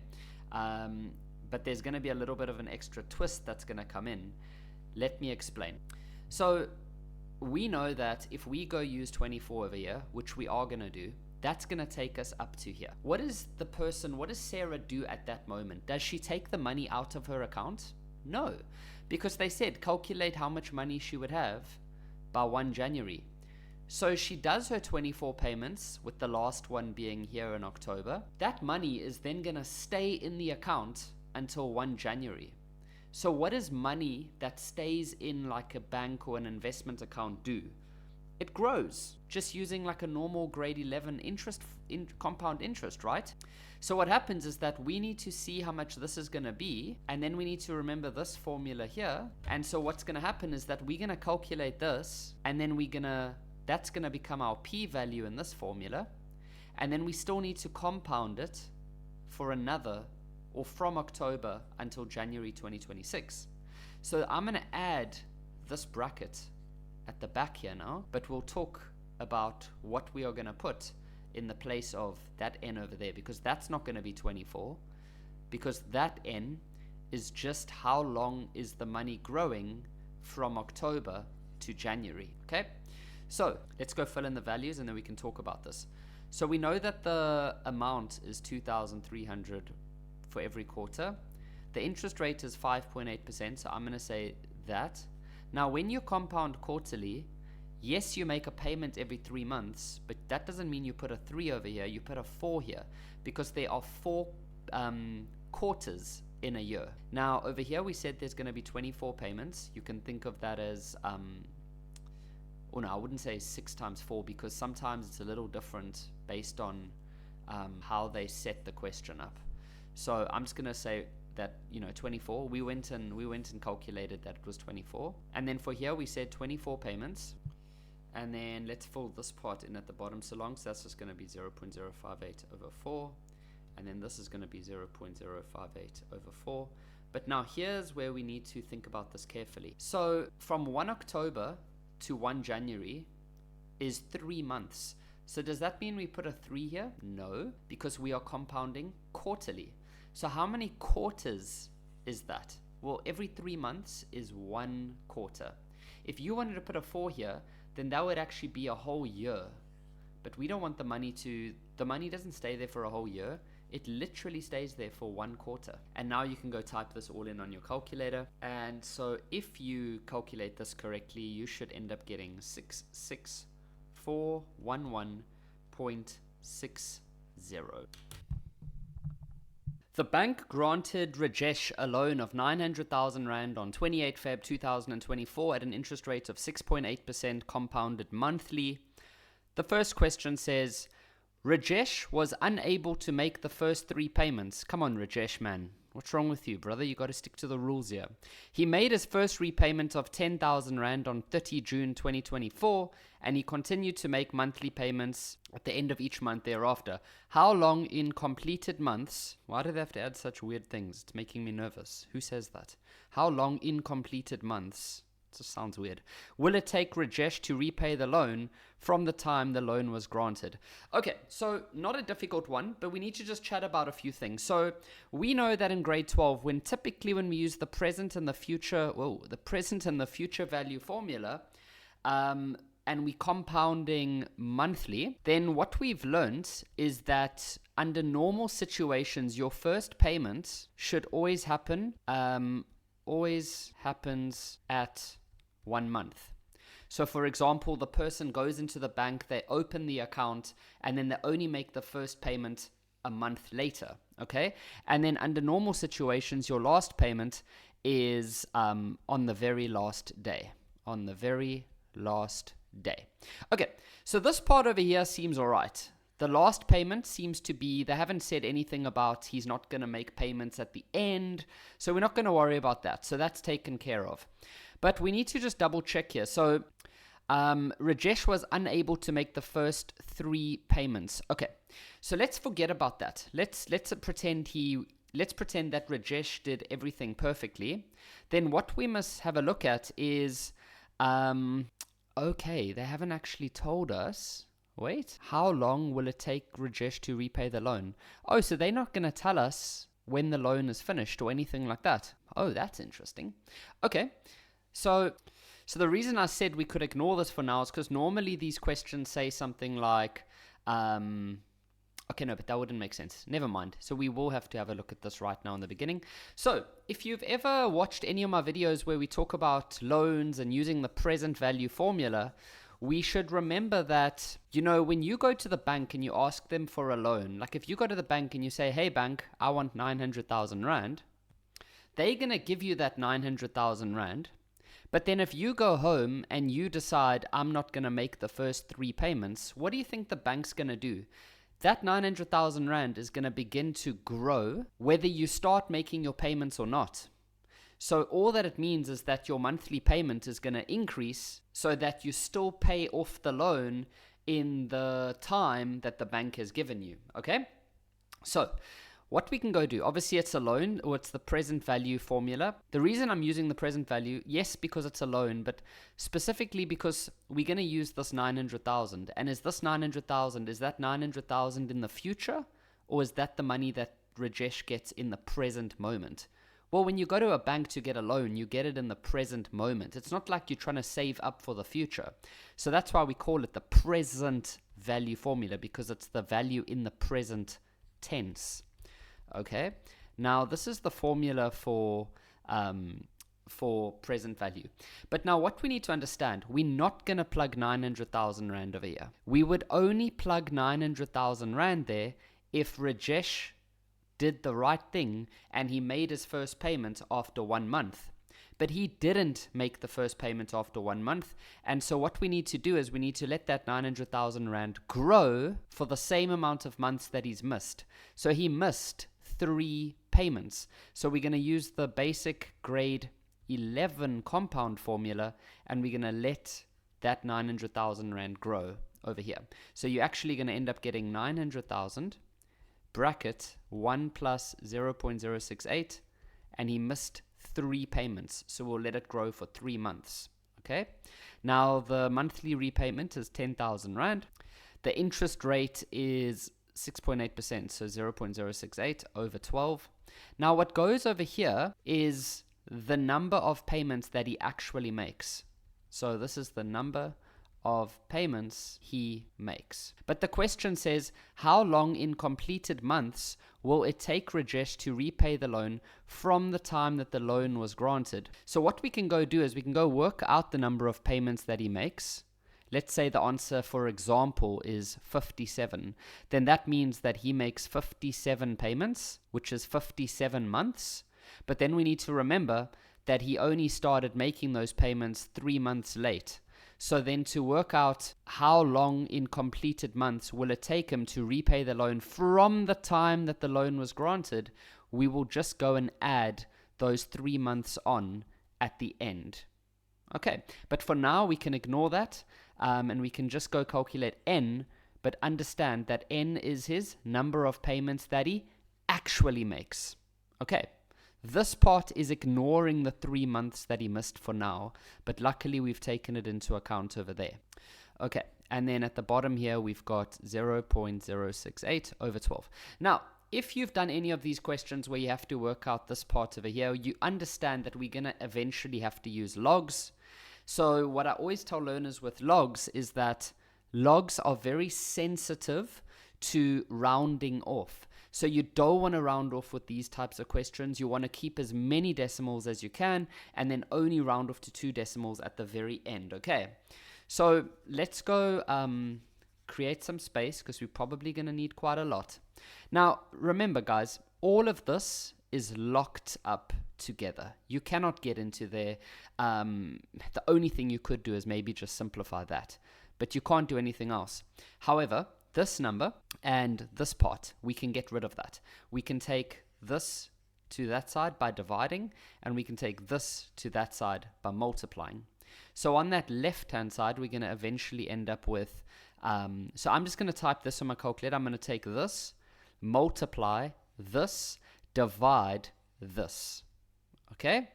But there's going to be a little bit of an extra twist that's going to come in. Let me explain. So we know that if we go use 24 over here, which we are going to do, that's going to take us up to here. What does Sarah do at that moment? Does she take the money out of her account? No, because they said calculate how much money she would have by 1 January. So she does her 24 payments, with the last one being here in October. That money is then going to stay in the account until 1 January. So what does money that stays in like a bank or an investment account do? It grows, just using like a normal grade 11 compound interest, right? So what happens is that we need to see how much this is going to be, and then we need to remember this formula here. And so what's going to happen is that we're going to calculate this, and then that's going to become our p-value in this formula, and then we still need to compound it for another, or from October until January 2026. So I'm going to add this bracket at the back here now, but we'll talk about what we are going to put in the place of that n over there, because that's not going to be 24, because that n is just how long is the money growing from October to January. Okay, so let's go fill in the values and then we can talk about this. So we know that the amount is 2,300 for every quarter. The interest rate is 5.8%, so I'm going to say that. Now when you compound quarterly, yes, you make a payment every 3 months, but that doesn't mean you put a 3 over here, you put a 4 here, because there are 4 quarters in a year. Now over here we said there's going to be 24 payments. You can think of that as or no, I wouldn't say 6 times 4, because sometimes it's a little different based on how they set the question up. So I'm just going to say that, 24, we went and calculated that it was 24. And then for here we said 24 payments. And then let's fill this part in at the bottom so long. So that's just going to be 0.058 over 4. And then this is going to be 0.058 over 4. But now here's where we need to think about this carefully. So from 1 October to 1 January is 3 months. So does that mean we put a 3 here? No, because we are compounding quarterly. So how many quarters is that? Well, every 3 months is 1 quarter. If you wanted to put a 4 here, then that would actually be a whole year. But we don't want the money doesn't stay there for a whole year. It literally stays there for 1 quarter. And now you can go type this all in on your calculator. And so if you calculate this correctly, you should end up getting 66411.60. The bank granted Rajesh a loan of 900,000 Rand on 28 Feb 2024 at an interest rate of 6.8% compounded monthly. The first question says, Rajesh was unable to make the first 3 payments. Come on, Rajesh, man. What's wrong with you, brother? You got to stick to the rules here. He made his first repayment of 10,000 Rand on 30 June 2024, and he continued to make monthly payments at the end of each month thereafter. How long in completed months? Why do they have to add such weird things? It's making me nervous. Who says that? How long in completed months? It just sounds weird. Will it take Rajesh to repay the loan from the time the loan was granted? Okay, so not a difficult one, but we need to just chat about a few things. So we know that in grade 12, when we use the present and the future, value formula, and we compounding monthly, then what we've learned is that under normal situations, your first payment should always happens at 1 month. So for example, the person goes into the bank, they open the account, and then they only make the first payment a month later, okay? And then under normal situations, your last payment is on the very last day. Okay, so this part over here seems all right. The last payment seems to be, they haven't said anything about he's not going to make payments at the end, so we're not going to worry about that. So that's taken care of. But we need to just double check here. So Rajesh was unable to make the first 3 payments. Okay, so let's forget about that. Let's pretend that Rajesh did everything perfectly. Then what we must have a look at is, okay, they haven't actually told us. Wait, how long will it take Rajesh to repay the loan? Oh, so they're not going to tell us when the loan is finished or anything like that. Oh, that's interesting. Okay, so So the reason I said we could ignore this for now is because normally these questions say something like, okay, no, but that wouldn't make sense. Never mind. So we will have to have a look at this right now in the beginning. So if you've ever watched any of my videos where we talk about loans and using the present value formula, we should remember that, you know, when you go to the bank and you ask them for a loan, like if you go to the bank and you say, hey bank, I want 900,000 Rand, they're going to give you that 900,000 Rand. But then if you go home and you decide, I'm not going to make the first 3 payments, what do you think the bank's going to do? That 900,000 Rand is going to begin to grow whether you start making your payments or not. So all that it means is that your monthly payment is going to increase so that you still pay off the loan in the time that the bank has given you. Okay? So what we can go do, obviously it's a loan, or it's the present value formula. The reason I'm using the present value, yes, because it's a loan, but specifically because we're going to use this 900,000. And is this 900,000, is that 900,000 in the future? Or is that the money that Rajesh gets in the present moment? Well, when you go to a bank to get a loan, you get it in the present moment. It's not like you're trying to save up for the future. So that's why we call it the present value formula, because it's the value in the present tense. Okay, now this is the formula for present value. But now what we need to understand, we're not going to plug 900,000 Rand over here. We would only plug 900,000 Rand there if Rajesh did the right thing and he made his first payment after 1 month. But he didn't make the first payment after 1 month. And so what we need to do is we need to let that 900,000 Rand grow for the same amount of months that he's missed. So he missed 3 payments. So we're going to use the basic grade 11 compound formula, and we're going to let that 900,000 Rand grow over here. So you're actually going to end up getting 900,000 bracket 1 plus 0.068, and he missed 3 payments. So we'll let it grow for 3 months. Okay. Now the monthly repayment is 10,000 Rand. The interest rate is 6.8%, so 0.068 over 12. Now what goes over here is the number of payments that he actually makes. So this is the number of payments he makes. But the question says, how long in completed months will it take Rajesh to repay the loan from the time that the loan was granted? So what we can go do is we can go work out the number of payments that he makes. Let's say the answer, for example, is 57. Then that means that he makes 57 payments, which is 57 months. But then we need to remember that he only started making those payments 3 months late. So then to work out how long in completed months will it take him to repay the loan from the time that the loan was granted, we will just go and add those 3 months on at the end. Okay, but for now we can ignore that. And we can just go calculate n, but understand that n is his number of payments that he actually makes. Okay, this part is ignoring the 3 months that he missed for now, but luckily we've taken it into account over there. Okay, and then at the bottom here we've got 0.068 over 12. Now, if you've done any of these questions where you have to work out this part over here, you understand that we're going to eventually have to use logs. So what I always tell learners with logs is that logs are very sensitive to rounding off. So you don't want to round off with these types of questions. You want to keep as many decimals as you can and then only round off to 2 decimals at the very end. Okay, so let's go create some space because we're probably going to need quite a lot. Now, remember guys, all of this is locked up together. You cannot get into there. The only thing you could do is maybe just simplify that, but you can't do anything else. However, this number and this part, we can get rid of that. We can take this to that side by dividing, and we can take this to that side by multiplying. So on that left-hand side, we're going to eventually end up with, so I'm just going to type this on my calculator. I'm going to take this, multiply this, divide this. Okay?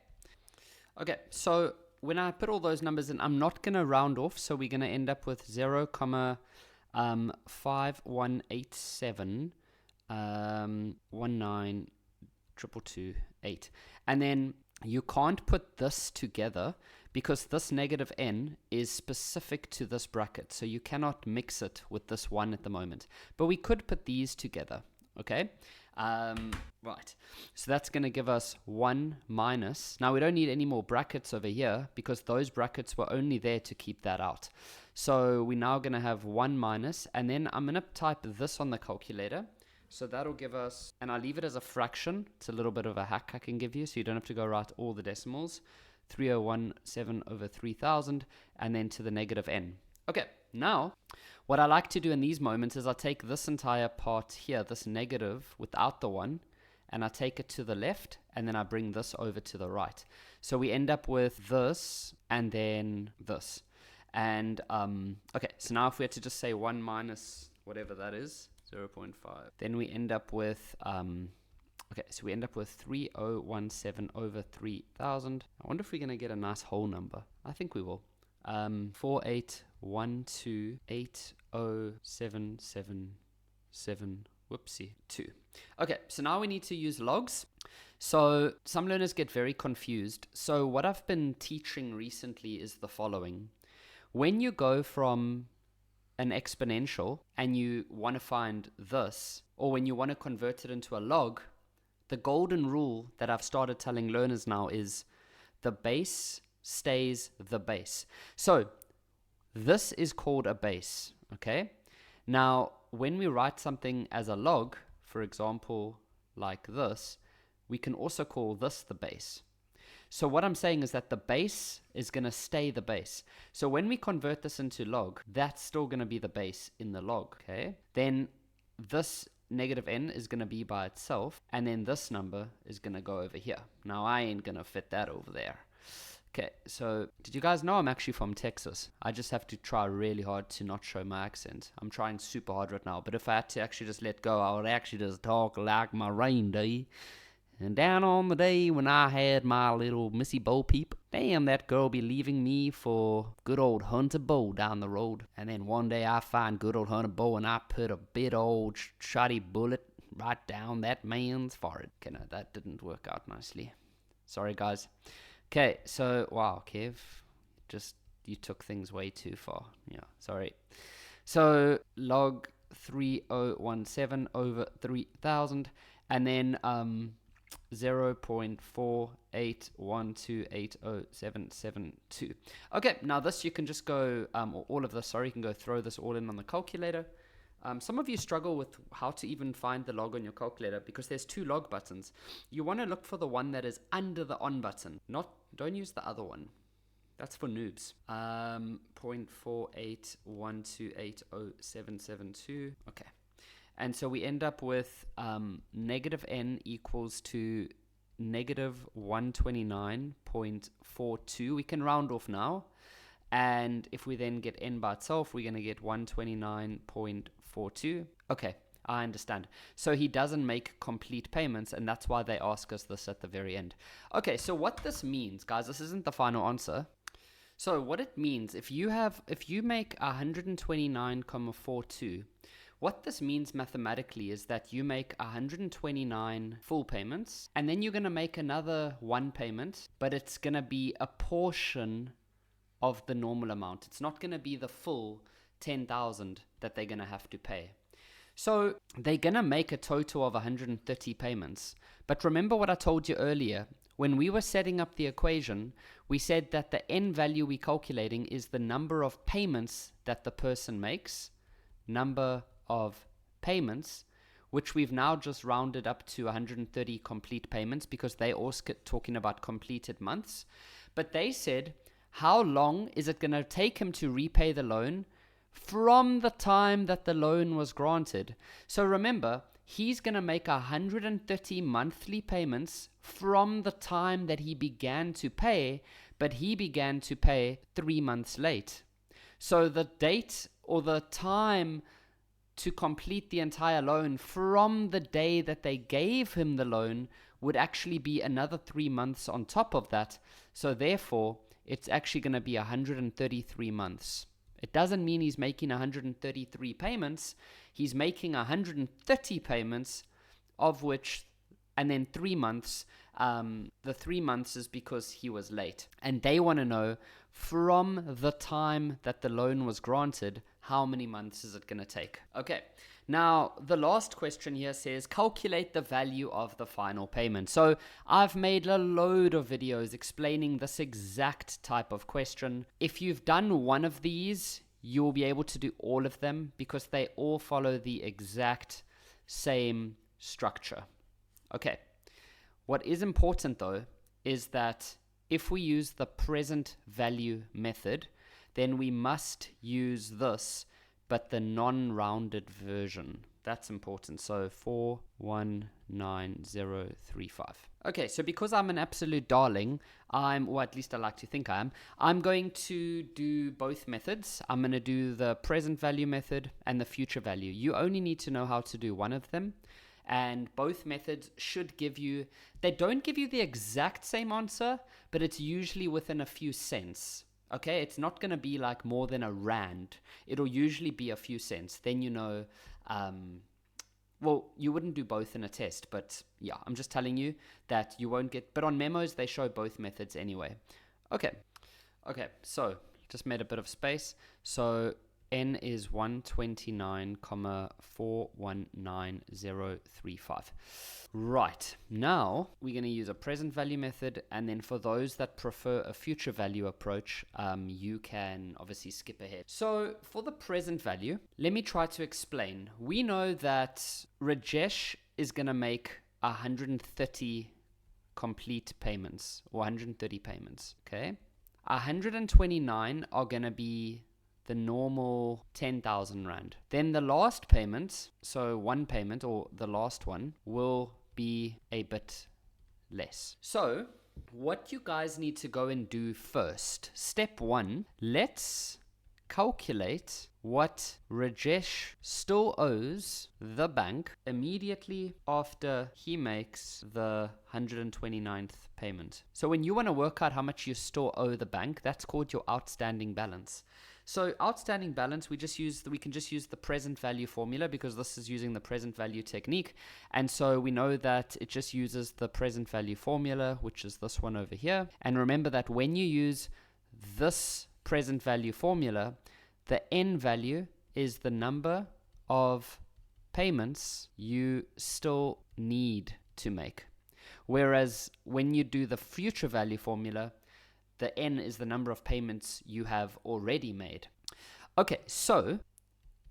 Okay, so when I put all those numbers in, I'm not going to round off, so we're going to end up with 0,5187 19,228. And then you can't put this together because this negative n is specific to this bracket. So you cannot mix it with this 1 at the moment. But we could put these together, okay? Right, so that's going to give us 1 minus. Now we don't need any more brackets over here because those brackets were only there to keep that out. So we're now going to have 1 minus, and then I'm going to type this on the calculator. So that'll give us, and I'll leave it as a fraction. It's a little bit of a hack I can give you, so you don't have to go write all the decimals. 3017 over 3000, and then to the negative n. Okay, now what I like to do in these moments is I take this entire part here, this negative without the 1, and I take it to the left, and then I bring this over to the right. So we end up with this, and then this. And, okay, so now if we had to just say 1 minus whatever that is, 0.5, then we end up with, okay, so we end up with 3017 over 3000. I wonder if we're going to get a nice whole number. I think we will. 481280777, whoopsie, 2. Okay, so now we need to use logs. So some learners get very confused. So what I've been teaching recently is the following. When you go from an exponential and you want to find this, or when you want to convert it into a log, the golden rule that I've started telling learners now is the base stays the base. So this is called a base, okay? Now, when we write something as a log, for example, like this, we can also call this the base. So what I'm saying is that the base is going to stay the base. So when we convert this into log, that's still going to be the base in the log, okay? Then this negative n is going to be by itself, and then this number is going to go over here. Now I ain't going to fit that over there. Okay, so did you guys know I'm actually from Texas? I just have to try really hard to not show my accent. I'm trying super hard right now, but if I had to actually just let go, I would actually just talk like my reindeer. And down on the day when I had my little Missy Bo Peep, damn, that girl be leaving me for good old Hunter Bo down the road. And then one day I find good old Hunter Bo and I put a big old shoddy bullet right down that man's forehead. Okay, no, that didn't work out nicely. Sorry, guys. Okay, so, wow, Kev, you took things way too far. Yeah, sorry. So, log 3017 over 3000, and then 0.4812807772. Okay, now this you can just go, or all of this, sorry, you can go throw this all in on the calculator. Some of you struggle with how to even find the log on your calculator because there's 2 log buttons. You want to look for the one that is under the on button. Don't use the other one. That's for noobs. 0.4812807772. Okay. And so we end up with negative n equals to negative 129.42. We can round off now. And if we then get n by itself, we're going to get 129.42. Okay, I understand. So he doesn't make complete payments, and that's why they ask us this at the very end. Okay, so what this means, guys, this isn't the final answer. So what it means, if you make 129.42, what this means mathematically is that you make 129 full payments, and then you're going to make another 1 payment, but it's going to be a portion of the normal amount. It's not going to be the full 10,000 that they're going to have to pay. So they're going to make a total of 130 payments. But remember what I told you earlier. When we were setting up the equation, we said that the n value we're calculating is the number of payments that the person makes, number of payments, which we've now just rounded up to 130 complete payments because they also talking about completed months. But they said, how long is it going to take him to repay the loan from the time that the loan was granted? So remember, he's going to make 130 monthly payments from the time that he began to pay, but he began to pay 3 months late. So the date or the time to complete the entire loan from the day that they gave him the loan would actually be another 3 months on top of that. So therefore, it's actually going to be 133 months. It doesn't mean he's making 133 payments. He's making 130 payments, of which And then 3 months, the 3 months is because he was late. And they want to know from the time that the loan was granted, how many months is it going to take? Okay. Now, the last question here says, calculate the value of the final payment. So I've made a load of videos explaining this exact type of question. If you've done one of these, you'll be able to do all of them because they all follow the exact same structure. Okay. What is important though is that if we use the present value method, then we must use this, but the non-rounded version. That's important. So 419035. Okay, so because I'm an absolute darling, or at least I like to think I am, I'm going to do both methods. I'm going to do the present value method and the future value. You only need to know how to do one of them. And both methods should give you, they don't give you the exact same answer, but it's usually within a few cents. Okay, it's not going to be like more than a rand. It'll usually be a few cents. Then you know, well, you wouldn't do both in a test, but yeah, I'm just telling you that you won't get, but on memos, they show both methods anyway. Okay, so just made a bit of space. So n is 129,419,035. Right, now we're going to use a present value method, and then for those that prefer a future value approach, you can obviously skip ahead. So for the present value, let me try to explain. We know that Rajesh is going to make 130 complete payments, or 130 payments, okay? 129 are going to be the normal 10,000 Rand. Then the last payment, so one payment or the last one, will be a bit less. So what you guys need to go and do first, step one, let's calculate what Rajesh still owes the bank immediately after he makes the 129th payment. So when you want to work out how much you still owe the bank, that's called your outstanding balance. So outstanding balance, we can just use the present value formula because this is using the present value technique. And so we know that it just uses the present value formula, which is this one over here. And remember that when you use this present value formula, the n value is the number of payments you still need to make. Whereas when you do the future value formula, the n is the number of payments you have already made. Okay, so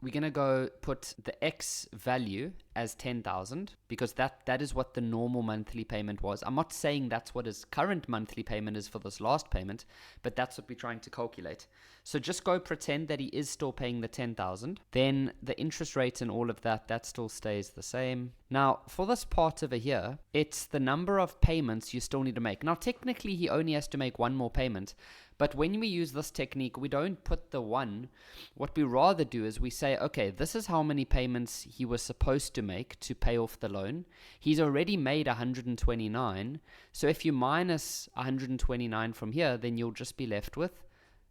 we're going to go put the x value as 10,000 because that is what the normal monthly payment was. I'm not saying that's what his current monthly payment is for this last payment, but that's what we're trying to calculate. So just go pretend that he is still paying the 10,000. Then the interest rate and all of that still stays the same. Now, for this part over here, it's the number of payments you still need to make. Now, technically, he only has to make one more payment. But when we use this technique, we don't put the one. What we rather do is we say, okay, this is how many payments he was supposed to make to pay off the loan. He's already made 129. So if you minus 129 from here, then you'll just be left with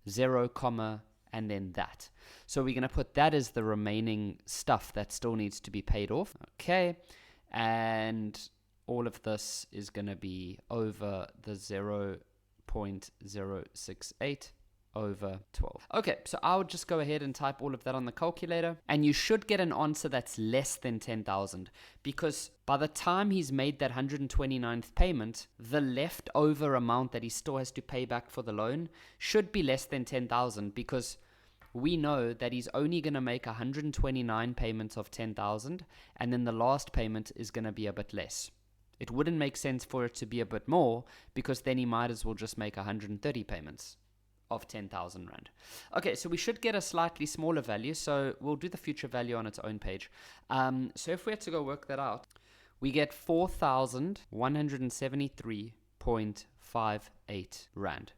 0, comma, and then that. So we're going to put that as the remaining stuff that still needs to be paid off. Okay. And all of this is going to be over the 0.068 over 12. Okay, so I would just go ahead and type all of that on the calculator, and you should get an answer that's less than 10,000 because by the time he's made that 129th payment, the leftover amount that he still has to pay back for the loan should be less than 10,000 because we know that he's only going to make 129 payments of 10,000 and then the last payment is going to be a bit less. It wouldn't make sense for it to be a bit more because then he might as well just make 130 payments of 10,000 Rand. Okay, so we should get a slightly smaller value, so we'll do the future value on its own page. So if we had to go work that out, we get 4,173.58 Rand.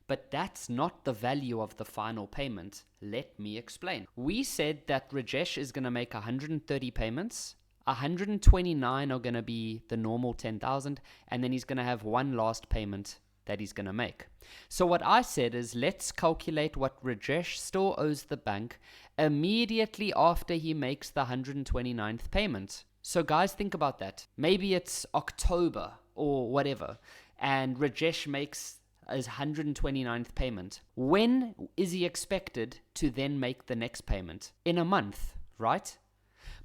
But that's not the value of the final payment. Let me explain. We said that Rajesh is going to make 130 payments. 129 are going to be the normal 10,000, and then he's going to have one last payment that he's going to make. So what I said is let's calculate what Rajesh still owes the bank immediately after he makes the 129th payment. So guys, think about that. Maybe it's October or whatever, and Rajesh makes his 129th payment. When is he expected to then make the next payment? In a month, right?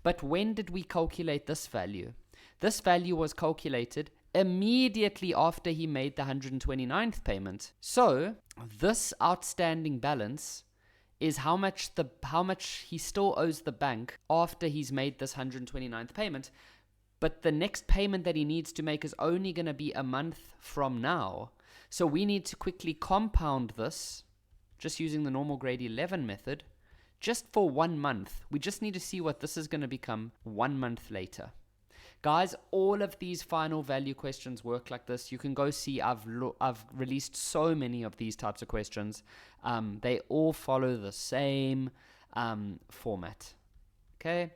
But when did we calculate this value? This value was calculated immediately after he made the 129th payment. So this outstanding balance is how much he still owes the bank after he's made this 129th payment. But the next payment that he needs to make is only going to be a month from now. So we need to quickly compound this, just using the normal grade 11 method, just for 1 month. We just need to see what this is going to become 1 month later. Guys, all of these final value questions work like this. You can go see, I've released so many of these types of questions. They all follow the same format. Okay,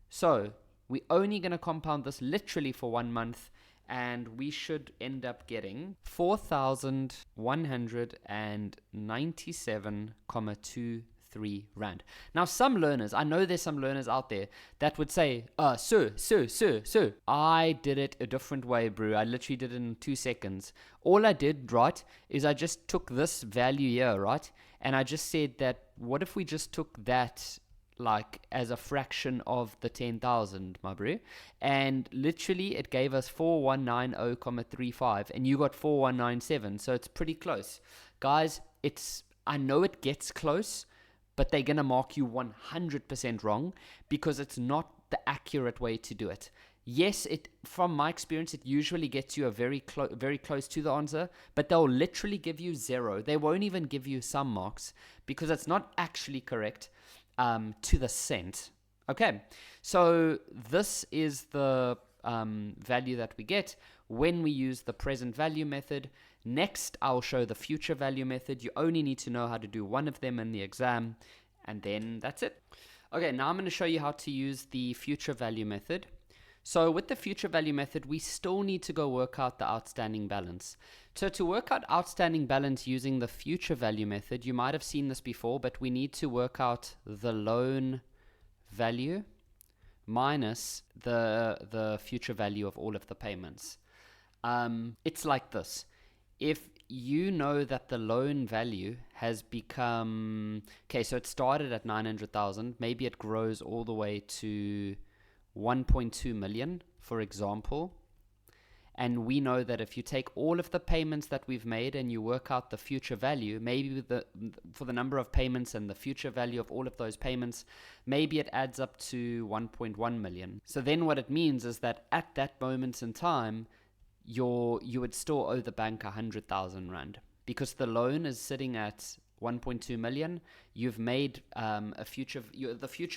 so we're only going to compound this literally for 1 month, and we should end up getting 4,197.23 Rand. Now, some learners, I know there's some learners out there that would say, sir, I did it a different way, bro. I literally did it in 2 seconds. All I did, right, is I just took this value here, right, and I just said that, what if we just took that like as a fraction of the 10,000, my bro, and literally it gave us 4190.35, and you got 4197, so it's pretty close. Guys, I know it gets close, but they're gonna mark you 100% wrong because it's not the accurate way to do it. Yes, from my experience, it usually gets you a very close to the answer, but they'll literally give you 0. They won't even give you some marks because it's not actually correct to the cent. Okay, so this is the value that we get when we use the present value method. Next, I'll show the future value method. You only need to know how to do one of them in the exam, and then that's it. Okay, now I'm going to show you how to use the future value method. So with the future value method, we still need to go work out the outstanding balance. So to work out outstanding balance using the future value method, you might have seen this before, but we need to work out the loan value minus the future value of all of the payments. It's like this. If you know that the loan value has become, okay, so it started at 900,000, maybe it grows all the way to 1.2 million, for example, and we know that if you take all of the payments that we've made and you work out the future value, maybe for the number of payments and the future value of all of those payments, maybe it adds up to 1.1 million. So then what it means is that at that moment in time, you would still owe the bank 100,000 Rand because the loan is sitting at 1.2 million. You've made the future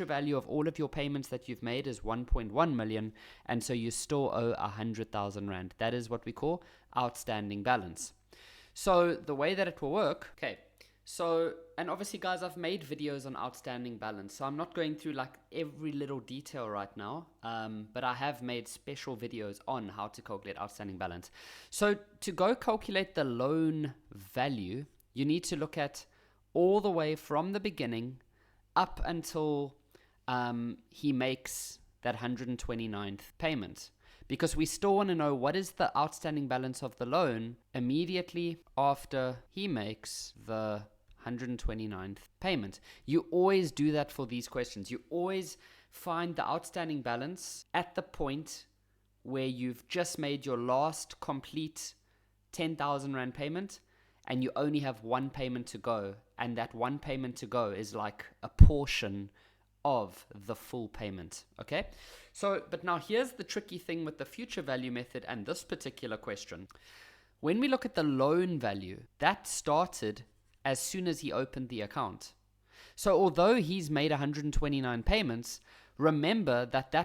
value of all of your payments that you've made is 1.1 million, and so you still owe 100,000 Rand. That is what we call outstanding balance. So the way that it will work, okay, so, and obviously guys, I've made videos on outstanding balance, so I'm not going through like every little detail right now, but I have made special videos on how to calculate outstanding balance. So to go calculate the loan value, you need to look at all the way from the beginning up until he makes that 129th payment, because we still want to know what is the outstanding balance of the loan immediately after he makes the 129th payment. You always do that for these questions. You always find the outstanding balance at the point where you've just made your last complete 10,000 Rand payment, and you only have one payment to go, and that one payment to go is like a portion of the full payment. Okay, so but now here's the tricky thing with the future value method and this particular question. When we look at the loan value, that started as soon as he opened the account. So although he's made 129 payments, remember that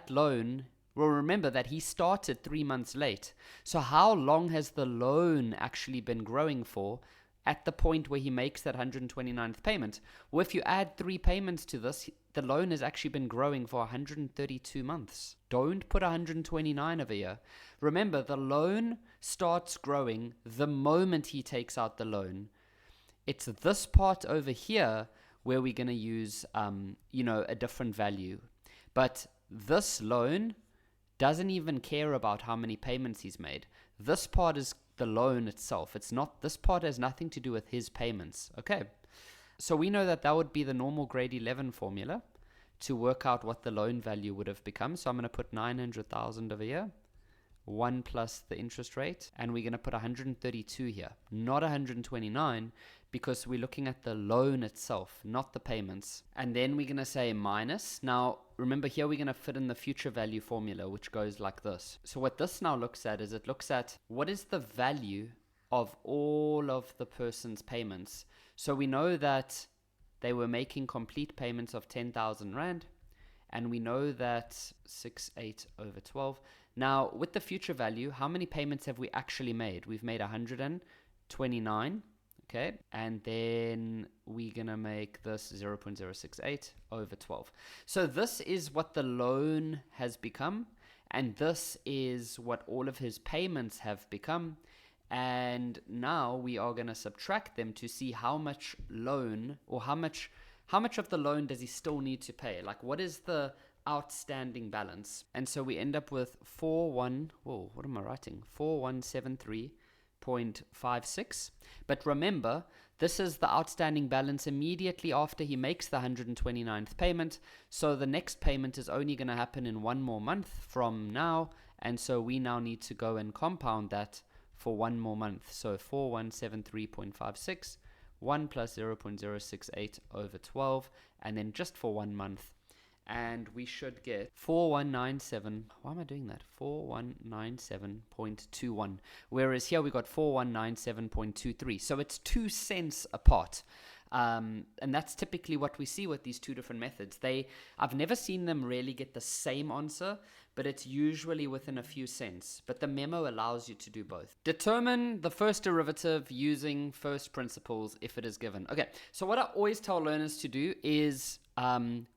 he started 3 months late. So how long has the loan actually been growing for at the point where he makes that 129th payment? Well, if you add 3 payments to this, the loan has actually been growing for 132 months. Don't put 129 over here. Remember, the loan starts growing the moment he takes out the loan. It's this part over here where we're going to use, a different value. But this loan doesn't even care about how many payments he's made. This part is the loan itself. This part has nothing to do with his payments. Okay. So we know that would be the normal grade 11 formula to work out what the loan value would have become. So I'm going to put 900,000 over here, 1 plus the interest rate, and we're going to put 132 here, not 129, because we're looking at the loan itself, not the payments. And then we're going to say minus. Now, remember here we're going to fit in the future value formula, which goes like this. So what this now looks at is it looks at what is the value of all of the person's payments. So we know that they were making complete payments of 10,000 Rand, and we know that 68 over 12. Now, with the future value, how many payments have we actually made? We've made 129, okay? And then we're going to make this 0.068 over 12. So this is what the loan has become, and this is what all of his payments have become. And now we are going to subtract them to see how much loan, or how much of the loan does he still need to pay? Like, what is the outstanding balance? And so we end up with 4173.56. But remember, this is the outstanding balance immediately after he makes the 129th payment. So the next payment is only going to happen in 1 more month from now. And so we now need to go and compound that for 1 more month. So 4173.56, 1 plus 0.068 over 12, and then just for 1 month. And we should get 4197. Why am I doing that? 4197.21. Whereas here we got 4197.23. So it's 2 cents apart. And that's typically what we see with these two different methods. I've never seen them really get the same answer, but it's usually within a few cents. But the memo allows you to do both. Determine the first derivative using first principles if it is given. Okay, so what I always tell learners to do is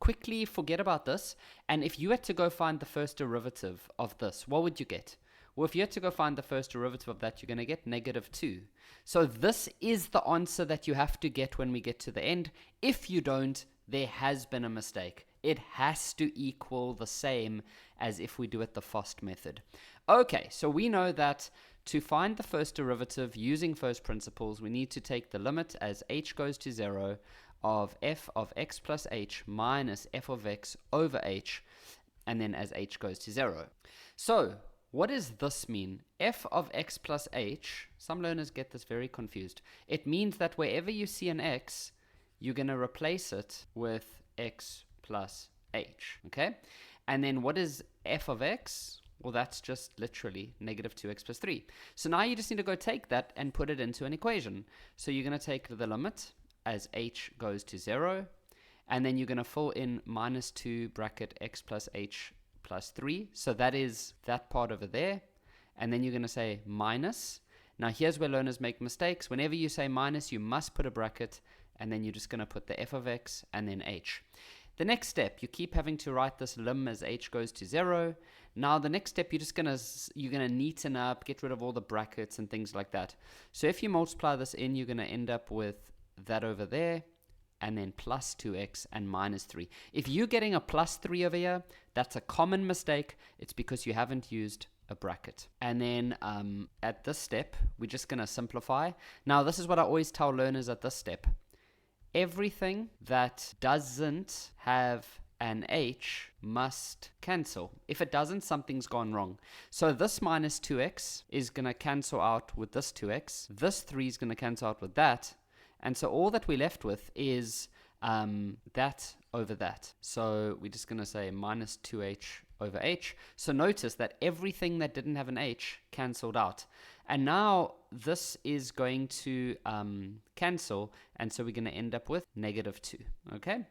quickly forget about this. And if you had to go find the first derivative of this, what would you get? Well, if you had to go find the first derivative of that, you're going to get -2. So this is the answer that you have to get when we get to the end. If you don't, there has been a mistake. It has to equal the same as if we do it the FOST method. Okay, so we know that to find the first derivative using first principles, we need to take the limit as h goes to 0 of f of x plus h minus f of x over h, and then as h goes to 0. So what does this mean? F of x plus h, some learners get this very confused. It means that wherever you see an x, you're going to replace it with x plus h, okay? And then what is f of x? Well, that's just literally -2x plus 3. So now you just need to go take that and put it into an equation. So you're going to take the limit as h goes to 0, and then you're going to fill in -2 bracket x plus h plus 3. So that is that part over there. And then you're going to say minus. Now here's where learners make mistakes. Whenever you say minus, you must put a bracket, and then you're just going to put the f of x and then h. The next step, you keep having to write this lim as h goes to 0. Now the next step, you're going to neaten up, get rid of all the brackets and things like that. So if you multiply this in, you're going to end up with that over there, and then plus 2x and minus 3. If you're getting a plus 3 over here, that's a common mistake. It's because you haven't used a bracket. And then at this step, we're just going to simplify. Now, this is what I always tell learners at this step. Everything that doesn't have an h must cancel. If it doesn't, something's gone wrong. So this minus 2x is going to cancel out with this 2x. This 3 is going to cancel out with that. And so all that we're left with is that over that. So we're just going to say minus 2h over h. So notice that everything that didn't have an h cancelled out. And now this is going to cancel, and so we're going to end up with -2. Okay?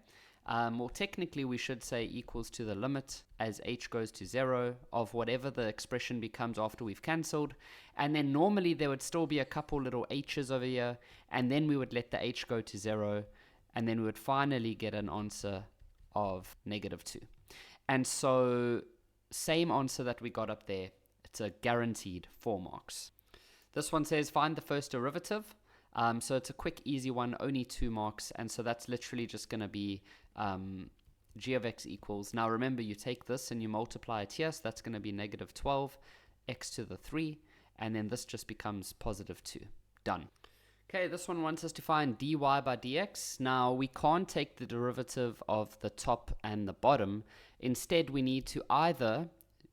Well, technically we should say equals to the limit as h goes to 0 of whatever the expression becomes after we've cancelled. And then normally there would still be a couple little h's over here, and then we would let the h go to 0, and then we would finally get an answer of -2. And so same answer that we got up there. It's a guaranteed 4 marks. This one says find the first derivative. So it's a quick, easy one, only 2 marks. And so that's literally just going to be g of x equals, now remember you take this and you multiply it here, so that's going to be negative 12 x to the 3, and then this just becomes positive 2. Done. Okay, this one wants us to find dy by dx. Now, we can't take the derivative of the top and the bottom. Instead, we need to either,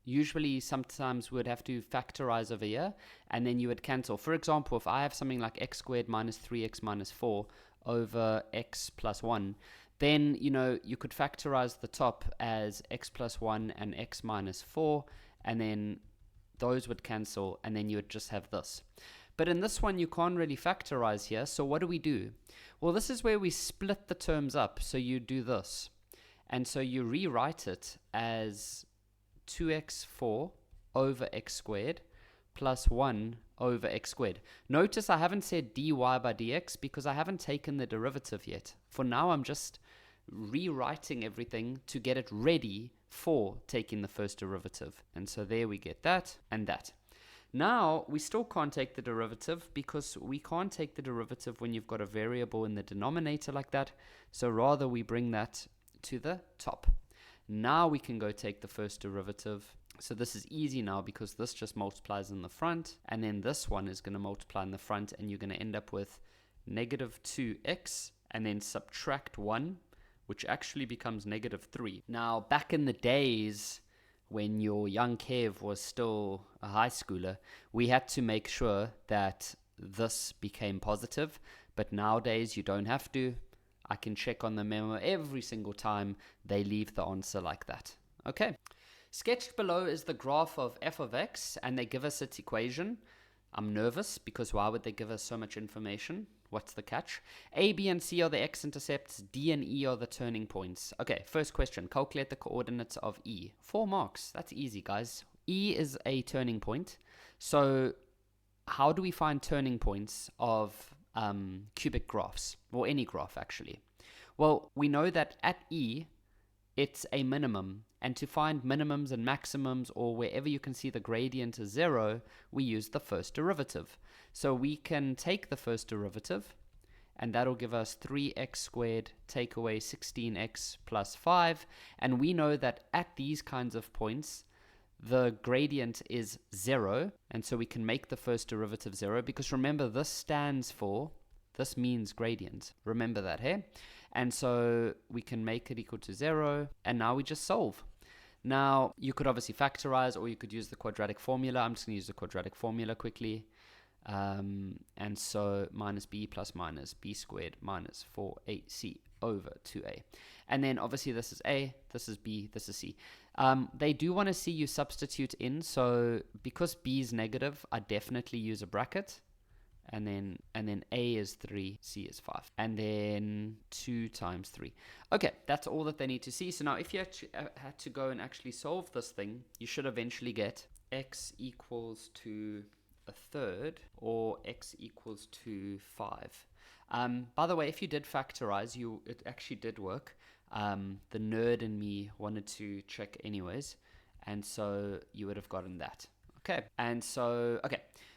usually sometimes we would have to factorize over here, and then you would cancel. For example, if I have something like x squared minus 3x minus 4 over x plus 1, then, you could factorize the top as x plus 1 and x minus 4, and then those would cancel, and then you would just have this. But in this one, you can't really factorize here, so what do? Well, this is where we split the terms up, so you do this. And so you rewrite it as 2x4 over x squared plus 1 over x squared. Notice I haven't said dy by dx because I haven't taken the derivative yet. For now, I'm just rewriting everything to get it ready for taking the first derivative. And so there we get that and that. Now, we still can't take the derivative because we can't take the derivative when you've got a variable in the denominator like that. So rather, we bring that to the top. Now we can go take the first derivative. So this is easy now because this just multiplies in the front, and then this one is going to multiply in the front, and you're going to end up with negative 2x, and then subtract 1, which actually becomes negative 3. Now, back in the days when your young Kev was still a high schooler, we had to make sure that this became positive, but nowadays you don't have to. I can check on the memo every single time they leave the answer like that. Okay. Sketched below is the graph of f of x, and they give us its equation. I'm nervous because why would they give us so much information? What's the catch? A, B, and C are the x-intercepts. D and E are the turning points. Okay, first question. Calculate the coordinates of E. 4 marks. That's easy, guys. E is a turning point. So how do we find turning points of cubic graphs, or any graph, actually? Well, we know that at E, it's a minimum. And to find minimums and maximums, or wherever you can see the gradient is 0, we use the first derivative. So we can take the first derivative, and that'll give us 3x squared take away 16x plus 5. And we know that at these kinds of points, the gradient is 0. And so we can make the first derivative 0, because remember, this means gradient. Remember that, hey? And so we can make it equal to 0, and now we just solve. Now, you could obviously factorize, or you could use the quadratic formula. I'm just going to use the quadratic formula quickly. And so minus b plus minus b squared minus 4ac over 2a. And then obviously this is a, this is b, this is c. They do want to see you substitute in, so because b is negative, I definitely use a bracket. And then a is 3, c is 5. And then 2 times 3. Okay, that's all that they need to see. So now if you had to go and actually solve this thing, you should eventually get x equals to a third, or x equals to 5. By the way, if you did factorize, it actually did work. The nerd in me wanted to check anyways, and so you would have gotten that. Okay, and so,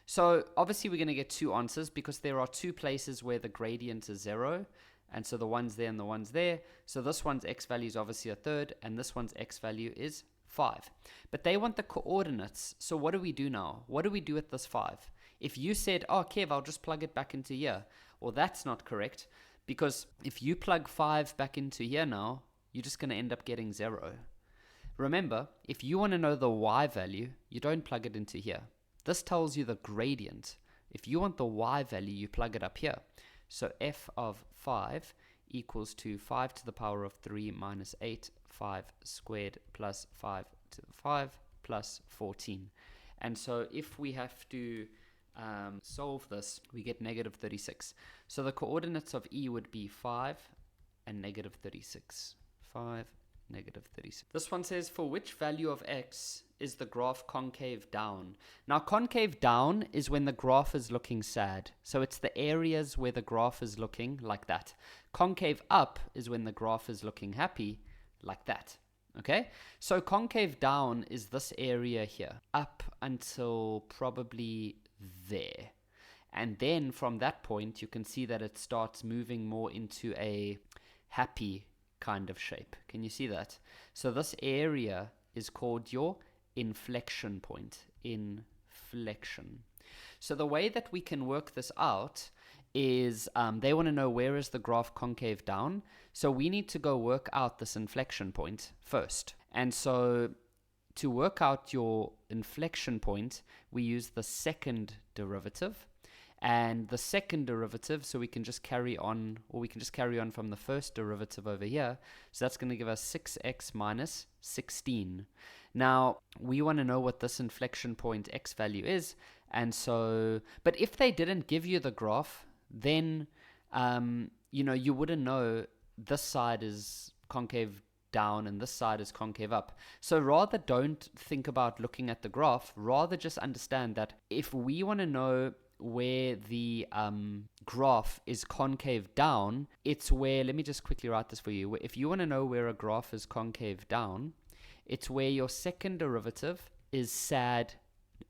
so obviously we're going to get 2 answers because there are 2 places where the gradient is 0, and so the one's there and the one's there. So this one's x value is obviously a third, and this one's x value is 5. But they want the coordinates, so what do we do now? What do we do with this 5? If you said, oh, Kev, I'll just plug it back into here, well, that's not correct, because if you plug 5 back into here now, you're just going to end up getting 0. Remember, if you want to know the y value, you don't plug it into here. This tells you the gradient. If you want the y value, you plug it up here. So f of 5 equals to 5 to the power of 3 minus 8, 5 squared plus 5 to the 5 plus 14. And so if we have to solve this, we get negative 36. So the coordinates of E would be 5 and negative 36. 5, negative 36. This one says, for which value of x is the graph concave down? Now, concave down is when the graph is looking sad. So it's the areas where the graph is looking like that. Concave up is when the graph is looking happy, like that. Okay? So concave down is this area here, up until probably there. And then from that point, you can see that it starts moving more into a happy kind of shape. Can you see that? So this area is called your inflection point. Inflection. So the way that we can work this out is they want to know where is the graph concave down. So we need to go work out this inflection point first. And so to work out your inflection point, we use the second derivative. And the second derivative, so we can just carry on, or we can just carry on from the first derivative over here. So that's going to give us 6x minus 16. Now, we want to know what this inflection point x value is. And so, but if they didn't give you the graph, then, you wouldn't know this side is concave down and this side is concave up. So rather don't think about looking at the graph, rather just understand that if we want to know where the graph is concave down, it's where, let me just quickly write this for you. If you want to know where a graph is concave down, it's where your second derivative is sad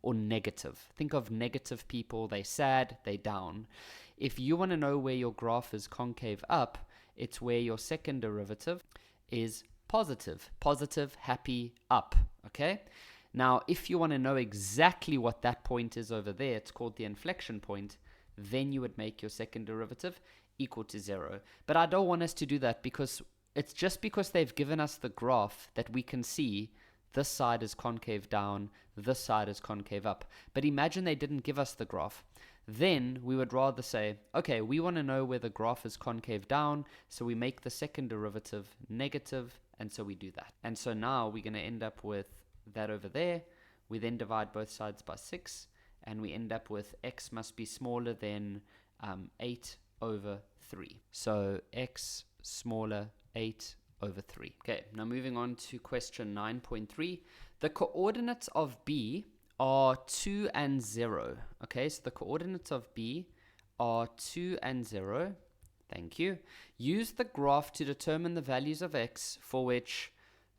or negative. Think of negative people, they sad, they down. If you want to know where your graph is concave up, it's where your second derivative is positive. Positive, happy, up. Okay? Now, if you want to know exactly what that point is over there, it's called the inflection point, then you would make your second derivative equal to 0. But I don't want us to do that because it's just because they've given us the graph that we can see this side is concave down, this side is concave up. But imagine they didn't give us the graph. Then we would rather say, okay, we want to know where the graph is concave down, so we make the second derivative negative, and so we do that. And so now we're going to end up with that over there. We then divide both sides by 6, and we end up with x must be smaller than 8 over 3. So x smaller 8 over 3. Okay, now moving on to question 9.3. The coordinates of B are 2 and 0. Okay, so the coordinates of B are 2 and 0. Thank you. Use the graph to determine the values of x for which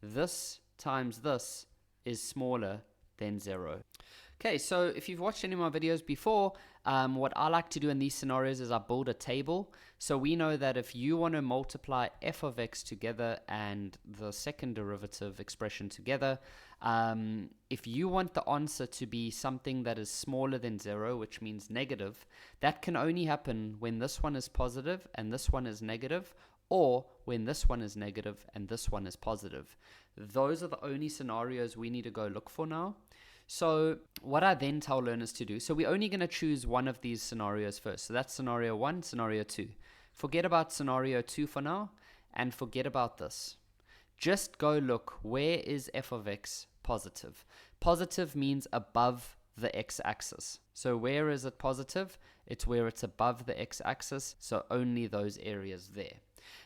this times this is smaller than 0. Okay, so if you've watched any of my videos before, what I like to do in these scenarios is I build a table. So we know that if you want to multiply f of x together and the second derivative expression together, if you want the answer to be something that is smaller than 0, which means negative, that can only happen when this one is positive and this one is negative, or when this one is negative and this one is positive. Those are the only scenarios we need to go look for now. So what I then tell learners to do, so we're only going to choose one of these scenarios first. So that's scenario 1, scenario 2. Forget about scenario 2 for now, and forget about this. Just go look, where is f of x positive? Positive means above the x-axis. So where is it positive? It's where it's above the x-axis, so only those areas there.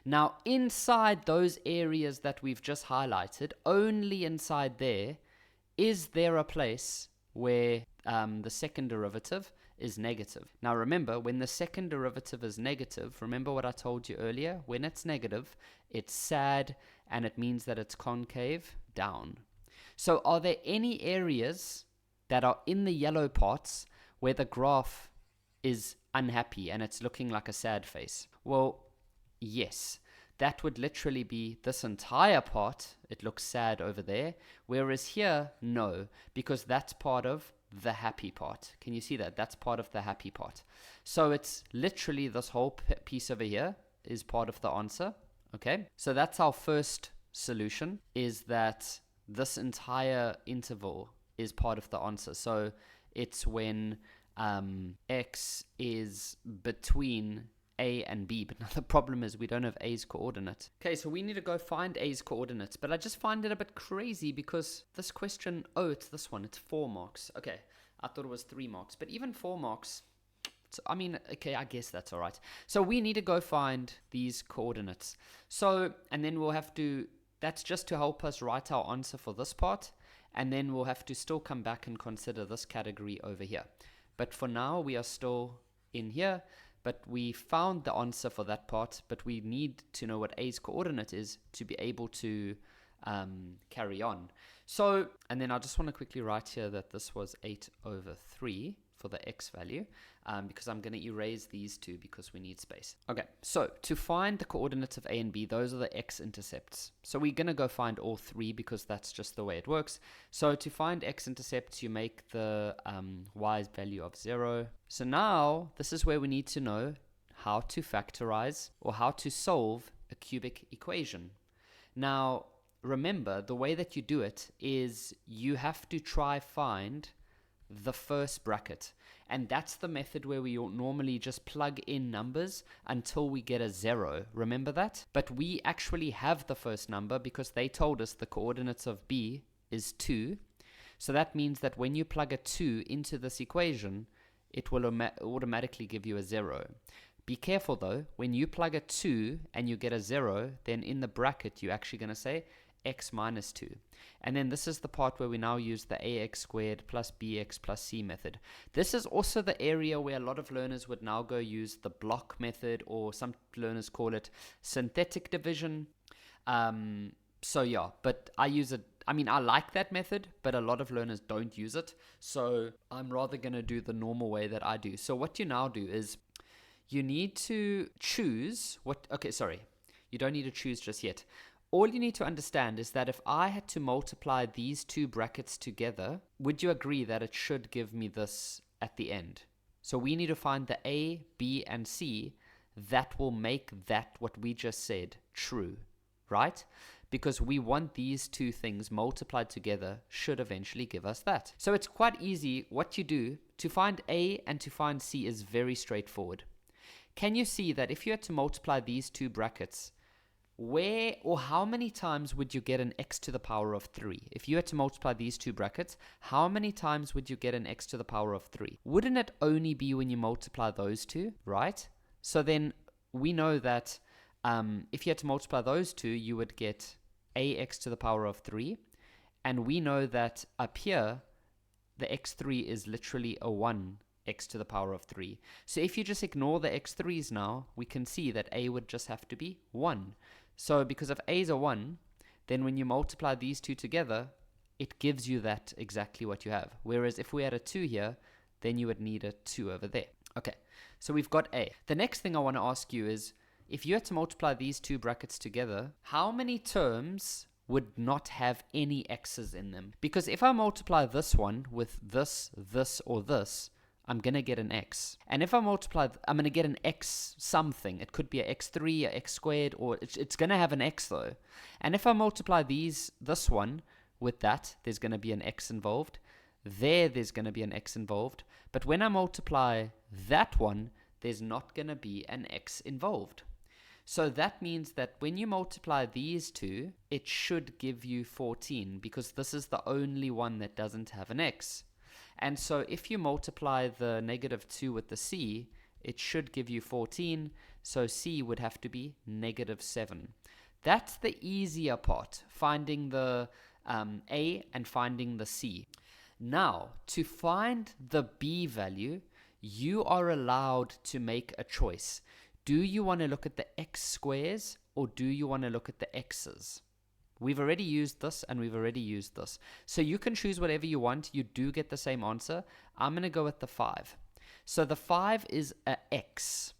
Now, inside those areas that we've just highlighted, only inside there, is there a place where the second derivative is negative? Now remember, when the second derivative is negative, remember what I told you earlier? When it's negative, it's sad, and it means that it's concave down. So are there any areas that are in the yellow parts where the graph is unhappy and it's looking like a sad face? Well, yes. That would literally be this entire part. It looks sad over there. Whereas here, no, because that's part of the happy part. Can you see that? That's part of the happy part. So it's literally this whole piece over here is part of the answer. Okay, so that's our first solution, is that this entire interval is part of the answer. So it's when x is between A and B, but now the problem is we don't have A's coordinate. Okay, so we need to go find A's coordinates, but I just find it a bit crazy because this question, oh, it's this one, it's 4 marks. Okay, I thought it was 3 marks, but even 4 marks, okay, I guess that's all right. So we need to go find these coordinates. So, and then we'll have to, that's just to help us write our answer for this part, and then we'll have to still come back and consider this category over here. But for now, we are still in here. But we found the answer for that part, but we need to know what A's coordinate is to be able to carry on. So, and then I just want to quickly write here that this was 8 over 3 for the x value, because I'm going to erase these two because we need space. Okay, so to find the coordinates of a and b, those are the x-intercepts. So we're going to go find all three because that's just the way it works. So to find x-intercepts, you make the y's value of 0. So now this is where we need to know how to factorize or how to solve a cubic equation. Now, remember, the way that you do it is you have to try find the first bracket. And that's the method where we normally just plug in numbers until we get a 0. Remember that? But we actually have the first number because they told us the coordinates of b is 2. So that means that when you plug a 2 into this equation, it will automatically give you a 0. Be careful though, when you plug a 2 and you get a 0, then in the bracket you're actually going to say x minus 2. And then this is the part where we now use the ax squared plus bx plus c method. This is also the area where a lot of learners would now go use the block method, or some learners call it synthetic division. So yeah, but I use it. I mean, I like that method, but a lot of learners don't use it. So I'm rather going to do the normal way that I do. So what you now do is you need to choose you don't need to choose just yet. All you need to understand is that if I had to multiply these two brackets together, would you agree that it should give me this at the end? So we need to find the a, b, and c that will make that what we just said true, right? Because we want these two things multiplied together should eventually give us that. So it's quite easy. What you do to find a and to find c is very straightforward. Can you see that if you had to multiply these two brackets, where or how many times would you get an x to the power of 3? If you had to multiply these two brackets, how many times would you get an x to the power of 3? Wouldn't it only be when you multiply those two, right? So then we know that if you had to multiply those two, you would get ax to the power of 3. And we know that up here, the x3 is literally a 1 x to the power of 3. So if you just ignore the x3s now, we can see that a would just have to be 1. So because if a is a 1, then when you multiply these two together, it gives you that exactly what you have. Whereas if we had a 2 here, then you would need a 2 over there. Okay, so we've got a. The next thing I want to ask you is, if you had to multiply these two brackets together, how many terms would not have any x's in them? Because if I multiply this one with this, this, or this, I'm going to get an x. And if I multiply, I'm going to get an x something. It could be a x3, a x squared, or it's going to have an x though. And if I multiply this one with that, there's going to be an x involved. There's going to be an x involved. But when I multiply that one, there's not going to be an x involved. So that means that when you multiply these two, it should give you 14, because this is the only one that doesn't have an x. And so if you multiply the negative 2 with the c, it should give you 14. So c would have to be negative 7. That's the easier part, finding the a and finding the c. Now, to find the b value, you are allowed to make a choice. Do you want to look at the x squares, or do you want to look at the x's? We've already used this and we've already used this. So you can choose whatever you want. You do get the same answer. I'm going to go with the 5. So the 5 is a x.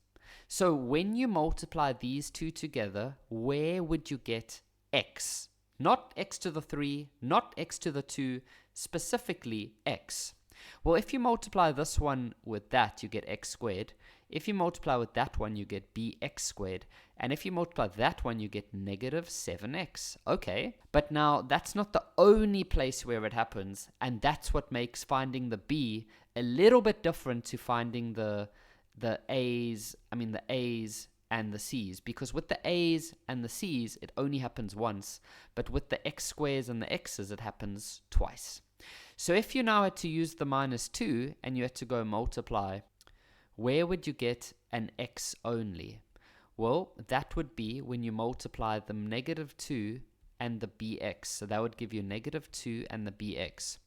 So when you multiply these two together, where would you get x? Not x to the 3, not x to the 2, specifically x. Well, if you multiply this one with that, you get x squared. If you multiply with that one, you get bx squared. And if you multiply that one, you get negative 7x. Okay, but now that's not the only place where it happens. And that's what makes finding the b a little bit different to finding the a's and the c's. Because with the a's and the c's, it only happens once. But with the x squares and the x's, it happens twice. So if you now had to use the minus 2 and you had to go multiply, where would you get an x only? Well, that would be when you multiply the negative 2 and the bx. So that would give you negative 2 and the bx.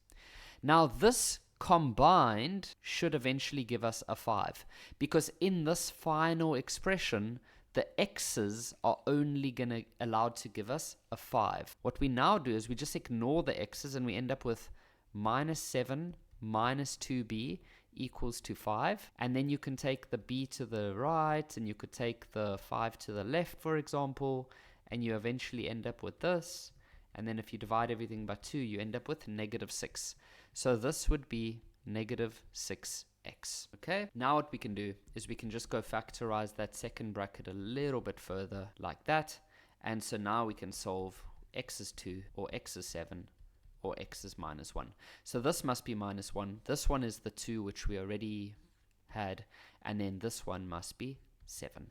Now this combined should eventually give us a 5. Because in this final expression, the x's are only allowed to give us a 5. What we now do is we just ignore the x's and we end up with minus 7 minus 2b equals to 5, and then you can take the b to the right, and you could take the 5 to the left, for example, and you eventually end up with this. And then if you divide everything by 2, you end up with negative 6. So this would be negative 6x. Okay, now what we can do is we can just go factorize that second bracket a little bit further like that. And so now we can solve x is 2, or x is 7, or x is minus 1. So this must be minus 1. This one is the 2 which we already had. And then this one must be 7.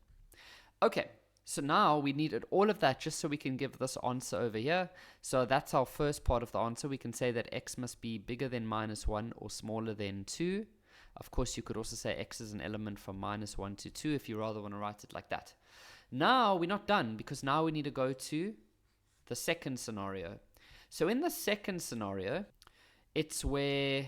Okay, so now we needed all of that just so we can give this answer over here. So that's our first part of the answer. We can say that x must be bigger than minus 1 or smaller than 2. Of course, you could also say x is an element from minus 1 to 2 if you rather want to write it like that. Now we're not done, because now we need to go to the second scenario. So in the second scenario, it's where,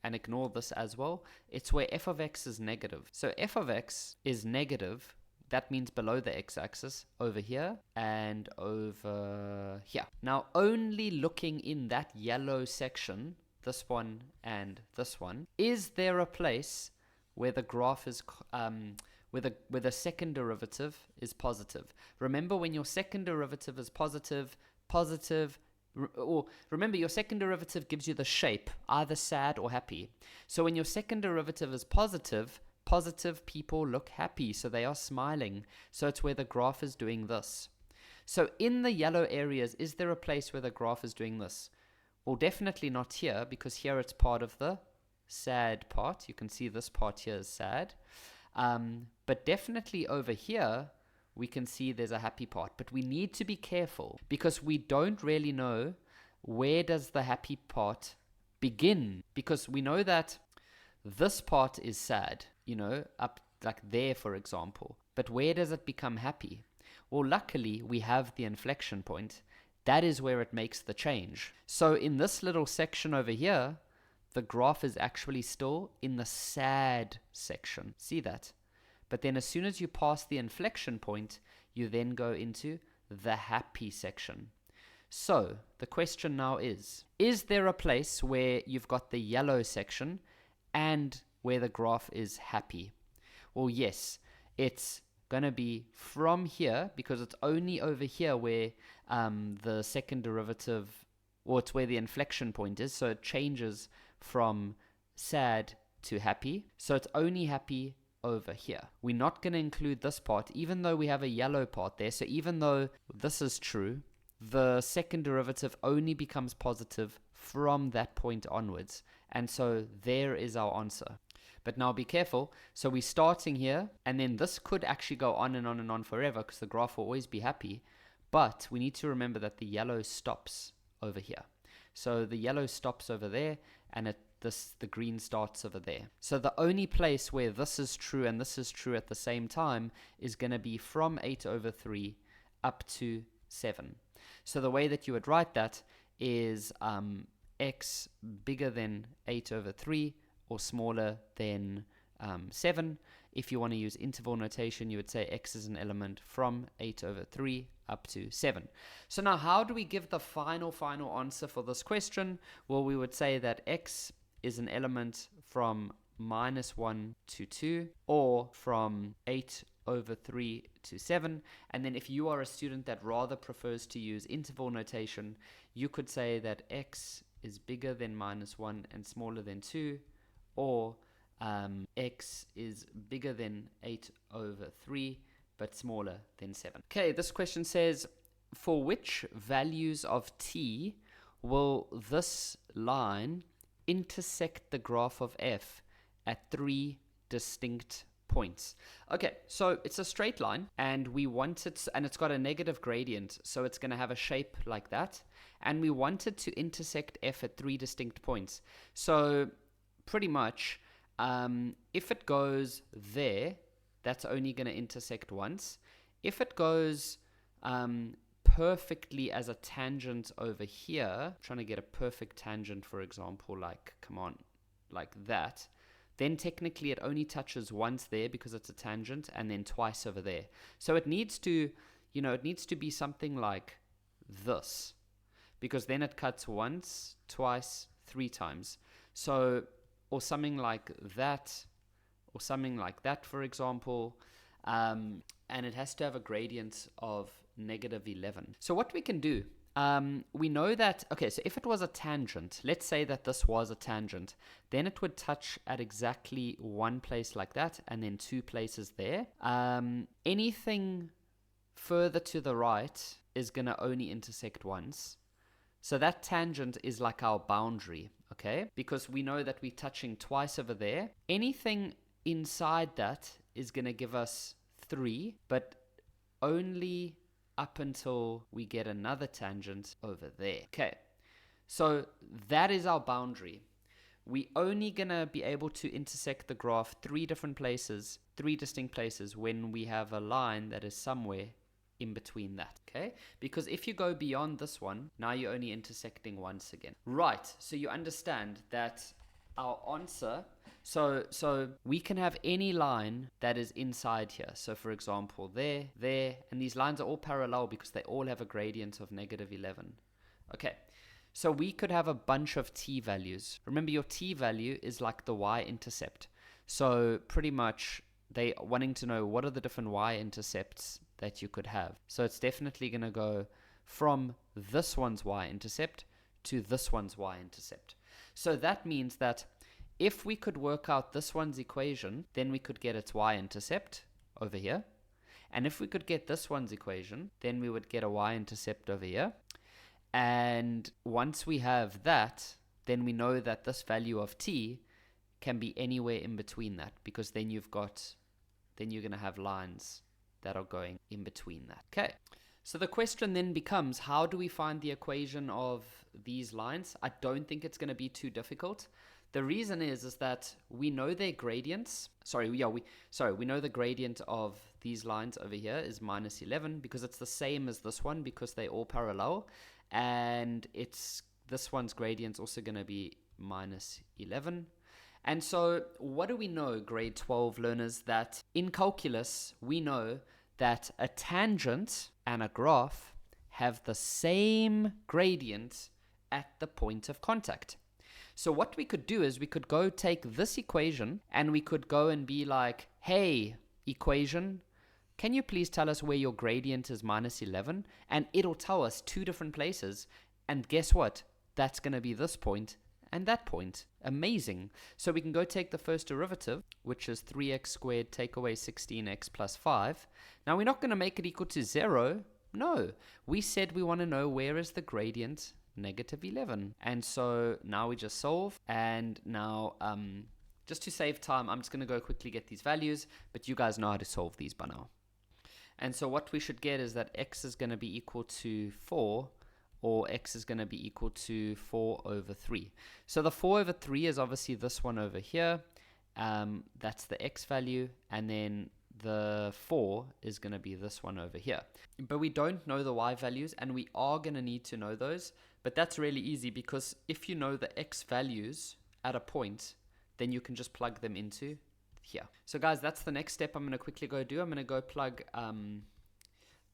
and ignore this as well, it's where f of x is negative. So f of x is negative. That means below the x-axis, over here and over here. Now, only looking in that yellow section, this one and this one, is there a place where the graph is, where the second derivative is positive? Remember, when your second derivative is positive, remember, your second derivative gives you the shape, either sad or happy. So when your second derivative is positive, positive people look happy, so they are smiling. So it's where the graph is doing this. So in the yellow areas, is there a place where the graph is doing this? Well, definitely not here, because here it's part of the sad part. You can see this part here is sad. But definitely over here, we can see there's a happy part. But we need to be careful, because we don't really know where does the happy part begin. Because we know that this part is sad, you know, up like there, for example. But where does it become happy? Well, luckily, we have the inflection point. That is where it makes the change. So in this little section over here, the graph is actually still in the sad section. See that? But then as soon as you pass the inflection point, you then go into the happy section. So the question now is there a place where you've got the yellow section and where the graph is happy? Well, yes, it's going to be from here, because it's only over here where the second derivative, or it's where the inflection point is. So it changes from sad to happy. So it's only happy over here. We're not going to include this part, even though we have a yellow part there. So even though this is true, the second derivative only becomes positive from that point onwards. And so there is our answer. But now be careful. So we're starting here, and then this could actually go on and on and on forever, because the graph will always be happy. But we need to remember that the yellow stops over here. So the yellow stops over there, and the green starts over there. So the only place where this is true and this is true at the same time is going to be from 8 over 3 up to 7. So the way that you would write that is x bigger than 8 over 3 or smaller than 7. If you want to use interval notation, you would say x is an element from 8 over 3 up to 7. So now how do we give the final answer for this question? Well, we would say that x is an element from minus 1 to 2, or from 8 over 3 to 7. And then if you are a student that rather prefers to use interval notation, you could say that x is bigger than minus 1 and smaller than 2, or x is bigger than 8 over 3 but smaller than 7. Okay, this question says, for which values of t will this line intersect the graph of f at 3 distinct points? Okay, so it's a straight line, and we want it, and it's got a negative gradient, so it's going to have a shape like that, and we want it to intersect f at 3 distinct points. So pretty much, if it goes there, that's only going to intersect once. If it goes perfectly as a tangent over here, trying to get a perfect tangent, for example, like, come on, like that, then technically it only touches once there because it's a tangent, and then twice over there. So it needs to, it needs to be something like this, because then it cuts once, twice, 3 times. So or something like that, or something like that, for example. And it has to have a gradient of negative 11. So what we can do, we know that, okay, so if it was a tangent, let's say that this was a tangent, then it would touch at exactly one place like that, and then two places there. Anything further to the right is going to only intersect once. So that tangent is like our boundary, okay? Because we know that we're touching twice over there. Anything inside that is going to give us 3, but only up until we get another tangent over there. Okay, so that is our boundary. We're only going to be able to intersect the graph 3 different places, 3 distinct places, when we have a line that is somewhere in between that, okay? Because if you go beyond this one, now you're only intersecting once again. Right, so you understand that our answer, so we can have any line that is inside here. So for example, there, and these lines are all parallel because they all have a gradient of negative 11. Okay, so we could have a bunch of t values. Remember, your t value is like the y-intercept. So pretty much they wanting to know what are the different y-intercepts that you could have. So it's definitely going to go from this one's y-intercept to this one's y-intercept. So that means that if we could work out this one's equation, then we could get its y-intercept over here. And if we could get this one's equation, then we would get a y-intercept over here. And once we have that, then we know that this value of t can be anywhere in between that, because then you're going to have lines that are going in between that. Okay, so the question then becomes, how do we find the equation of these lines? I don't think it's going to be too difficult. The reason is that we know their gradients. We know the gradient of these lines over here is minus 11, because it's the same as this one, because they're all parallel, and this one's gradient's also going to be minus 11. And so what do we know, grade 12 learners? That in calculus, we know that a tangent and a graph have the same gradient at the point of contact. So what we could do is we could go take this equation and we could go and be like, hey, equation, can you please tell us where your gradient is minus 11? And it'll tell us 2 different places. And guess what? That's going to be this point and that point. Amazing. So we can go take the first derivative, which is 3x squared take away 16x plus 5. Now we're not going to make it equal to 0. No, we said we want to know where is the gradient negative 11. And so now we just solve. And now just to save time, I'm just going to go quickly get these values, but you guys know how to solve these by now. And so what we should get is that x is going to be equal to 4, or x is going to be equal to 4 over 3. So the 4 over 3 is obviously this one over here. That's the x value. And then the 4 is going to be this one over here. But we don't know the y values, and we are going to need to know those. But that's really easy, because if you know the x values at a point, then you can just plug them into here. So guys, that's the next step I'm going to quickly go do. I'm going to go plug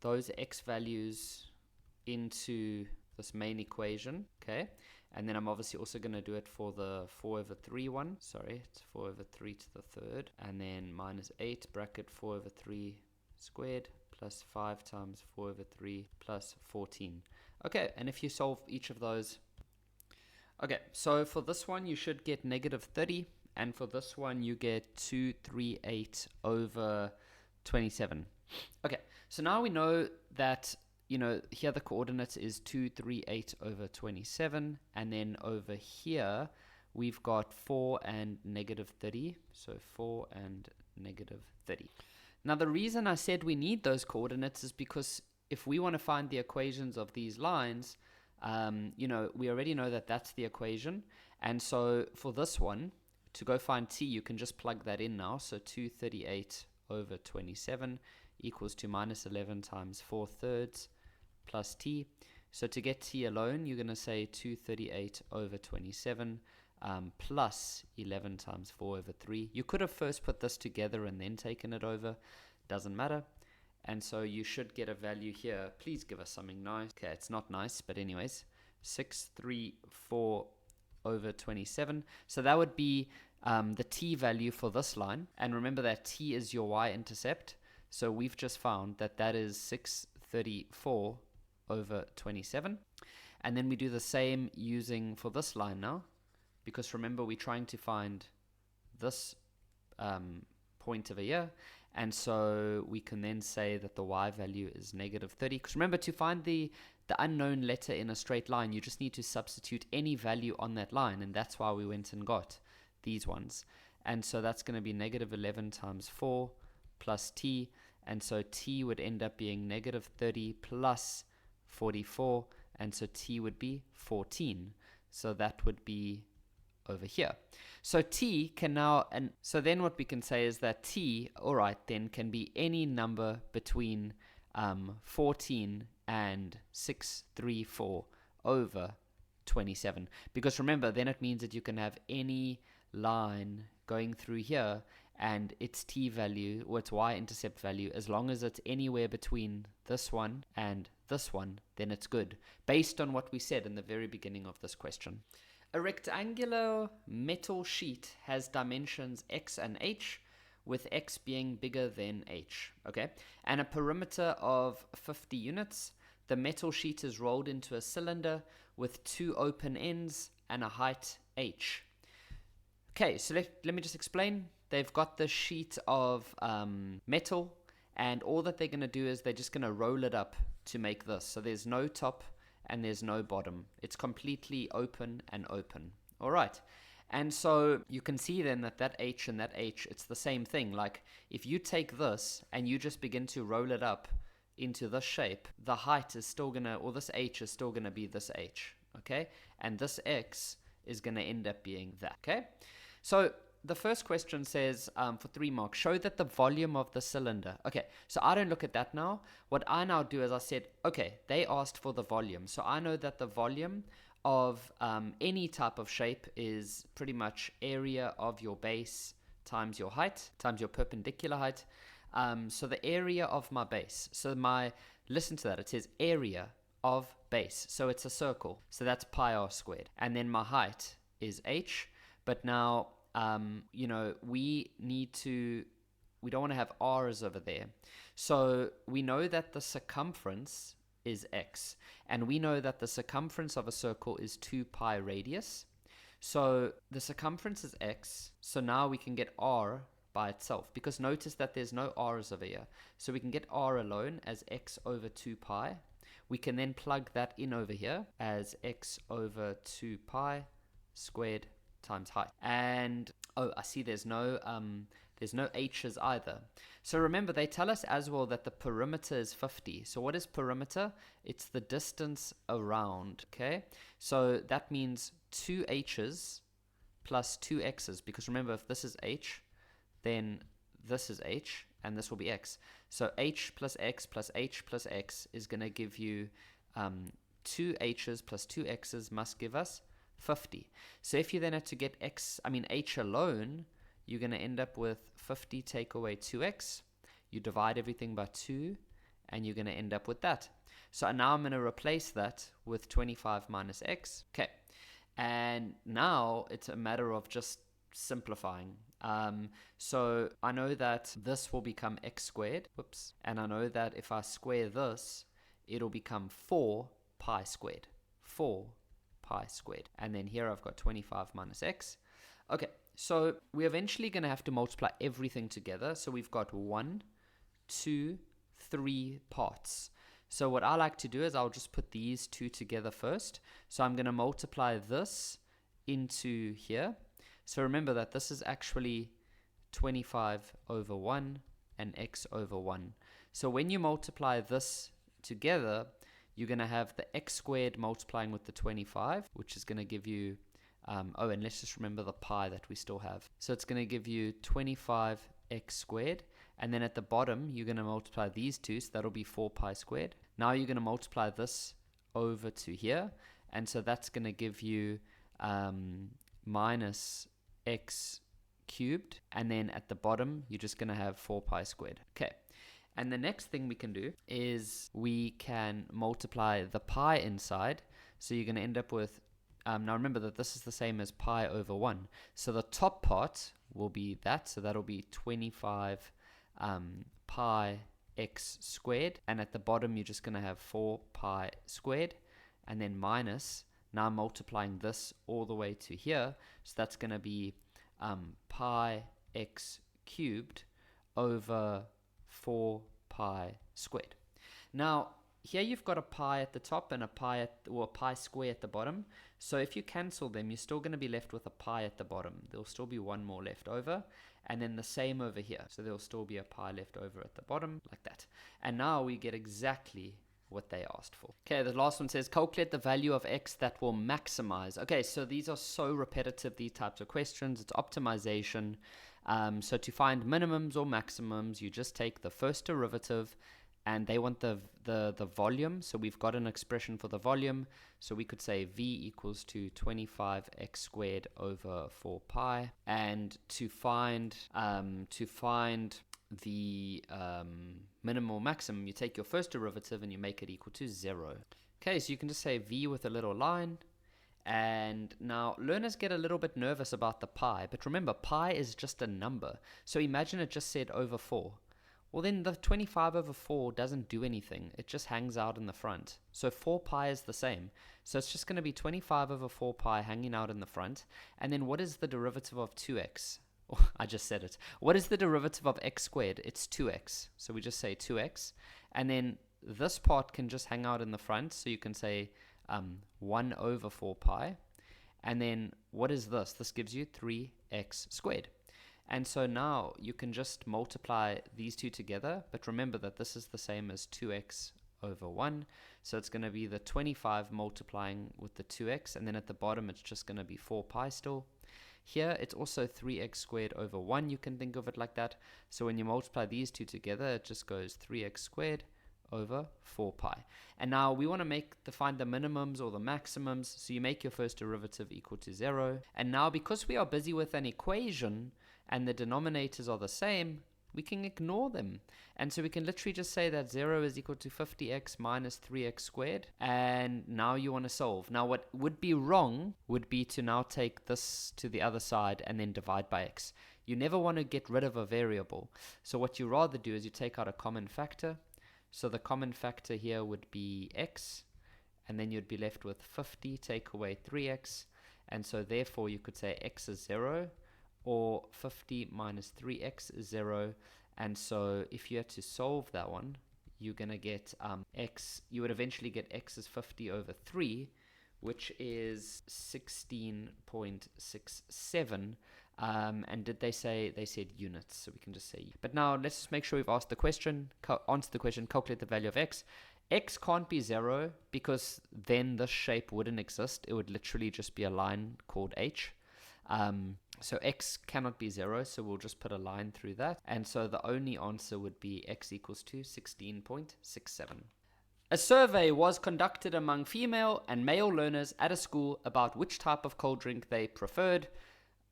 those x values into this main equation, okay? And then I'm obviously also going to do it for the 4 over 3 one. Sorry, it's 4 over 3 to the third. And then minus 8 bracket 4 over 3 squared plus 5 times 4 over 3 plus 14. Okay, and if you solve each of those... Okay, so for this one, you should get negative 30. And for this one, you get 238 over 27. Okay, so now we know that, you know, here the coordinates is 238 over 27. And then over here, we've got 4 and negative 30. So 4 and negative 30. Now, the reason I said we need those coordinates is because if we want to find the equations of these lines, you know, we already know that that's the equation. And so for this one, to go find t, you can just plug that in now. So 238 over 27 equals to minus 11 times 4 thirds plus t. So to get t alone, you're going to say 238 over 27 plus 11 times 4 over 3. You could have first put this together and then taken it over. Doesn't matter. And so you should get a value here. Please give us something nice. Okay, it's not nice, but anyways, 634 over 27. So that would be the t value for this line. And remember that t is your y-intercept. So we've just found that that is 634 over 27. And then we do the same using for this line now, because remember we're trying to find this point over here. And so we can then say that the y value is negative 30. Because remember, to find the unknown letter in a straight line, you just need to substitute any value on that line. And that's why we went and got these ones. And so that's going to be negative 11 times 4 plus t. And so t would end up being negative 30 plus 44. And so t would be 14. So that would be over here. So t can now, and so then what we can say is that t, all right, then can be any number between 14 and 634 over 27. Because remember, then it means that you can have any line going through here and its t value or its y-intercept value, as long as it's anywhere between this one and this one, then it's good, based on what we said in the very beginning of this question. A rectangular metal sheet has dimensions x and h, with x being bigger than h, okay? And a perimeter of 50 units. The metal sheet is rolled into a cylinder with 2 open ends and a height h. Okay, so let me just explain. They've got the sheet of metal, and all that they're going to do is they're just going to roll it up to make this. So there's no top and there's no bottom. It's completely open and open. All right. And so you can see then that h and that h, it's the same thing. Like if you take this and you just begin to roll it up into this shape, the height is still going to, or this h is still going to be this h. Okay. And this x is going to end up being that. Okay. So the first question says, for 3 marks, show that the volume of the cylinder. Okay, so I don't look at that now. What I now do is I said, okay, they asked for the volume. So I know that the volume of any type of shape is pretty much area of your base times your height, times your perpendicular height. So the area of my base. So listen to that, it says area of base. So it's a circle. So that's pi r squared. And then my height is h. But now, we don't want to have r's over there. So we know that the circumference is x. And we know that the circumference of a circle is 2 pi radius. So the circumference is x. So now we can get r by itself. Because notice that there's no r's over here. So we can get r alone as x over 2 pi. We can then plug that in over here as x over 2 pi squared times height. And I see there's no h's either. So remember, they tell us as well that the perimeter is 50. So what is perimeter? It's the distance around. Okay, so that means 2 h's plus 2 x's, because remember, if this is h, then this is h and this will be x. So h plus x plus h plus x is going to give you 2 h's plus 2 x's must give us 50. So if you then had to get h alone, you're going to end up with 50 take away 2x. You divide everything by 2, and you're going to end up with that. So now I'm going to replace that with 25 minus x. Okay. And now it's a matter of just simplifying. So I know that this will become x squared. Whoops. And I know that if I square this, it'll become 4 pi squared. 4 pi squared. And then here I've got 25 minus x. Okay, so we're eventually going to have to multiply everything together. So we've got 1, 2, 3 parts. So what I like to do is I'll just put these two together first. So I'm going to multiply this into here. So remember that this is actually 25 over 1 and x over 1. So when you multiply this together, you're going to have the x squared multiplying with the 25, which is going to give you, and let's just remember the pi that we still have. So it's going to give you 25x squared. And then at the bottom, you're going to multiply these two, so that'll be 4 pi squared. Now you're going to multiply this over to here. And so that's going to give you minus x cubed. And then at the bottom, you're just going to have 4 pi squared. Okay. And the next thing we can do is we can multiply the pi inside. So you're going to end up with now remember that this is the same as pi over 1. So the top part will be that. So that'll be 25 pi x squared. And at the bottom, you're just going to have 4 pi squared. And then minus, now I'm multiplying this all the way to here. So that's going to be pi x cubed over 4 pi squared. Now, here you've got a pi at the top and a pi or a pi square at the bottom. So if you cancel them, you're still going to be left with a pi at the bottom. There'll still be one more left over. And then the same over here. So there'll still be a pi left over at the bottom, like that. And now we get exactly what they asked for. Okay, the last one says, calculate the value of x that will maximize. Okay, so these are so repetitive, these types of questions. It's optimization. So to find minimums or maximums, you just take the first derivative, and they want the volume. So we've got an expression for the volume. So we could say v equals to 25x squared over 4 pi. And to find the minimum or maximum, you take your first derivative and you make it equal to 0. Okay, so you can just say v with a little line. And now learners get a little bit nervous about the pi, but remember, pi is just a number. So imagine it just said over 4. Well, then the 25 over 4 doesn't do anything. It just hangs out in the front. So 4 pi is the same. So it's just going to be 25 over 4 pi hanging out in the front. And then what is the derivative of 2x? Oh, I just said it. What is the derivative of x squared? It's 2x. So we just say 2x. And then this part can just hang out in the front. So you can say 1 over 4 pi. And then what is this? This gives you 3x squared. And so now you can just multiply these two together, but remember that this is the same as 2x over 1. So it's going to be the 25 multiplying with the 2x, and then at the bottom it's just going to be 4 pi still. Here it's also 3x squared over 1, you can think of it like that. So when you multiply these two together, it just goes 3x squared over 4 pi. And now we want to find the minimums or the maximums, so you make your first derivative equal to 0. And now because we are busy with an equation, and the denominators are the same, we can ignore them. And so we can literally just say that 0 is equal to 50x minus 3x squared. And now you want to solve. Now what would be wrong would be to now take this to the other side and then divide by x. You never want to get rid of a variable. So what you rather do is you take out a common factor. So the common factor here would be x. And then you'd be left with 50, take away 3x. And so therefore you could say x is 0. Or 50 minus 3x is 0. And so if you had to solve that one, you're going to get x, you would eventually get x is 50 over 3, which is 16.67. And did they say, they said units, so we can just say. But now let's just make sure we've asked the question, answer the question, calculate the value of x. X can't be 0 because then this shape wouldn't exist. It would literally just be a line called h. So x cannot be 0, so we'll just put a line through that. And so the only answer would be x equals to 16.67. A survey was conducted among female and male learners at a school about which type of cold drink they preferred.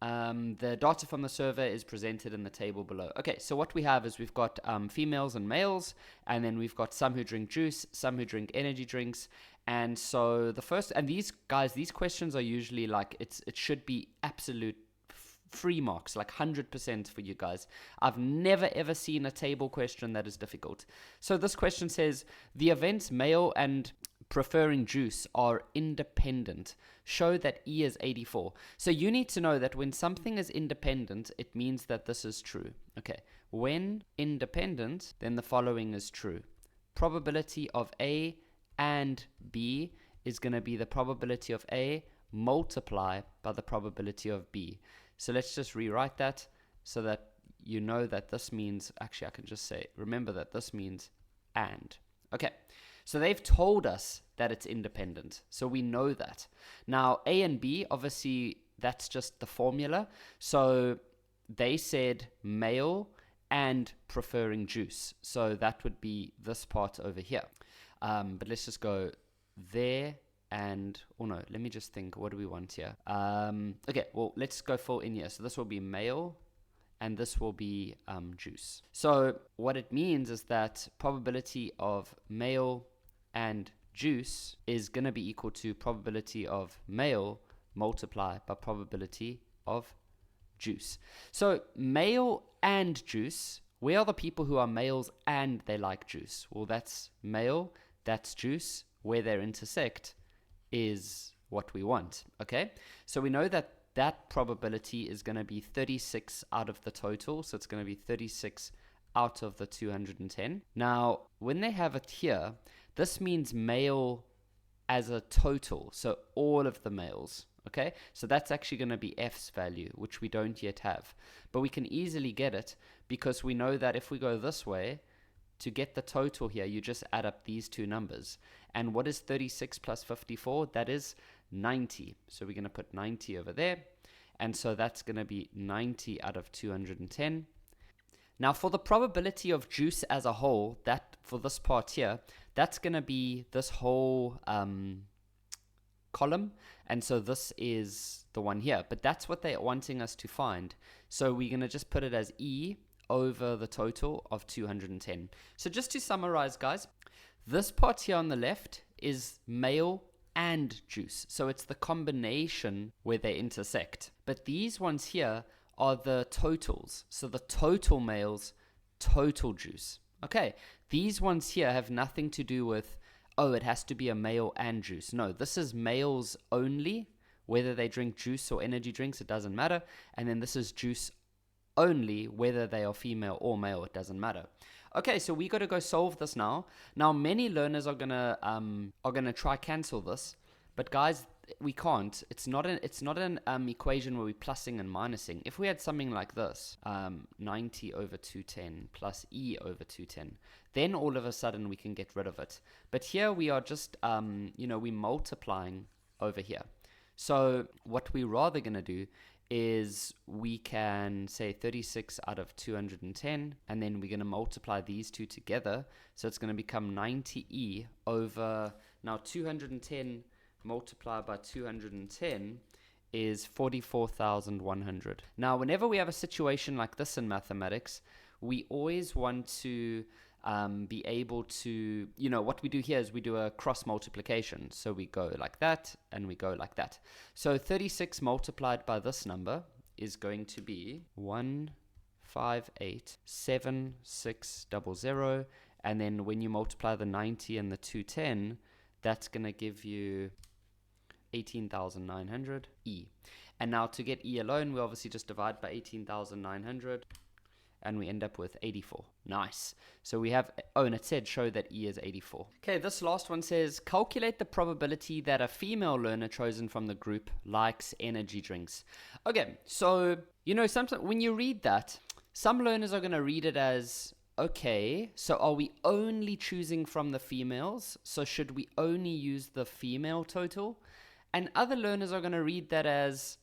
The data from the survey is presented in the table below. Okay, so what we have is we've got females and males, and then we've got some who drink juice, some who drink energy drinks. And so the first, and these questions are usually like, it should be absolute free marks, like 100% for you guys. I've never ever seen a table question that is difficult. So this question says, the events male and preferring juice are independent. Show that E is 84. So you need to know that when something is independent, it means that this is true. Okay, when independent, then the following is true. Probability of A and B is going to be the probability of A multiplied by the probability of B. So let's just rewrite that so that you know that this means, actually I can just say, remember that this means and. Okay, so they've told us that it's independent. So we know that. Now A and B, obviously that's just the formula. So they said male and preferring juice. So that would be this part over here. But let's just go there. And, oh no, let me just think, what do we want here? Okay, well, let's go full in here. So this will be male, and this will be juice. So what it means is that probability of male and juice is going to be equal to probability of male multiplied by probability of juice. So male and juice, we are the people who are males and they like juice. Well, that's male, that's juice. Where they intersect is what we want, okay? So we know that that probability is going to be 36 out of the total. So it's going to be 36 out of the 210. Now, when they have it here, this means male as a total. So all of the males, okay? So that's actually going to be F's value, which we don't yet have. But we can easily get it because we know that if we go this way, to get the total here, you just add up these two numbers. And what is 36 plus 54? That is 90. So we're going to put 90 over there. And so that's going to be 90 out of 210. Now for the probability of juice as a whole, that for this part here, that's going to be this whole column. And so this is the one here. But that's what they're wanting us to find. So we're going to just put it as E over the total of 210. So just to summarize, guys, this part here on the left is male and juice. So it's the combination where they intersect. But these ones here are the totals. So the total males, total juice. Okay, these ones here have nothing to do with, oh, it has to be a male and juice. No, this is males only. Whether they drink juice or energy drinks, it doesn't matter. And then this is juice only, whether they are female or male, it doesn't matter. Okay, so we got to go solve this now. Now, many learners are gonna try cancel this, but guys, we can't. It's not an equation where we're plussing and minusing. If we had something like this, 90 over 210 plus E over 210, then all of a sudden we can get rid of it. But here we are just, we're multiplying over here. So what we're rather gonna do is we can say 36 out of 210, and then we're going to multiply these two together. So it's going to become 90e over, now 210 multiplied by 210 is 44,100. Now, whenever we have a situation like this in mathematics, we always want to be able to, what we do here is we do a cross multiplication. So we go like that and we go like that. So 36 multiplied by this number is going to be 1587600. And then when you multiply the 90 and the 210, that's going to give you 18,900 E. And now to get E alone, we obviously just divide by 18,900. And we end up with 84. Nice. So we have, and it said show that E is 84. Okay, this last one says, calculate the probability that a female learner chosen from the group likes energy drinks. Okay, so, sometimes when you read that, some learners are going to read it as, okay, so are we only choosing from the females? So should we only use the female total? And other learners are going to read that as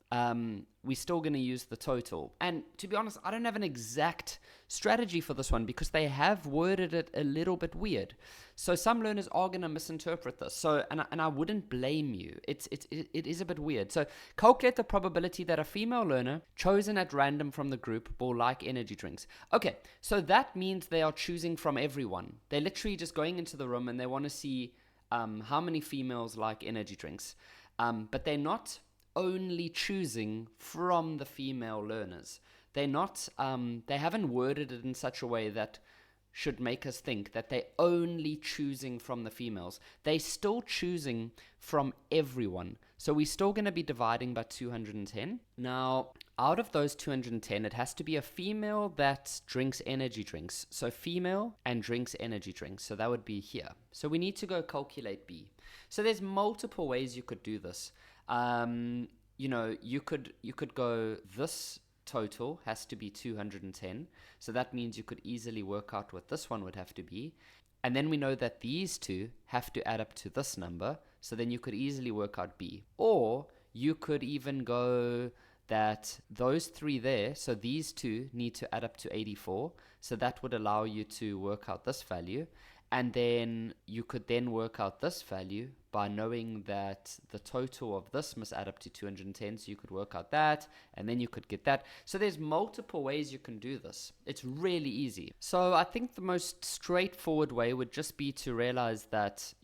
we're still going to use the total. And to be honest, I don't have an exact strategy for this one because they have worded it a little bit weird. So some learners are going to misinterpret this. So, and I wouldn't blame you. It is a bit weird. So calculate the probability that a female learner chosen at random from the group will like energy drinks. Okay, so that means they are choosing from everyone. They're literally just going into the room and they want to see how many females like energy drinks. But they're not only choosing from the female learners. They're not, they haven't worded it in such a way that should make us think that they're only choosing from the females. They're still choosing from everyone. So we're still going to be dividing by 210. Now, out of those 210, it has to be a female that drinks energy drinks. So female and drinks energy drinks. So that would be here. So we need to go calculate B. So there's multiple ways you could do this. You could go, this total has to be 210. So that means you could easily work out what this one would have to be. And then we know that these two have to add up to this number. So then you could easily work out B. Or you could even go that those three there, so these two need to add up to 84. So that would allow you to work out this value. And then you could then work out this value by knowing that the total of this must add up to 210. So you could work out that, and then you could get that. So there's multiple ways you can do this. It's really easy. So I think the most straightforward way would just be to realize that,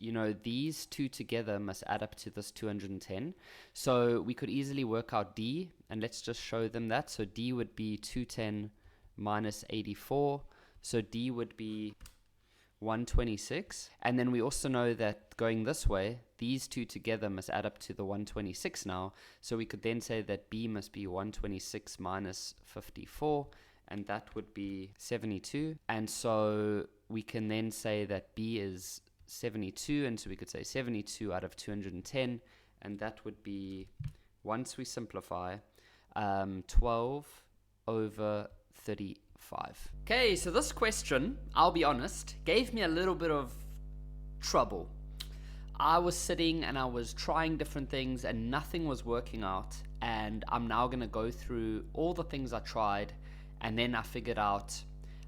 these two together must add up to this 210. So we could easily work out D, and let's just show them that. So D would be 210 minus 84. So D would be 126. And then we also know that going this way, these two together must add up to the 126 now. So we could then say that B must be 126 minus 54, and that would be 72. And so we can then say that B is 72, and so we could say 72 out of 210, and that would be, once we simplify, 12 over 35. Okay, so this question, I'll be honest, gave me a little bit of trouble. I was sitting and I was trying different things and nothing was working out, and I'm now going to go through all the things I tried, and then I figured out,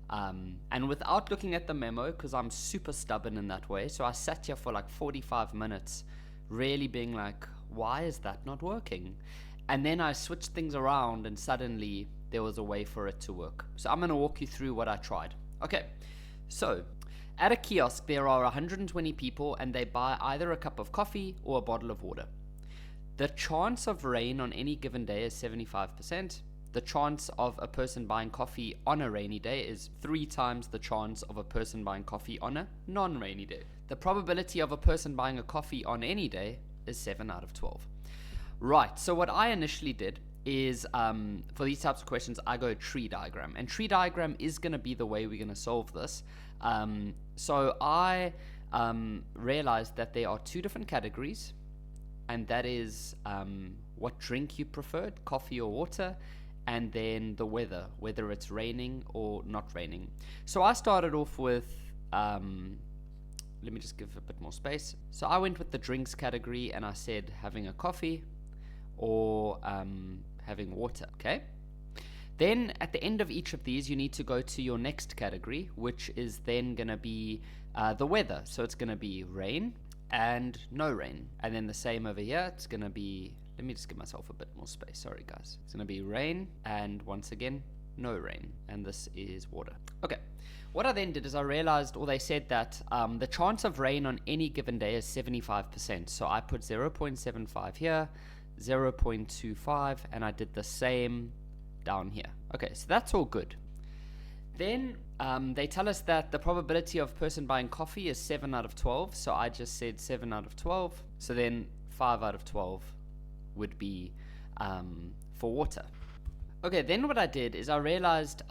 and without looking at the memo, because I'm super stubborn in that way, so I sat here for like 45 minutes really being like, why is that not working? And then I switched things around and suddenly there was a way for it to work. So I'm going to walk you through what I tried. Okay, so at a kiosk there are 120 people and they buy either a cup of coffee or a bottle of water. The chance of rain on any given day is 75%. The chance of a person buying coffee on a rainy day is 3 times the chance of a person buying coffee on a non-rainy day. The probability of a person buying a coffee on any day is 7 out of 12. Right, so what I initially did is, for these types of questions, I go tree diagram. And tree diagram is going to be the way we're going to solve this. So I realized that there are 2 different categories, and that is what drink you preferred, coffee or water, and then the weather, whether it's raining or not raining. So I started off with, let me just give a bit more space. So I went with the drinks category and I said having a coffee or having water, okay? Then at the end of each of these, you need to go to your next category, which is then going to be the weather. So it's going to be rain and no rain. And then the same over here, it's going to be, let me just give myself a bit more space. Sorry, guys. It's going to be rain and once again, no rain. And this is water. Okay. What I then did is I realized, or they said that the chance of rain on any given day is 75%. So I put 0.75 here, 0.25, and I did the same down here. Okay, so that's all good. Then they tell us that the probability of person buying coffee is 7 out of 12. So I just said 7 out of 12. So then 5 out of 12 would be for water. Okay, then what I did is I realized,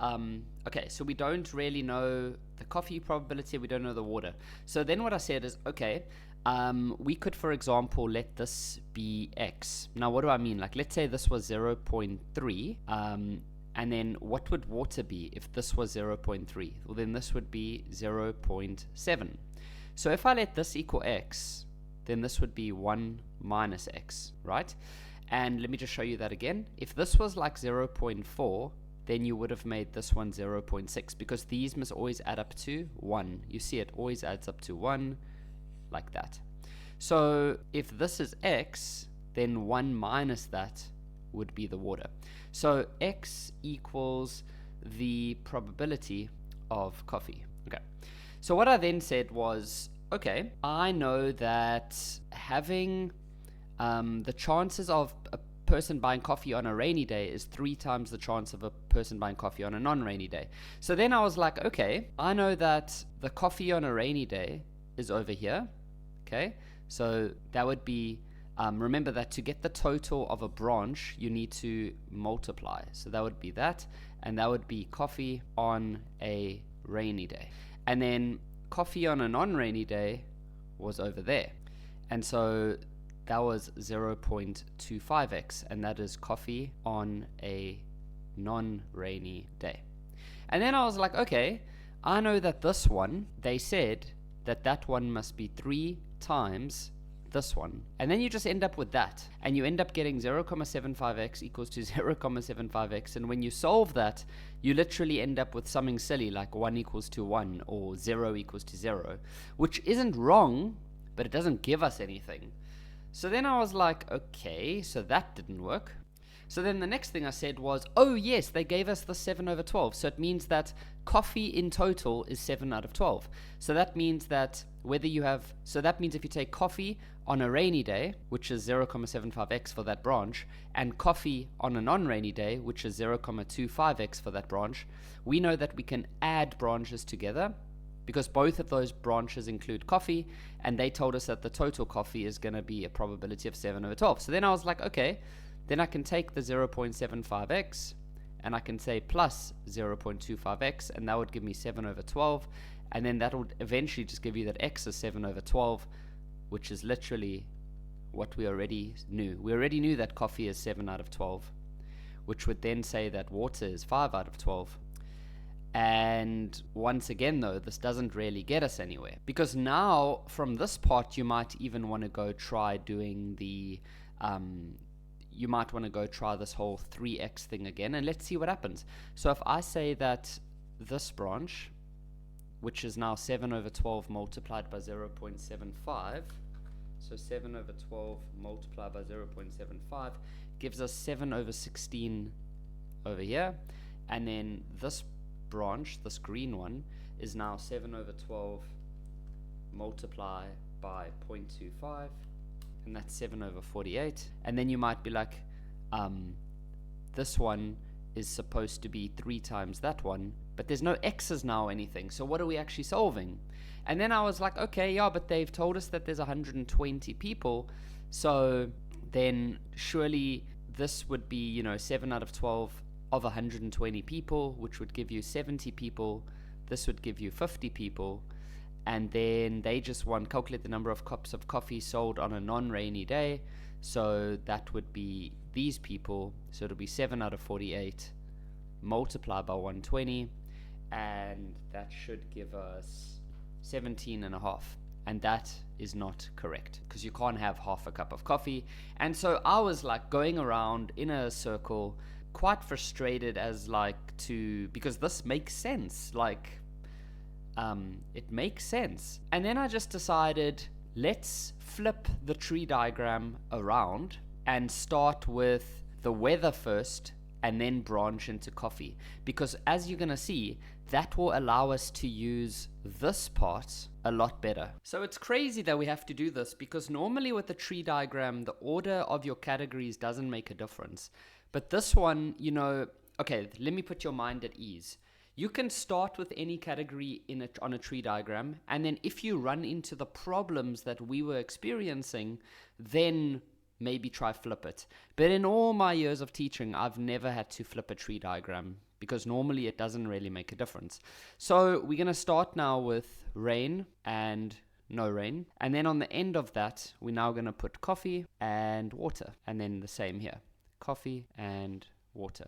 okay, so we don't really know the coffee probability, we don't know the water. So then what I said is, okay, we could, for example, let this be x. Now, what do I mean? Like, let's say this was 0.3, and then what would water be if this was 0.3? Well, then this would be 0.7. So if I let this equal x, then this would be 1 minus x, right? And let me just show you that again. If this was like 0.4, then you would have made this one 0.6 because these must always add up to 1. You see it always adds up to 1 like that. So if this is x, then 1 minus that would be the water. So x equals the probability of coffee. Okay. So what I then said was, okay, I know that having the chances of a person buying coffee on a rainy day is 3 times the chance of a person buying coffee on a non-rainy day. So then I was like, okay, I know that the coffee on a rainy day is over here. Okay, so that would be, remember that to get the total of a branch, you need to multiply. So that would be that, and that would be coffee on a rainy day. And then coffee on a non-rainy day was over there. And so that was 0.25x, and that is coffee on a non-rainy day. And then I was like, okay, I know that this one, they said that that one must be 3 times this one. And then you just end up with that. And you end up getting 0.75x equals to 0.75x. And when you solve that, you literally end up with something silly like 1 equals to 1 or 0 equals to 0, which isn't wrong, but it doesn't give us anything. So then I was like, okay, so that didn't work. So then the next thing I said was, oh yes, they gave us the 7 over 12. So it means that coffee in total is 7 out of 12. So that means that that means if you take coffee on a rainy day, which is 0.75x for that branch, and coffee on a non-rainy day, which is 0.25x for that branch, we know that we can add branches together because both of those branches include coffee, and they told us that the total coffee is going to be a probability of 7 over 12. So then I was like, okay, then I can take the 0.75x and I can say plus 0.25x, and that would give me 7 over 12, and then that would eventually just give you that x is 7 over 12, which is literally what we already knew. We already knew that coffee is 7 out of 12, which would then say that water is 5 out of 12. And once again, though, this doesn't really get us anywhere, because now from this part you might even want to go try doing the you might want to go try this whole 3x thing again, and let's see what happens. So if I say that this branch, which is now 7 over 12 multiplied by 0.75, so 7 over 12 multiplied by 0.75 gives us 7 over 16 over here, and then this branch, this green one, is now 7 over 12 multiplied by 0.25, and that's 7 over 48. And then you might be like, this one is supposed to be 3 times that one, but there's no x's now or anything, so what are we actually solving? And then I was like, okay, yeah, but they've told us that there's 120 people, so then surely this would be, 7 out of 12 of 120 people, which would give you 70 people. This would give you 50 people. And then they just want calculate the number of cups of coffee sold on a non-rainy day. So that would be these people. So it'll be 7 out of 48 multiplied by 120. And that should give us 17.5. And that is not correct, because you can't have half a cup of coffee. And so I was like going around in a circle, quite frustrated because this makes sense. It makes sense. And then I just decided, let's flip the tree diagram around and start with the weather first and then branch into coffee, because as you're going to see, that will allow us to use this part a lot better. So it's crazy that we have to do this, because normally with the tree diagram, the order of your categories doesn't make a difference. But this one, okay, let me put your mind at ease. You can start with any category on a tree diagram, and then if you run into the problems that we were experiencing, then maybe try flip it. But in all my years of teaching, I've never had to flip a tree diagram, because normally it doesn't really make a difference. So we're going to start now with rain and no rain, and then on the end of that, we're now going to put coffee and water, and then the same here, coffee and water.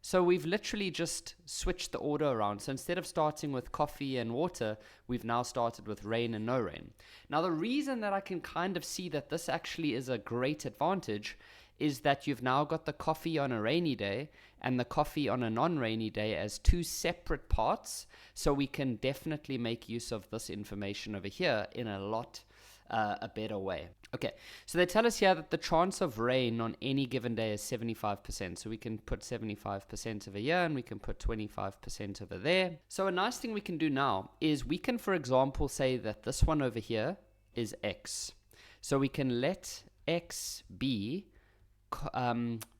So we've literally just switched the order around. So instead of starting with coffee and water, we've now started with rain and no rain. Now the reason that I can kind of see that this actually is a great advantage is that you've now got the coffee on a rainy day and the coffee on a non-rainy day as two separate parts. So we can definitely make use of this information over here in a better way. Okay, so they tell us here that the chance of rain on any given day is 75%. So we can put 75% over here and we can put 25% over there. So a nice thing we can do now is we can, for example, say that this one over here is x. So we can let x be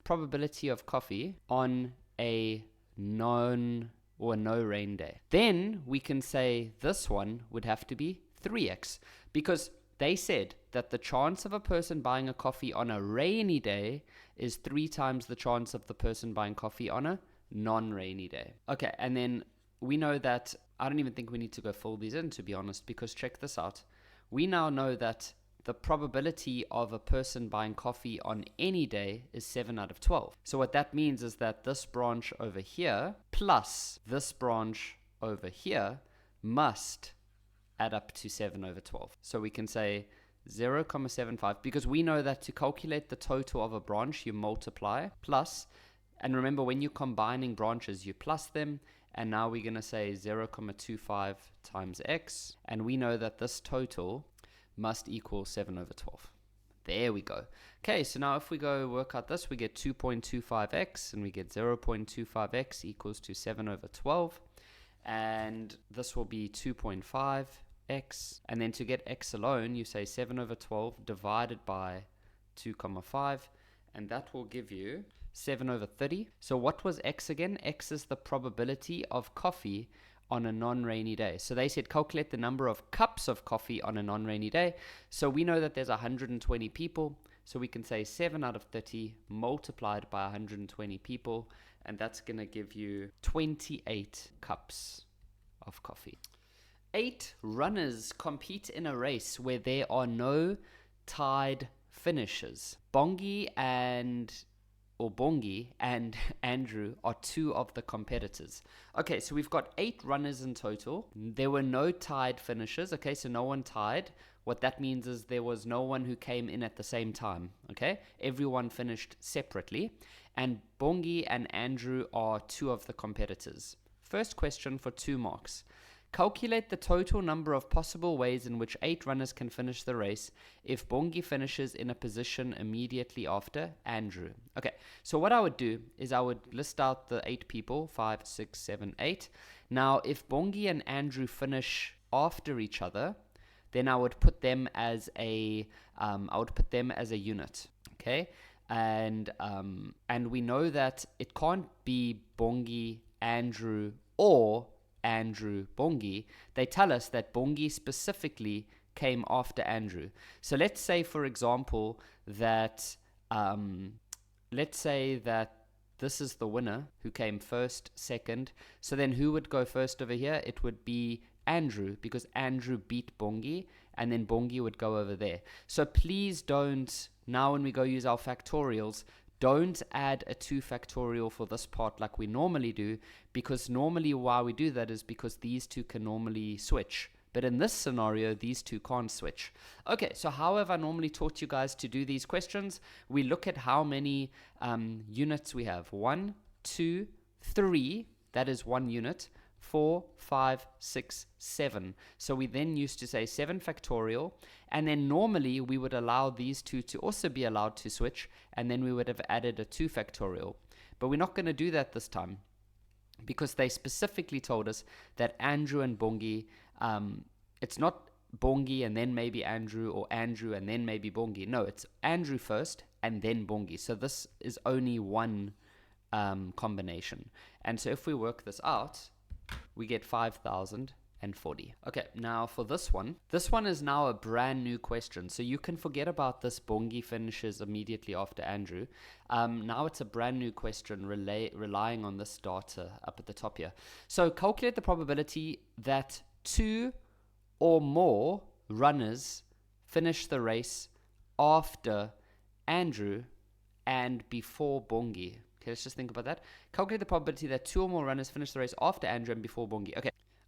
probability of coffee on a no rain day. Then we can say this one would have to be 3x, because they said that the chance of a person buying a coffee on a rainy day is 3 times the chance of the person buying coffee on a non-rainy day. Okay, and then we know that, I don't even think we need to go fill these in, to be honest, because check this out. We now know that the probability of a person buying coffee on any day is 7 out of 12. So what that means is that this branch over here plus this branch over here must add up to 7 over 12. So we can say 0.75, because we know that to calculate the total of a branch, you multiply plus, and remember when you're combining branches, you plus them, and now we're going to say 0.25 times x, and we know that this total must equal 7 over 12. There we go. Okay, so now if we go work out this, we get 2.25x, and we get 0.25x equals to 7 over 12. And this will be 2.5x. And then to get x alone, you say 7 over 12 divided by 2.5. And that will give you 7 over 30. So what was x again? X is the probability of coffee on a non-rainy day. So they said calculate the number of cups of coffee on a non-rainy day. So we know that there's 120 people. So we can say 7 out of 30 multiplied by 120 people. And that's going to give you 28 cups of coffee. 8 runners compete in a race where there are no tied finishes. Bongi and Andrew are 2 of the competitors. Okay, so we've got 8 runners in total. There were no tied finishes. Okay, so no one tied. What that means is there was no one who came in at the same time. Okay, everyone finished separately. And Bongi and Andrew are 2 of the competitors. First question for 2 marks. Calculate the total number of possible ways in which 8 runners can finish the race if Bongi finishes in a position immediately after Andrew. Okay, so what I would do is I would list out the 8 people, 5, 6, 7, 8. Now, if Bongi and Andrew finish after each other, then I would put them as a unit. Okay, and we know that it can't be Bongi, Andrew, or Andrew, Bongi. They tell us that Bongi specifically came after Andrew. So let's say, for example, that this is the winner who came first, second. So then who would go first over here? It would be Andrew, because Andrew beat Bongi, and then Bongi would go over there. So please don't, now when we go use our factorials, don't add a 2 factorial for this part like we normally do, because normally why we do that is because these 2 can normally switch. But in this scenario, these 2 can't switch. Okay, so how have I normally taught you guys to do these questions? We look at how many units we have. 1, 2, 3, that is 1 unit. 4, 5, 6, 7. So we then used to say 7 factorial, and then normally we would allow these 2 to also be allowed to switch, and then we would have added a 2 factorial. But we're not going to do that this time, because they specifically told us that Andrew and Bongi, it's not Bongi and then maybe Andrew, or Andrew and then maybe Bongi. No, it's Andrew first and then Bongi. So this is only one combination. And so if we work this out, we get 5,040. Okay, now for this one is now a brand new question. So you can forget about this Bongi finishes immediately after Andrew. Now it's a brand new question relying on this data up at the top here. So calculate the probability that 2 or more runners finish the race after Andrew and before Bongi. Okay, let's just think about that. Calculate the probability that 2 or more runners finish the race after Andrew and before Bongi.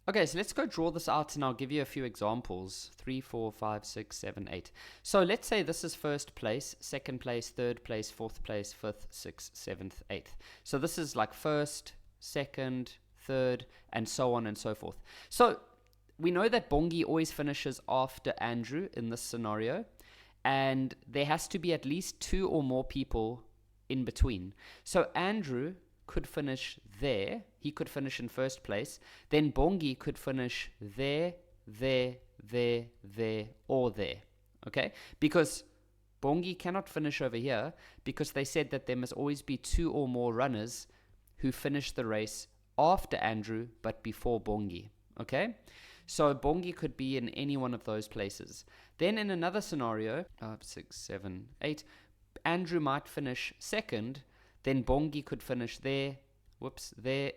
Okay, so let's go draw this out, and I'll give you a few examples. 3, 4, 5, 6, 7, 8. So let's say this is first place, second place, third place, fourth place, fifth, sixth, seventh, eighth. So this is like first, second, third, and so on and so forth. So we know that Bongi always finishes after Andrew in this scenario, and there has to be at least 2 or more people in between. So Andrew could finish there. He could finish in first place. Then Bongi could finish there, or there. Okay? Because Bongi cannot finish over here, because they said that there must always be 2 or more runners who finish the race after Andrew but before Bongi. Okay? So Bongi could be in any one of those places. Then in another scenario, 6, 7, 8, Andrew might finish second, then Bongi could finish there, there,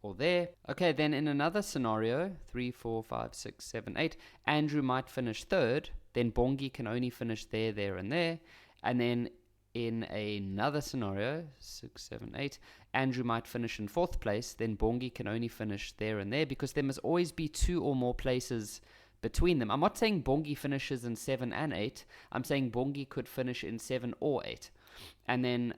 or there. Okay, then in another scenario, 3, 4, 5, 6, 7, 8, Andrew might finish third, then Bongi can only finish there, and there. And then in another scenario, 6, 7, 8, Andrew might finish in fourth place, then Bongi can only finish there and there, because there must always be 2 or more places between them. I'm not saying Bongi finishes in 7 and 8. I'm saying Bongi could finish in 7 or 8. And then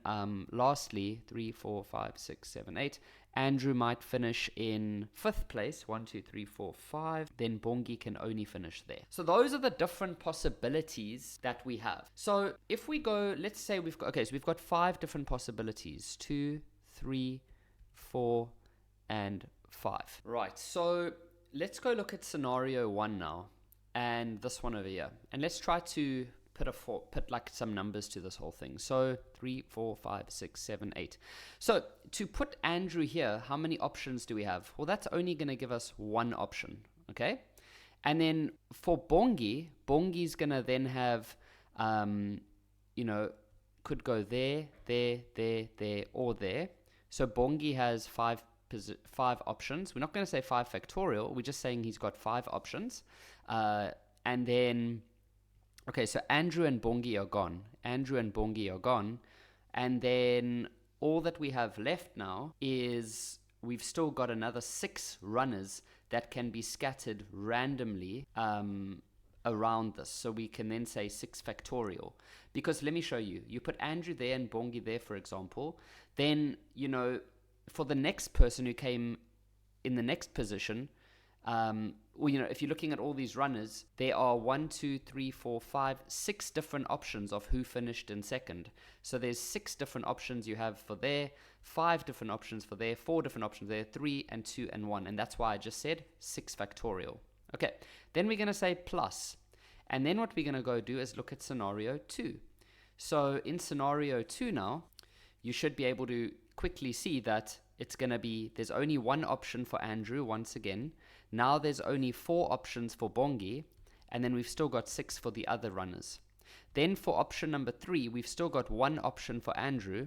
lastly, 3, 4, 5, 6, 7, 8, Andrew might finish in 5th place, 1, 2, 3, 4, 5. Then Bongi can only finish there. So those are the different possibilities that we have. So if we go, let's say we've got 5 different possibilities, 2, 3, 4, and 5. Right, so let's go look at scenario 1 now, and this one over here. And let's try to put like some numbers to this whole thing. So 3, 4, 5, 6, 7, 8. So to put Andrew here, how many options do we have? Well, that's only going to give us one option, okay? And then for Bongi's going to then have, could go there, or there. So Bongi has 5 options. We're not going to say 5 factorial. We're just saying he's got 5 options. And then, okay, so Andrew and Bongi are gone. And then all that we have left now is we've still got another 6 runners that can be scattered randomly around this. So we can then say 6 factorial. Because let me show you. You put Andrew there and Bongi there, for example. Then, for the next person who came in the next position, if you're looking at all these runners, there are 1, 2, 3, 4, 5, 6 different options of who finished in second. So there's 6 different options you have for there, 5 different options for there, 4 different options there, 3 and 2 and 1. And that's why I just said 6 factorial. Okay, then we're going to say plus. And then what we're going to go do is look at scenario 2. So in scenario 2 now, you should be able to quickly see that it's going to be, there's only one option for Andrew once again. Now there's only 4 options for Bongi, and then we've still got 6 for the other runners. Then for option number 3, we've still got 1 option for Andrew,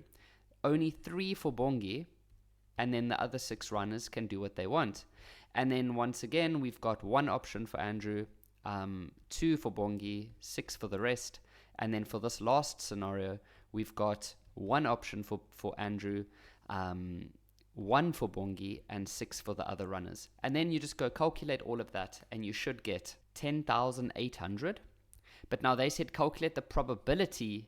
only 3 for Bongi, and then the other 6 runners can do what they want. And then once again, we've got 1 option for Andrew, 2 for Bongi, 6 for the rest. And then for this last scenario, we've got 1 option for Andrew, 1 for Bongi, and 6 for the other runners. And then you just go calculate all of that, and you should get 10,800. But now they said calculate the probability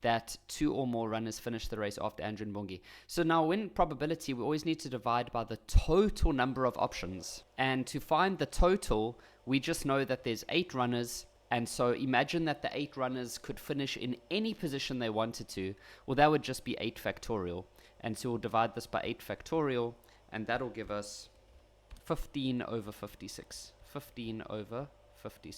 that 2 or more runners finish the race after Andrew and Bongi. So now in probability, we always need to divide by the total number of options. And to find the total, we just know that there's 8 runners. And so imagine that the 8 runners could finish in any position they wanted to. Well, that would just be 8 factorial. And so we'll divide this by 8 factorial, and that'll give us 15 over 56. 15 over 56.